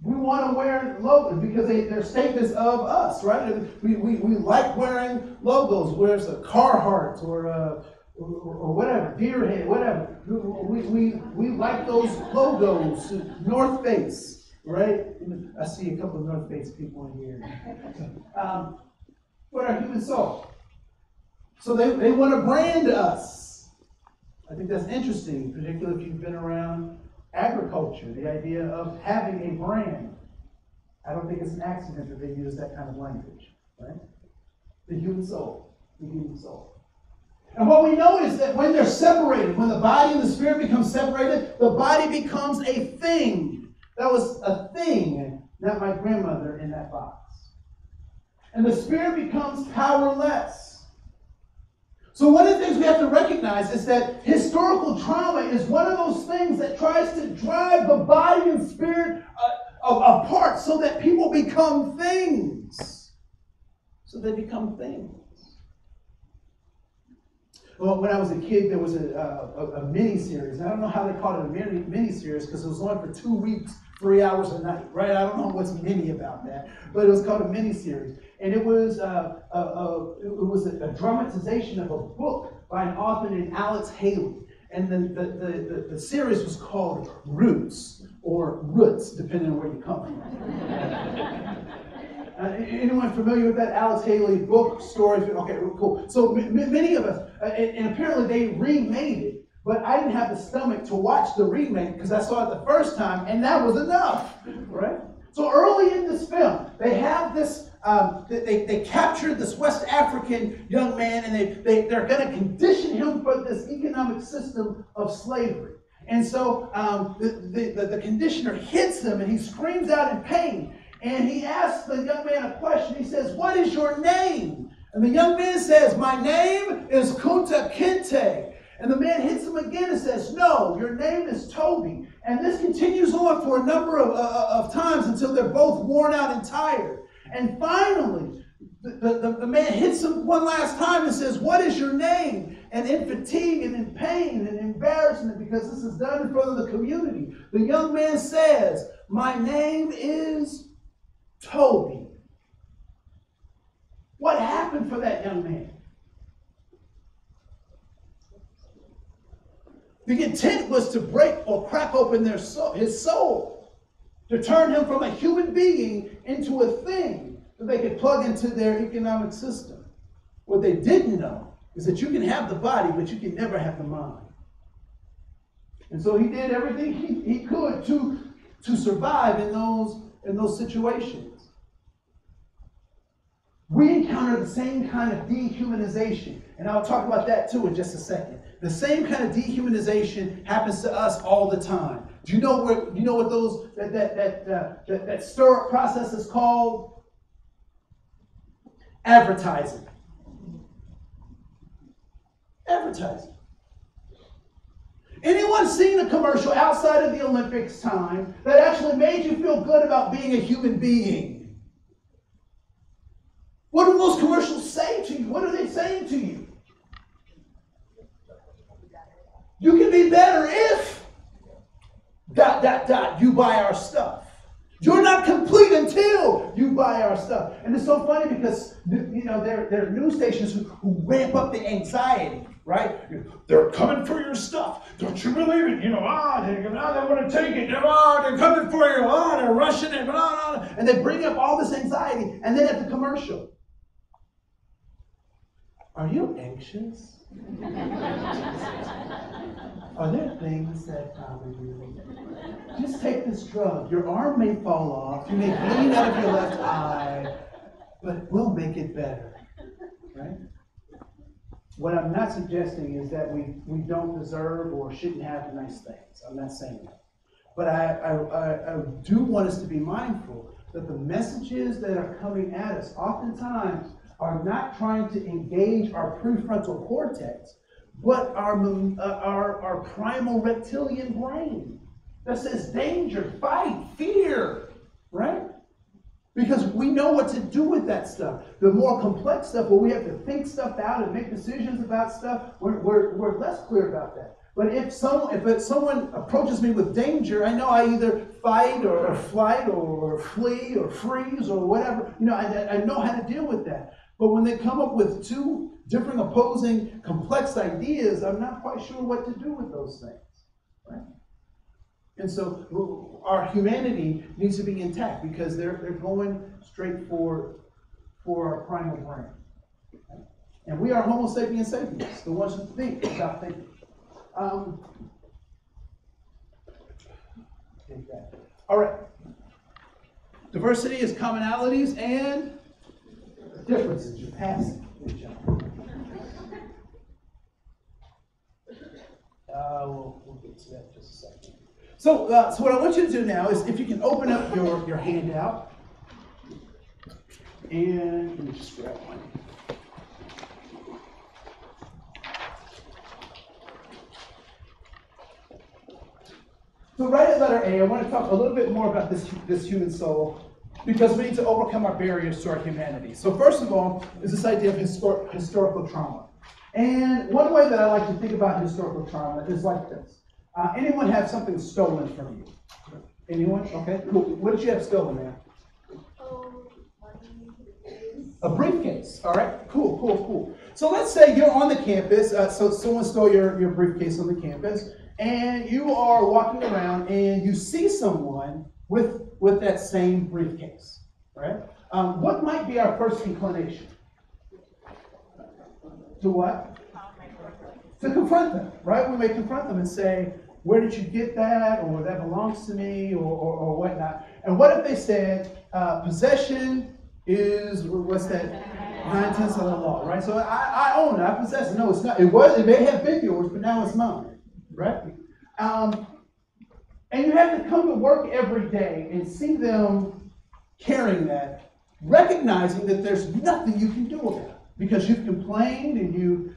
We want to wear logos because they're statements of us, right? We like wearing logos, whether it's a Carhartt or whatever, Deerhead, whatever. We like those logos, North Face, right? I see a couple of North Face people in here. But our human soul. So they want to brand us. I think that's interesting, particularly if you've been around agriculture, the idea of having a brand. I don't think it's an accident that they use that kind of language, right? The human soul, the human soul. And what we know is that when they're separated, when the body and the spirit become separated, the body becomes a thing. That was a thing, not my grandmother in that box. And the spirit becomes powerless. So one of the things we have to recognize is that historical trauma is one of those things that tries to drive the body and spirit apart so that people become things. So they become things. Well, when I was a kid, there was a mini-series. I don't know how they called it a mini-series because it was on for 2 weeks, 3 hours a night, right? I don't know what's mini about that, but it was called a mini-series. And it was a dramatization of a book by an author named Alex Haley. And then the series was called Roots, or Roots, depending on where you come from. Anyone familiar with that Alex Haley book story? Okay, cool. So many of us, and apparently they remade it, but I didn't have the stomach to watch the remake because I saw it the first time, and that was enough, right? So early in this film, they have this, they captured this West African young man, and they're going to condition him for this economic system of slavery. And so the conditioner hits him, and he screams out in pain. And he asks the young man a question. He says, "What is your name?" And the young man says, "My name is Kunta Kinte." And the man hits him again and says, "No, your name is Toby." And this continues on for a number of times until they're both worn out and tired. And finally, the man hits him one last time and says, "What is your name?" And in fatigue and in pain and embarrassment, because this is done in front of the community, the young man says, "My name is Toby." What happened for that young man? The intent was to break or crack open his soul, to turn him from a human being into a thing that they could plug into their economic system. What they didn't know is that you can have the body, but you can never have the mind. And so he did everything he could to survive in those situations. We encounter the same kind of dehumanization, and I'll talk about that too in just a second. The same kind of dehumanization happens to us all the time. Do you know what that stir-up process is called? Advertising. Advertising. Anyone seen a commercial outside of the Olympics time that actually made you feel good about being a human being? What do those commercials say to you? What are they saying to you? You can be better if ... you buy our stuff. You're not complete until you buy our stuff. And it's so funny because, there are news stations who ramp up the anxiety, right? They're coming for your stuff. Don't you believe it? They want to take it. They're coming for you. They're rushing it. And they bring up all this anxiety. And then at the commercial, "Are you anxious? Are there things that bother you? Just take this drug. Your arm may fall off. You may bleed out of your left eye, but we'll make it better." Right? What I'm not suggesting is that we don't deserve or shouldn't have nice things. I'm not saying that. But I do want us to be mindful that the messages that are coming at us oftentimes are not trying to engage our prefrontal cortex, but our primal reptilian brain that says danger, fight, fear, right? Because we know what to do with that stuff. The more complex stuff, where we have to think stuff out and make decisions about stuff, we're less clear about that. But if someone approaches me with danger, I know I either fight or flight or flee or freeze or whatever. You know, I know how to deal with that. But when they come up with two different opposing complex ideas, I'm not quite sure what to do with those things, right? And so our humanity needs to be intact because they're going straight for our primal brain. Okay? And we are Homo sapiens sapiens, the ones who think without thinking. All right. Diversity is commonalities and differences. You're passing each other. We'll get to that in just a second. So what I want you to do now is, if you can open up your handout, and let me just grab one. So right at letter A, I want to talk a little bit more about this human soul, because we need to overcome our barriers to our humanity. So first of all is this idea of historical trauma. And one way that I like to think about historical trauma is like this. Anyone have something stolen from you? Anyone? Okay, cool. What did you have stolen, man? A briefcase. All right, cool. So let's say you're on the campus. So someone stole your briefcase on the campus, and you are walking around and you see someone with that same briefcase. Right? What might be our first inclination? To what? To confront them, right? We may confront them and say, where did you get that? Or that belongs to me, or whatnot. And what if they said, possession is, what's that? 9/10 of the law, right? So I own it, I possess it. No, it's not. It may have been yours, but now it's mine, right? And you have to come to work every day and see them carrying that, recognizing that there's nothing you can do about it. Because you've complained and you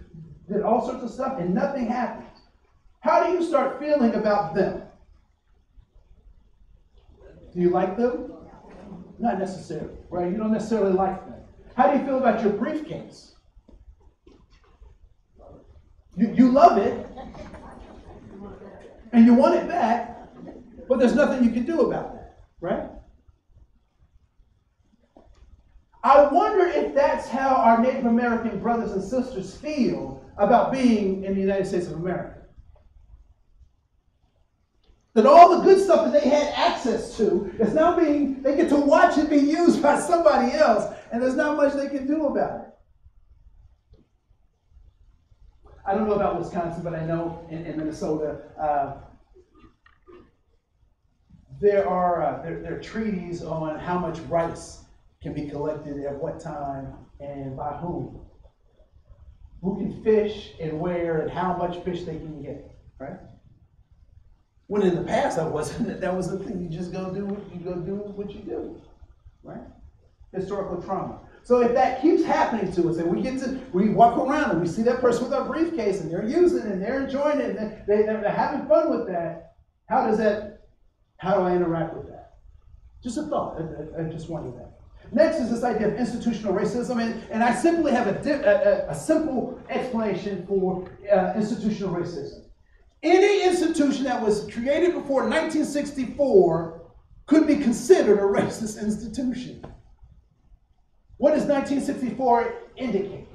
did all sorts of stuff and nothing happens. How do you start feeling about them? Do you like them? Not necessarily, right? You don't necessarily like them. How do you feel about your briefcase? You love it, and you want it back, but there's nothing you can do about that, right? I wonder if that's how our Native American brothers and sisters feel about being in the United States of America. That all the good stuff that they had access to is now they get to watch it be used by somebody else, and there's not much they can do about it. I don't know about Wisconsin, but I know in Minnesota, there are treaties on how much rice can be collected at what time and by whom. Who can fish and where and how much fish they can get, right? When in the past that was the thing. You just go do what you do, right? Historical trauma. So if that keeps happening to us, and we walk around and we see that person with our briefcase and they're using it and they're enjoying it and they're having fun with that, how do I interact with that? Just a thought. I just wondered that. Next is this idea of institutional racism, and I simply have a simple explanation for institutional racism. Any institution that was created before 1964 could be considered a racist institution. What does 1964 indicate?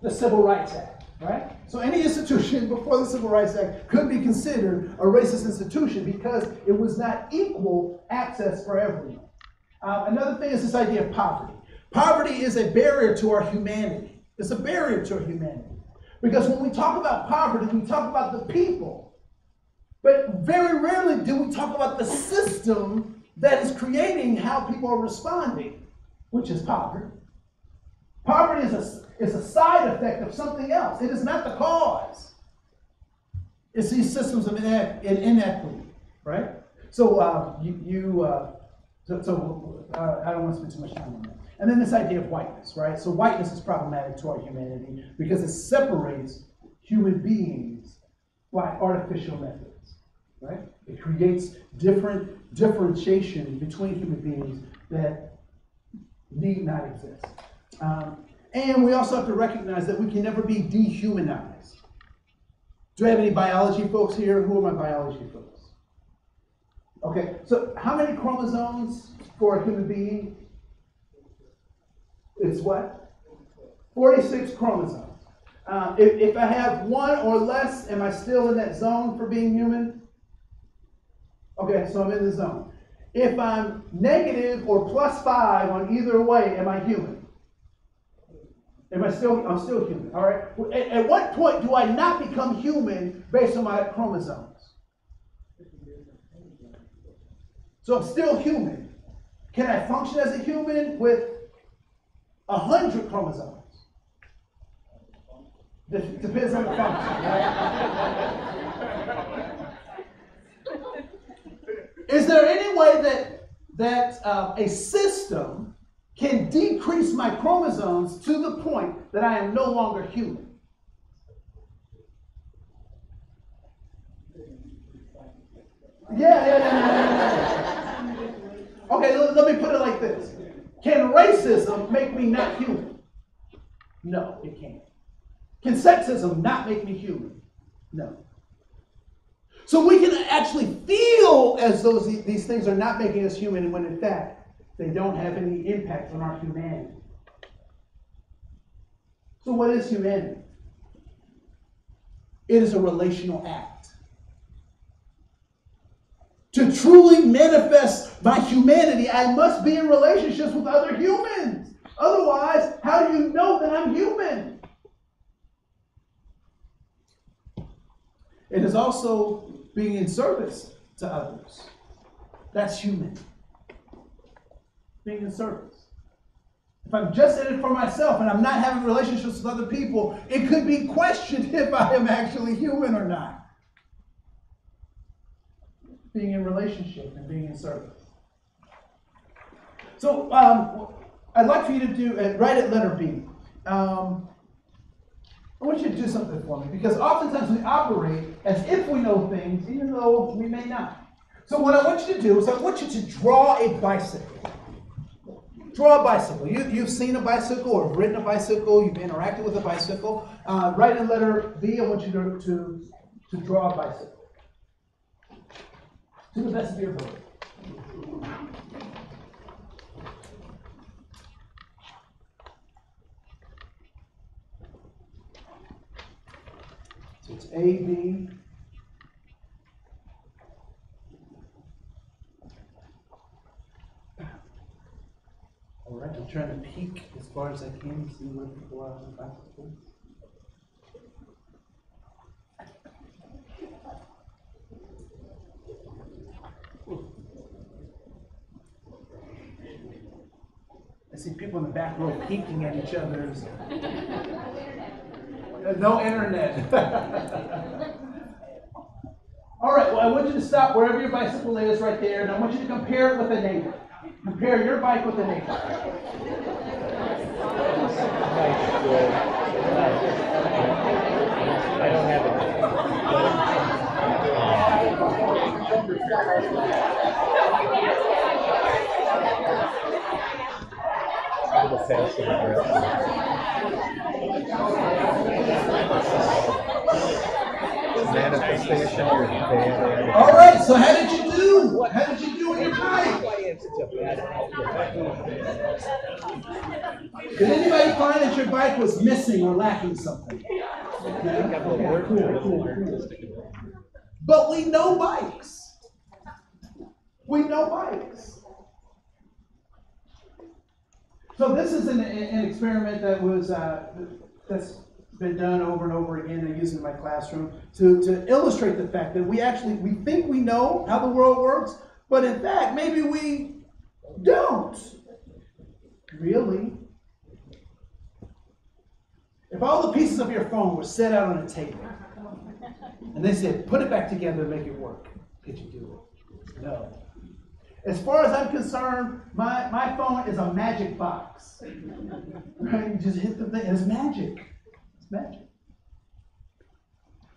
The Civil Rights Act, right? So any institution before the Civil Rights Act could be considered a racist institution because it was not equal access for everyone. Another thing is this idea of poverty. Poverty is a barrier to our humanity. It's a barrier to our humanity. Because when we talk about poverty, we talk about the people. But very rarely do we talk about the system that is creating how people are responding, which is poverty. Poverty is a side effect of something else. It is not the cause. It's these systems of inequity, right? So I don't want to spend too much time on that. And then this idea of whiteness, right? So whiteness is problematic to our humanity because it separates human beings by artificial methods, right? It creates different differentiation between human beings that need not exist. And we also have to recognize that we can never be dehumanized. Do I have any biology folks here? Who are my biology folks? Okay, so how many chromosomes for a human being? It's what? 46 chromosomes. If I have one or less, am I still in that zone for being human? Okay, so I'm in the zone. If I'm negative or +5 on either way, am I human? I'm still human, all right? At what point do I not become human based on my chromosomes? So I'm still human. Can I function as a human with 100 chromosomes? Depends on the function, right? Is there any way that a system can decrease my chromosomes to the point that I am no longer human? Yeah. Okay, let me put it like this. Can racism make me not human? No, it can't. Can sexism not make me human? No. So we can actually feel as though these things are not making us human, when in fact, they don't have any impact on our humanity. So what is humanity? It is a relational act. To truly manifest my humanity, I must be in relationships with other humans. Otherwise, how do you know that I'm human? It is also being in service to others. That's human. Being in service. If I'm just in it for myself and I'm not having relationships with other people, it could be questioned if I am actually human or not. Being in relationship and being in service. So I'd like for you to do, right at letter B. I want you to do something for me, because oftentimes we operate as if we know things, even though we may not. So what I want you to do is I want you to draw a bicycle. Draw a bicycle. You've seen a bicycle or ridden a bicycle. You've interacted with a bicycle. Right in letter B, I want you to draw a bicycle. To the best of your ability. So it's A, B. All right, I'm trying to peek as far as I can to see where people are on the bicycle. I see people in the back row peeking at each other's. No internet. All right, well, I want you to stop wherever your bicycle is right there, and I want you to compare it with a neighbor. Compare your bike with a neighbor. I don't have it. A little faster manifestation. All right, so how did you do? How did you do with your bike? Did anybody find that your bike was missing or lacking something? Yeah, cool. But we know bikes. We know bikes. So this is an experiment that was that's been done over and over again. I use it in my classroom to illustrate the fact that we think we know how the world works, but in fact, maybe we don't. Really? If all the pieces of your phone were set out on a table, and they said, put it back together and make it work, could you do it? No. As far as I'm concerned, my phone is a magic box. Right? You just hit the thing, and it's magic. It's magic.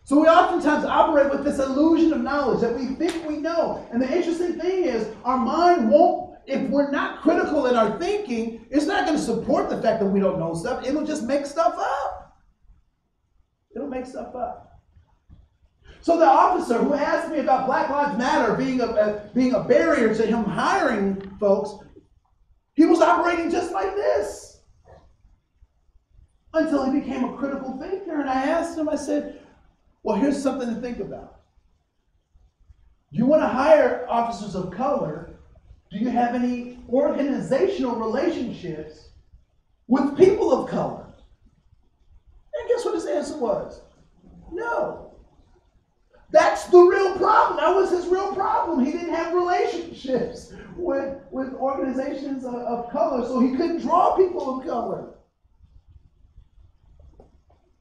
So we oftentimes operate with this illusion of knowledge that we think we know. And the interesting thing is, our mind won't, if we're not critical in our thinking, it's not going to support the fact that we don't know stuff. It'll just make stuff up. It'll make stuff up. So the officer who asked me about Black Lives Matter being a barrier to him hiring folks, he was operating just like this. Until he became a critical thinker. And I asked him, I said, well, here's something to think about. You want to hire officers of color. Do you have any organizational relationships with people of color? And guess what his answer was? No. That's the real problem. That was his real problem. He didn't have relationships with organizations of color, so he couldn't draw people of color.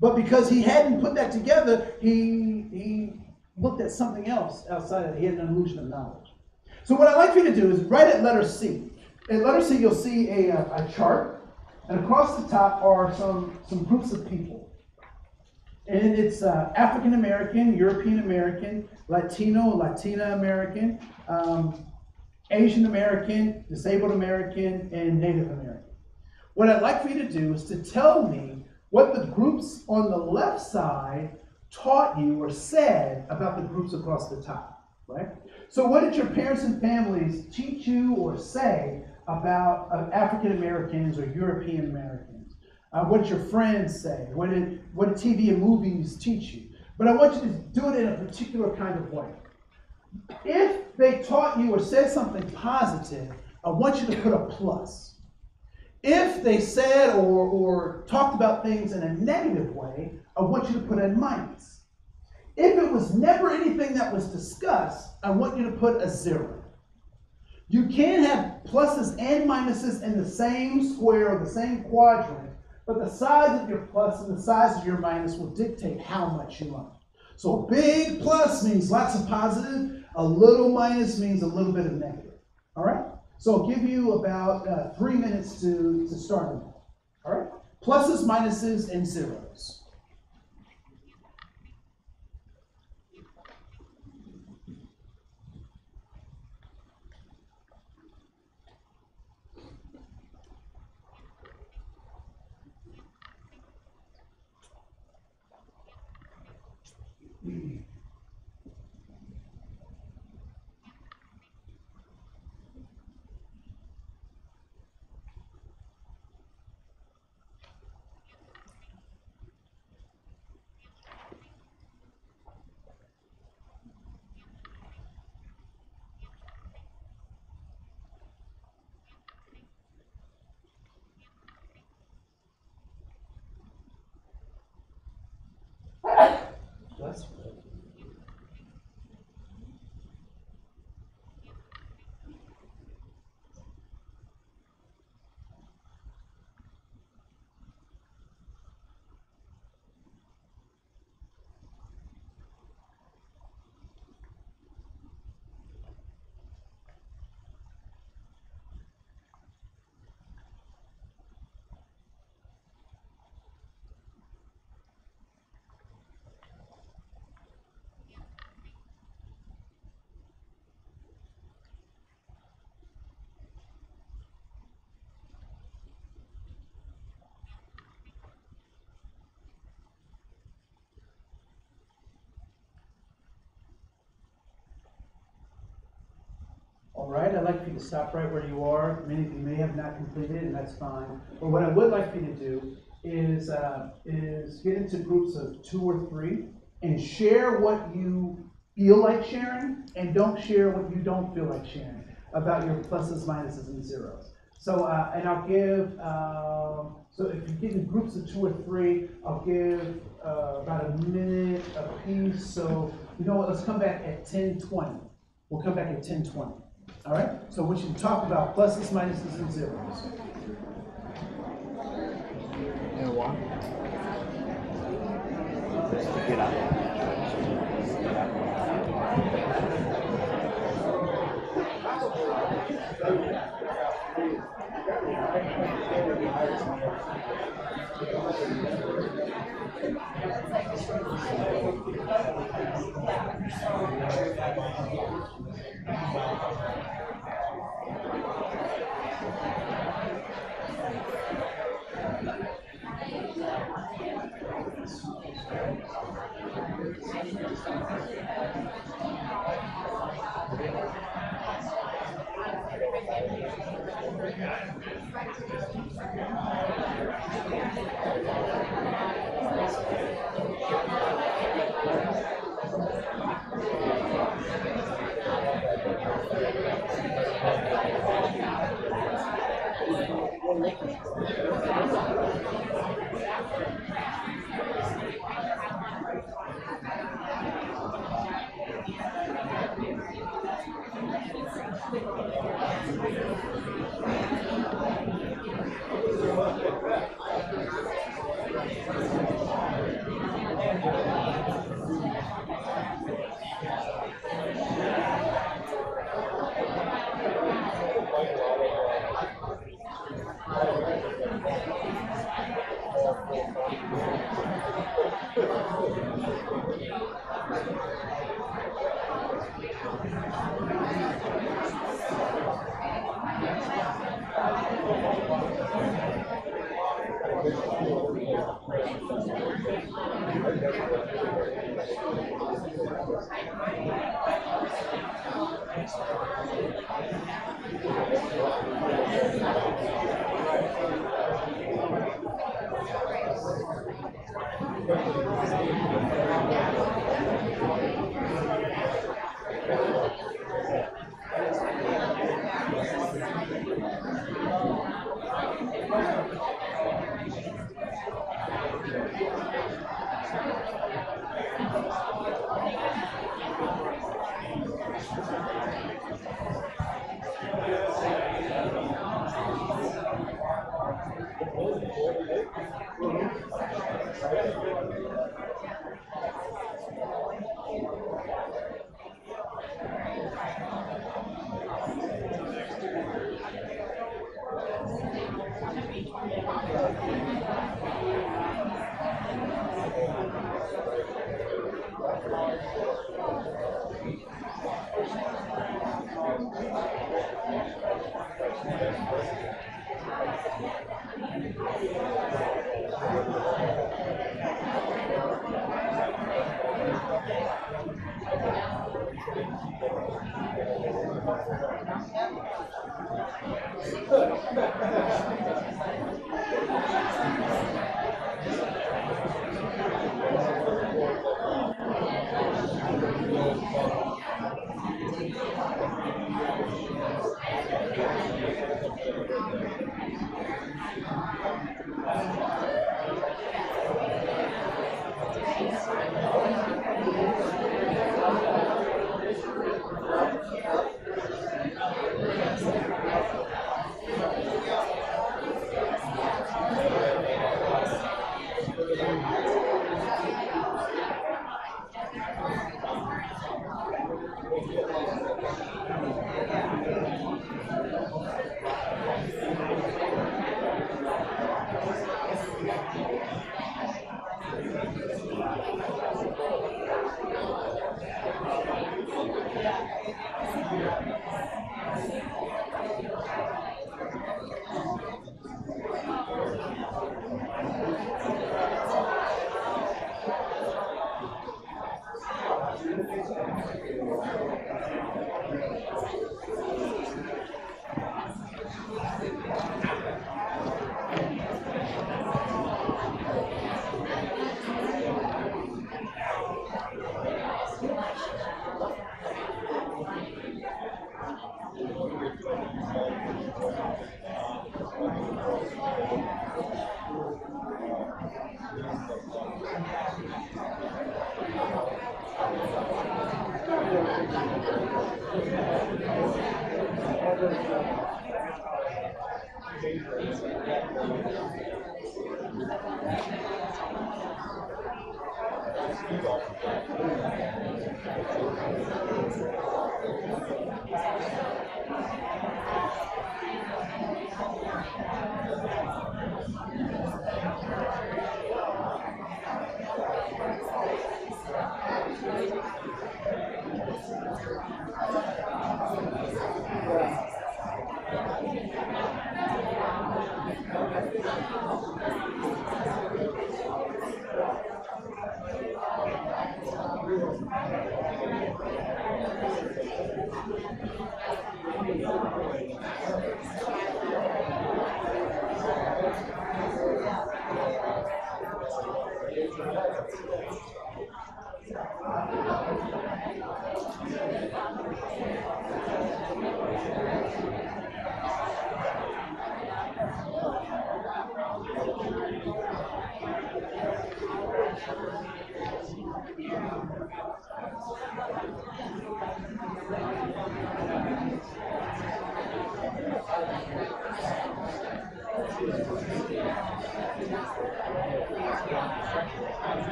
But because he hadn't put that together, he looked at something else outside of it. He had an illusion of knowledge. So what I'd like for you to do is write at letter C. At letter C, you'll see a chart, and across the top are some groups of people. And it's African American, European American, Latino, Latina American, Asian American, Disabled American, and Native American. What I'd like for you to do is to tell me what the groups on the left side taught you or said about the groups across the top, right? So what did your parents and families teach you or say about African Americans or European Americans? What did your friends say? What did TV and movies teach you? But I want you to do it in a particular kind of way. If they taught you or said something positive, I want you to put a plus. If they said or talked about things in a negative way, I want you to put a minus. If it was never anything that was discussed, I want you to put a 0. You can have pluses and minuses in the same square or the same quadrant, but the size of your plus and the size of your minus will dictate how much you learn. So a big plus means lots of positive, a little minus means a little bit of negative. All right? So I'll give you about 3 minutes to start on that. All right? Pluses, minuses, and zeros. That's good. All right, I'd like for you to stop right where you are. Many of you may have not completed, and that's fine. But what I would like for you to do is get into groups of 2 or 3 and share what you feel like sharing, and don't share what you don't feel like sharing about your pluses, minuses, and zeros. So, and I'll give, so if you get in groups of 2 or 3, I'll give about a minute apiece. So, you know what, let's come back at 10:20. We'll come back at 10:20. All right? So I want you to talk about pluses, minuses, and zeros. And one. Get up.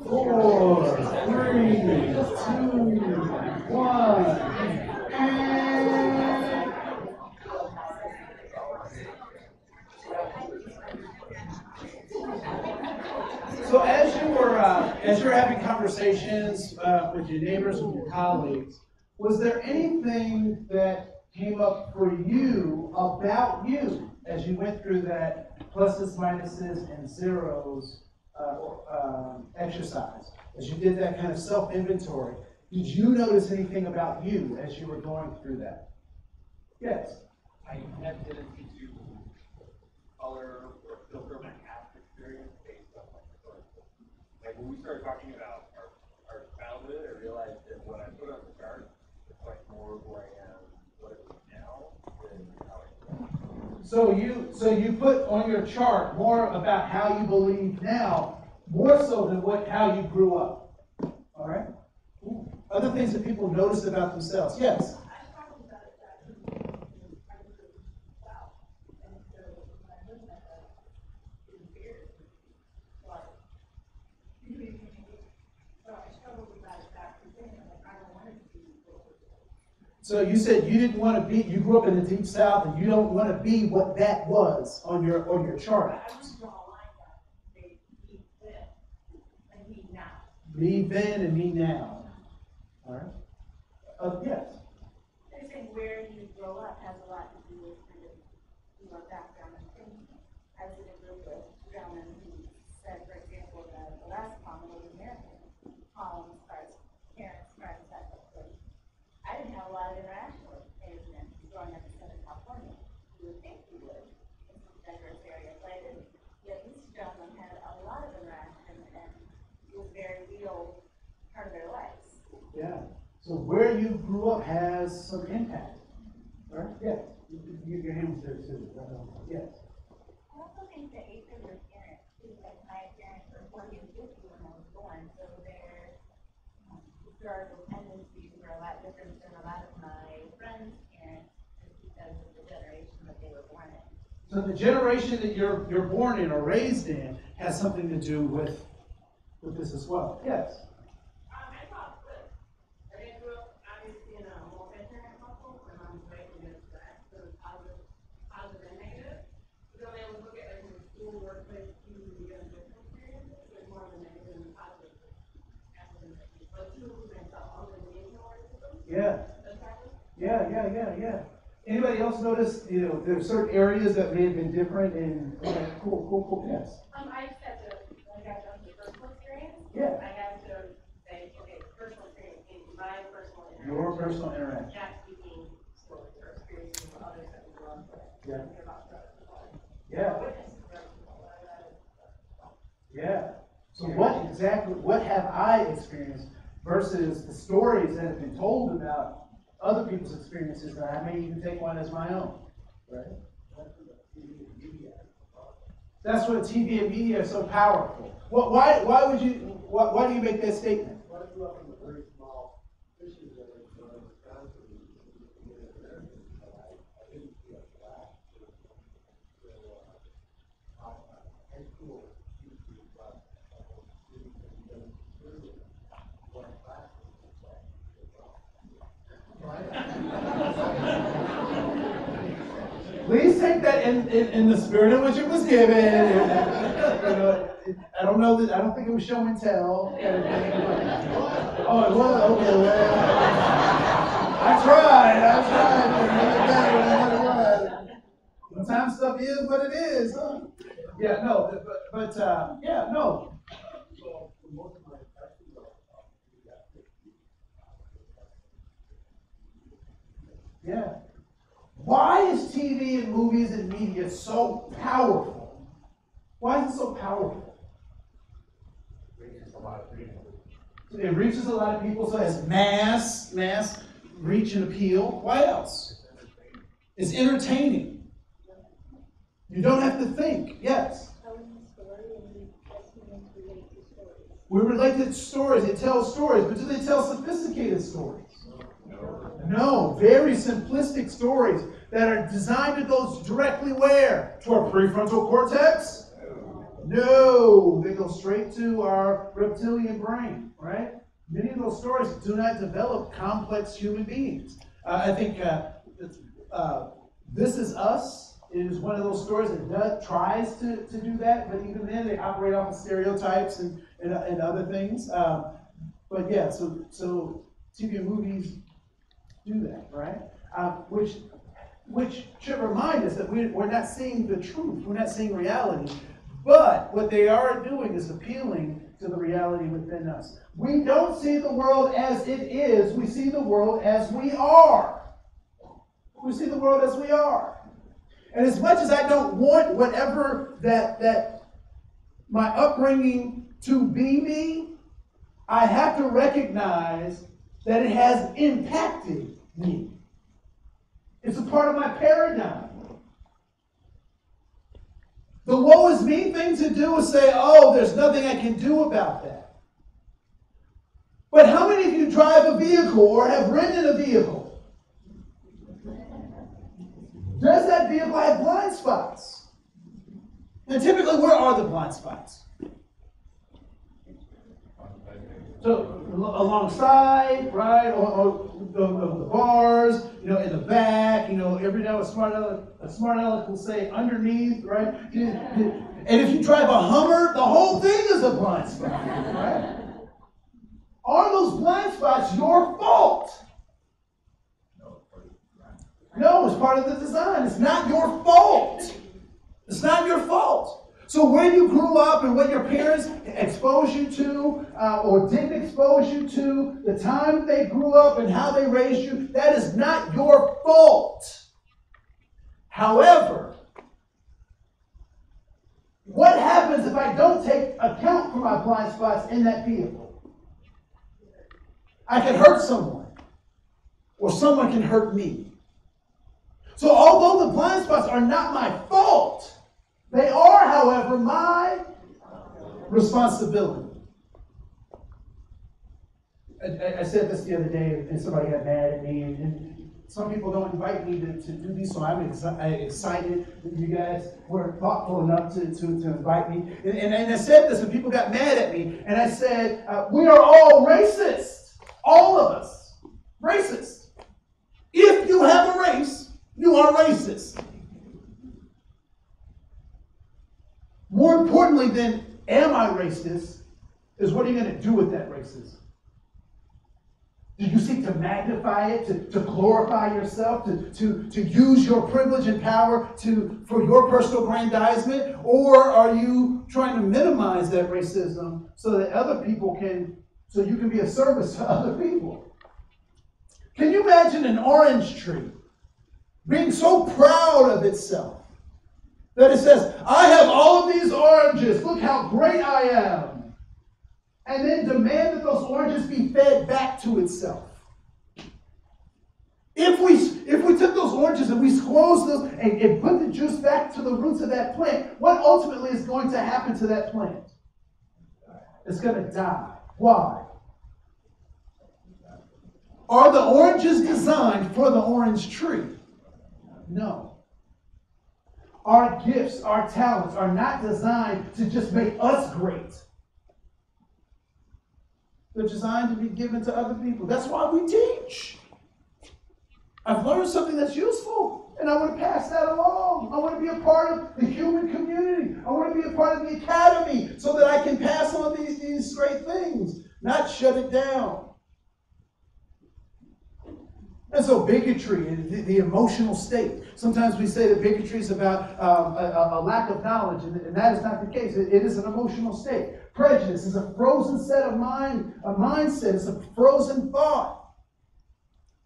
4, 3, 2, 1, and so as you were having conversations with your neighbors and your colleagues, was there anything that came up for you about you as you went through that pluses, minuses, and zeros exercise? As you did that kind of self-inventory, did you notice anything about you as you were going through that? Yes. I have tendency to color or filter my past experience based on my current. Like when we started talking about our childhood, I realized that what I put on the chart reflects more of who I am, what it is now, than how I feel. So you put on your chart more about how you believe now, more so than how you grew up. All right? Other things that people notice about themselves. Yes. So you said you didn't want to be, you grew up in the Deep South and you don't want to be what that was on your chart. Me then and me now. All right. Yes. They're saying where you grow up has a lot to do with kind of your background and thinking. I was in a group with gentlemen who said, for example, that the last column was American column as far as parents, friends, that type of thing. I didn't have a lot of interaction with Asian men growing up in Southern California. You would think you would in some diverse areas, but I didn't. Yet these gentlemen had a lot of interaction and it was a very real part of their lives. Yeah. So where you grew up has some impact. Right? Yes. Your hand was there too. Yes. I also think the age of your parents, too, like my parents were 40 and 50 when I was born, so their historical tendencies were a lot different than a lot of my friends' parents, just because of the generation that they were born in. So the generation that you're born in or raised in has something to do with this as well. Yes. I thought that I grew up obviously in a multi-parent household. My mom's raised in this back, so it's positive and negative. But then I would look at like in the school, workplace, you get a different experiences. There's more of a negative and positive aspect. But two of them all the engagement systems. Yeah. Yeah. Anybody else notice, there's certain areas that may have been different and cool, yes. I just had to, like I got the personal experience. Yeah. I had to say, okay, personal experience means my personal interaction. Your personal interaction. Not speaking stories or experiences with others that we love. Yeah. Yeah. Yeah. So what have I experienced versus the stories that have been told about other people's experiences that I may even take one as my own, right? That's what TV and media is so powerful. Why do you make that statement? I grew up in a very small fishing village in Wisconsin. I didn't feel black. High school history class. Please take that in the spirit in which it was given. I don't know that. I don't think it was show and tell kind of thing. Oh, it was. Okay, well, I tried. Sometimes stuff is what it is. Huh? Yeah, no, but yeah, no. Yeah. Why is TV and movies and media so powerful? Why is it so powerful? It reaches a lot of people, so it has mass reach and appeal. Why else? It's entertaining. You don't have to think. Yes. We relate to stories. It tells stories, but do they tell sophisticated stories? No, very simplistic stories that are designed to go directly where? To our prefrontal cortex? No, they go straight to our reptilian brain, right? Many of those stories do not develop complex human beings. I think This Is Us is one of those stories that tries to do that, but even then they operate off of stereotypes and other things. But yeah, so TV and movies do that, right? Which should remind us that we're not seeing the truth, we're not seeing reality. But what they are doing is appealing to the reality within us. We don't see the world as it is, we see the world as we are. We see the world as we are. And as much as I don't want whatever that my upbringing to be me, I have to recognize that it has impacted me. It's a part of my paradigm. The woe is me thing to do is say, oh, there's nothing I can do about that. But how many of you drive a vehicle or have ridden in a vehicle? Does that vehicle have blind spots? And typically, where are the blind spots? So alongside, right, or the bars, in the back, every now a smart aleck will say underneath, right? And if you drive a Hummer, the whole thing is a blind spot, right? Are those blind spots your fault? No, it's part of the design. It's not your fault. It's not your fault. So where you grew up and what your parents exposed you to or didn't expose you to, the time they grew up and how they raised you, that is not your fault. However, what happens if I don't take account for my blind spots in that vehicle? I can hurt someone, or someone can hurt me. So although the blind spots are not my fault, they are, however, my responsibility. I said this the other day, and somebody got mad at me, and some people don't invite me to do these, so I'm excited that you guys were thoughtful enough to invite me. And I said this, and people got mad at me, and I said, we are all racist. All of us. Racist. If you have a race, you are racist. More importantly than am I racist is what are you going to do with that racism? Do you seek to magnify it, to glorify yourself, to use your privilege and power for your personal aggrandizement? Or are you trying to minimize that racism so that so you can be of service to other people? Can you imagine an orange tree being so proud of itself that it says, I have all of these oranges, look how great I am, and then demand that those oranges be fed back to itself? If we took those oranges and we squoze those and put the juice back to the roots of that plant, what ultimately is going to happen to that plant? It's going to die. Why? Are the oranges designed for the orange tree? No. Our gifts, our talents are not designed to just make us great. They're designed to be given to other people. That's why we teach. I've learned something that's useful. And I want to pass that along. I want to be a part of the human community. I want to be a part of the academy so that I can pass on these great things, not shut it down. And so bigotry, the emotional state. Sometimes we say that bigotry is about a lack of knowledge, and that is not the case. It is an emotional state. Prejudice is a frozen set of mindset. It's a frozen thought.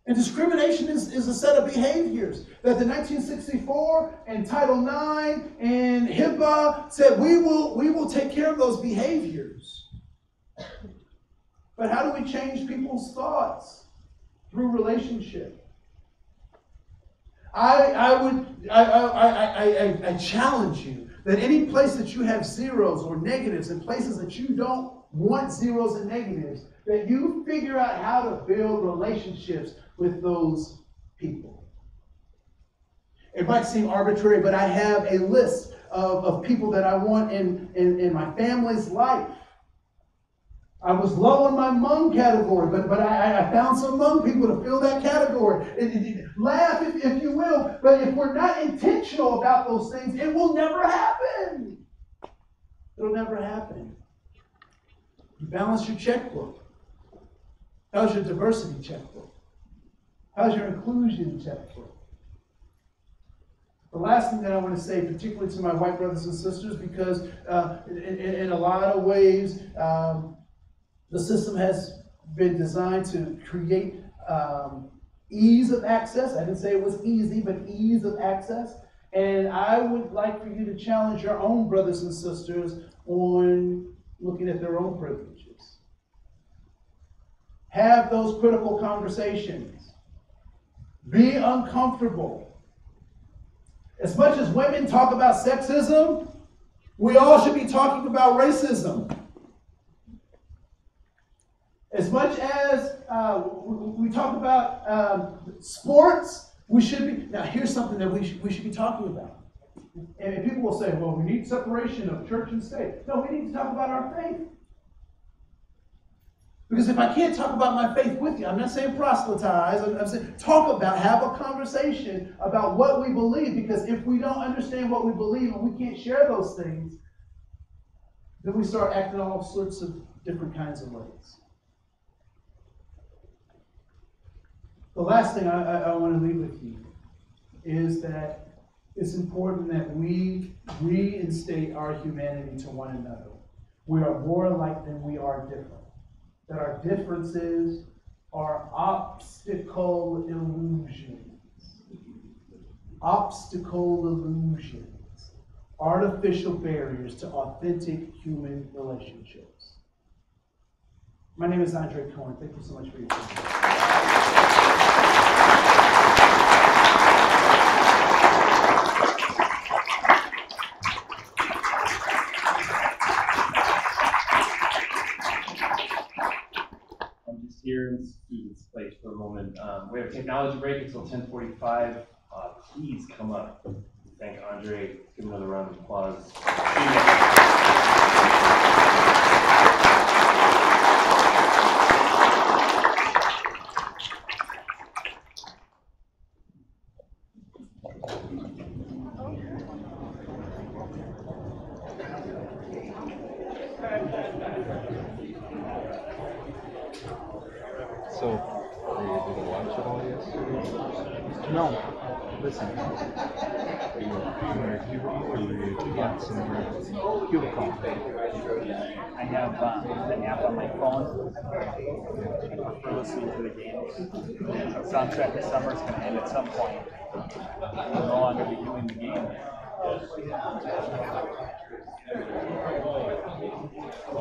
And discrimination is a set of behaviors that the 1964 and Title IX and HIPAA said we will take care of those behaviors. But how do we change people's thoughts? Through relationship. I challenge you that any place that you have zeros or negatives and places that you don't want zeros and negatives, that you figure out how to build relationships with those people. It might seem arbitrary, but I have a list of people that I want in my family's life. I was low in my Hmong category, but I found some Hmong people to fill that category. Laugh if you will, but if we're not intentional about those things, it will never happen. It'll never happen. You balance your checkbook. How's your diversity checkbook? How's your inclusion checkbook? The last thing that I want to say, particularly to my white brothers and sisters, because in a lot of ways, the system has been designed to create ease of access. I didn't say it was easy, but ease of access. And I would like for you to challenge your own brothers and sisters on looking at their own privileges. Have those critical conversations. Be uncomfortable. As much as women talk about sexism, we all should be talking about racism. As much as we talk about sports, we should be. Now, here's something that we should be talking about. And people will say, well, we need separation of church and state. No, we need to talk about our faith. Because if I can't talk about my faith with you, I'm not saying proselytize, I'm saying talk about, have a conversation about what we believe. Because if we don't understand what we believe and we can't share those things, then we start acting all sorts of different kinds of ways. The last thing I want to leave with you is that it's important that we reinstate our humanity to one another. We are more alike than we are different. That our differences are optical illusions. Optical illusions. Artificial barriers to authentic human relationships. My name is Andre Koen. Thank you so much for your time. Here in students' place for a moment. We have a technology break until 10:45. Please come up. Thank Andre. Give him another round of applause. So, were you able to watch it all yesterday? No. Listen. Were you in your cubicle or were you somewhere? Cubicle. I have an app on my phone for listening to the games. Soundtrack of Summer is going to end at some point. We'll no longer be doing the game.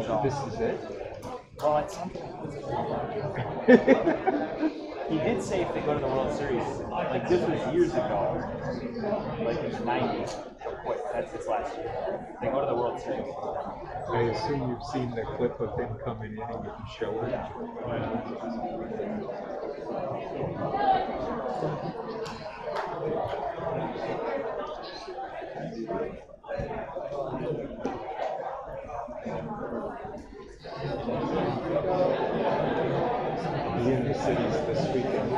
So, This is it? well, at some point. He did say if they go to the World Series, like this was years ago, like in the 90s, he'll quit. That's his last year. They go to the World Series. I assume you've seen the clip of him coming in and you can show it. Yeah. The Inner Cities this weekend.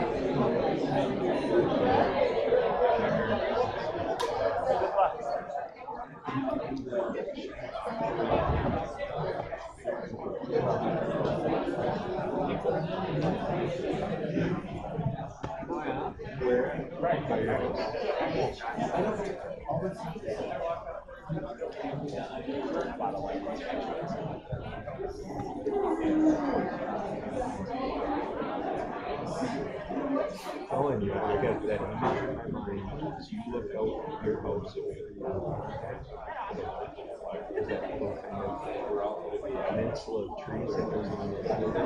Telling you, I got that image in my mind as you look out your house over is that little kind of peninsula of trees that goes on the side of it.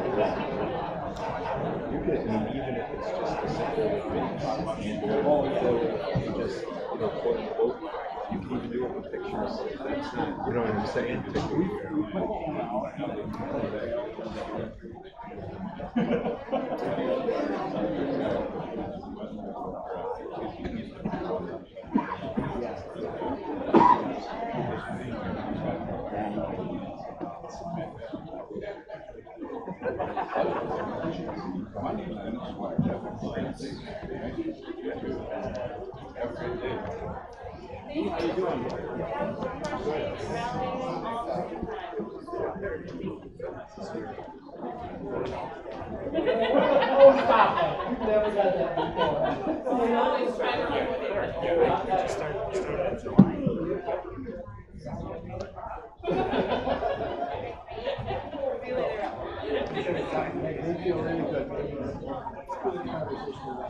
You could, I mean, even if it's just a simple fence, you just, float a boat. You can even do it with pictures. That's not, you know what I'm saying? Oh, stop that. You've never got that before. They feel really good. It's good conversation with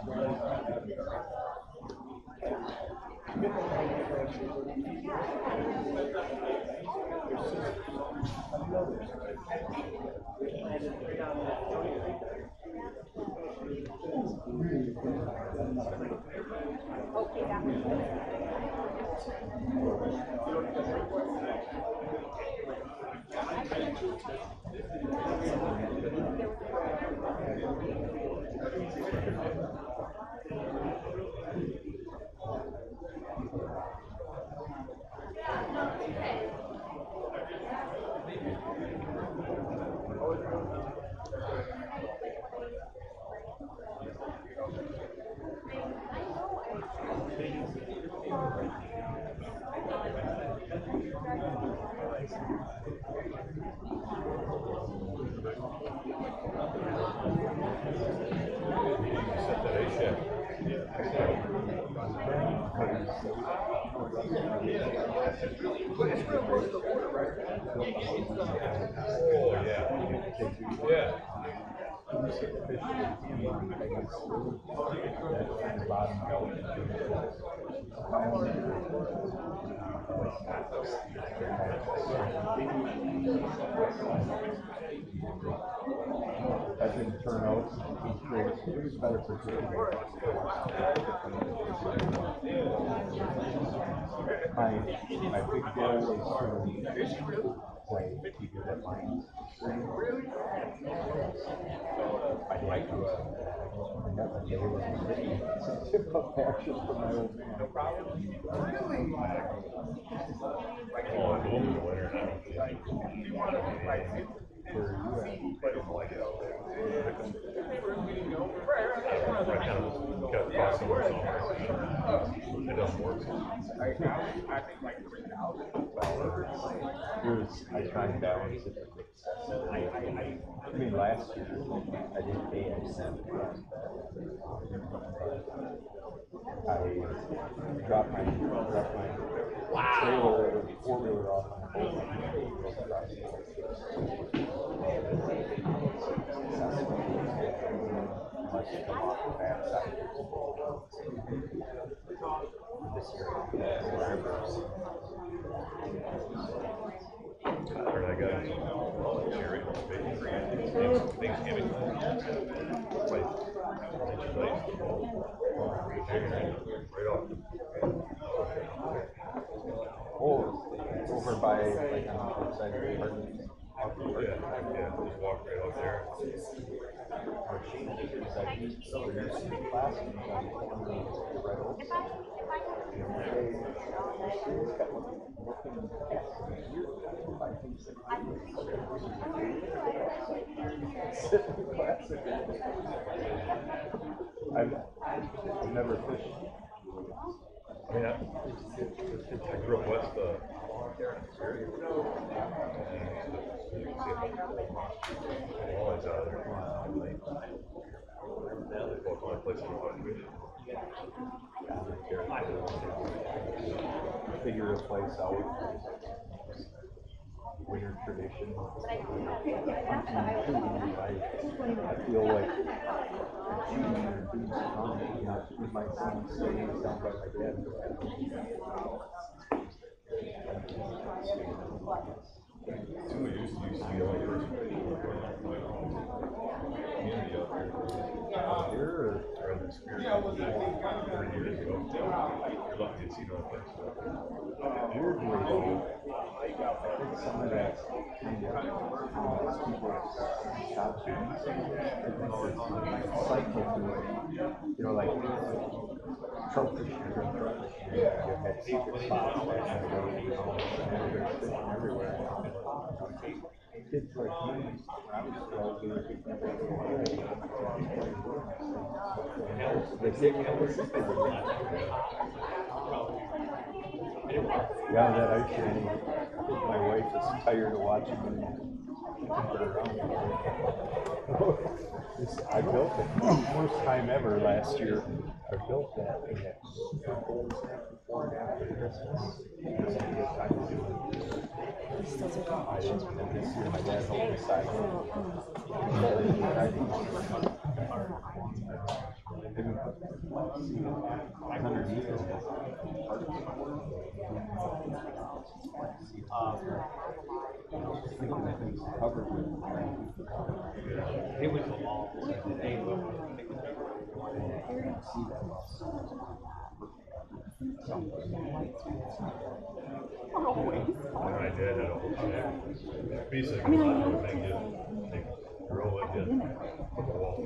That didn't turn out. It was better for my big goal is to play keep it at mine. My dad comes up. They were tip up action for my old man. No problem. Really? Oh, I do in the winter. Where are you at? I don't like it out there. Right now, got to cross somewhere somewhere. It doesn't work. I think like 3,000. I try and balance it. I mean, last year I didn't pay any cent. I dropped my trailer, four-wheeler off my boat. I heard I got cherry Thanksgiving. Right off. Oh, over by like on the outside of the apartment. Yeah, just walk right out there. Our change is that there used to be classrooms on the corner of the Red Oak side. And they kept looking past the year by things that classic. I've never fished. I mean, I grew up west Figure a place out. Winter tradition. I feel like you might sound silly, sound like my dad. Two used to be the only person community out here or in the spirit 30 years ago. You're lucky to see no place. Weirdly, I think some of that kind of people's shops cycle through it. You know, like trophy you had secret spots and there's fishing everywhere. Kids like me, when I was 12, they yeah, that ice cream. My wife is tired of watching me turn around. I built it. First time ever last year. I built that and that gold snack before and after Christmas. This will be a time to do it. And this year my dad helped me size It was a long day. My dad had a whole shack. Basically, a lot of things they grow it in the wall.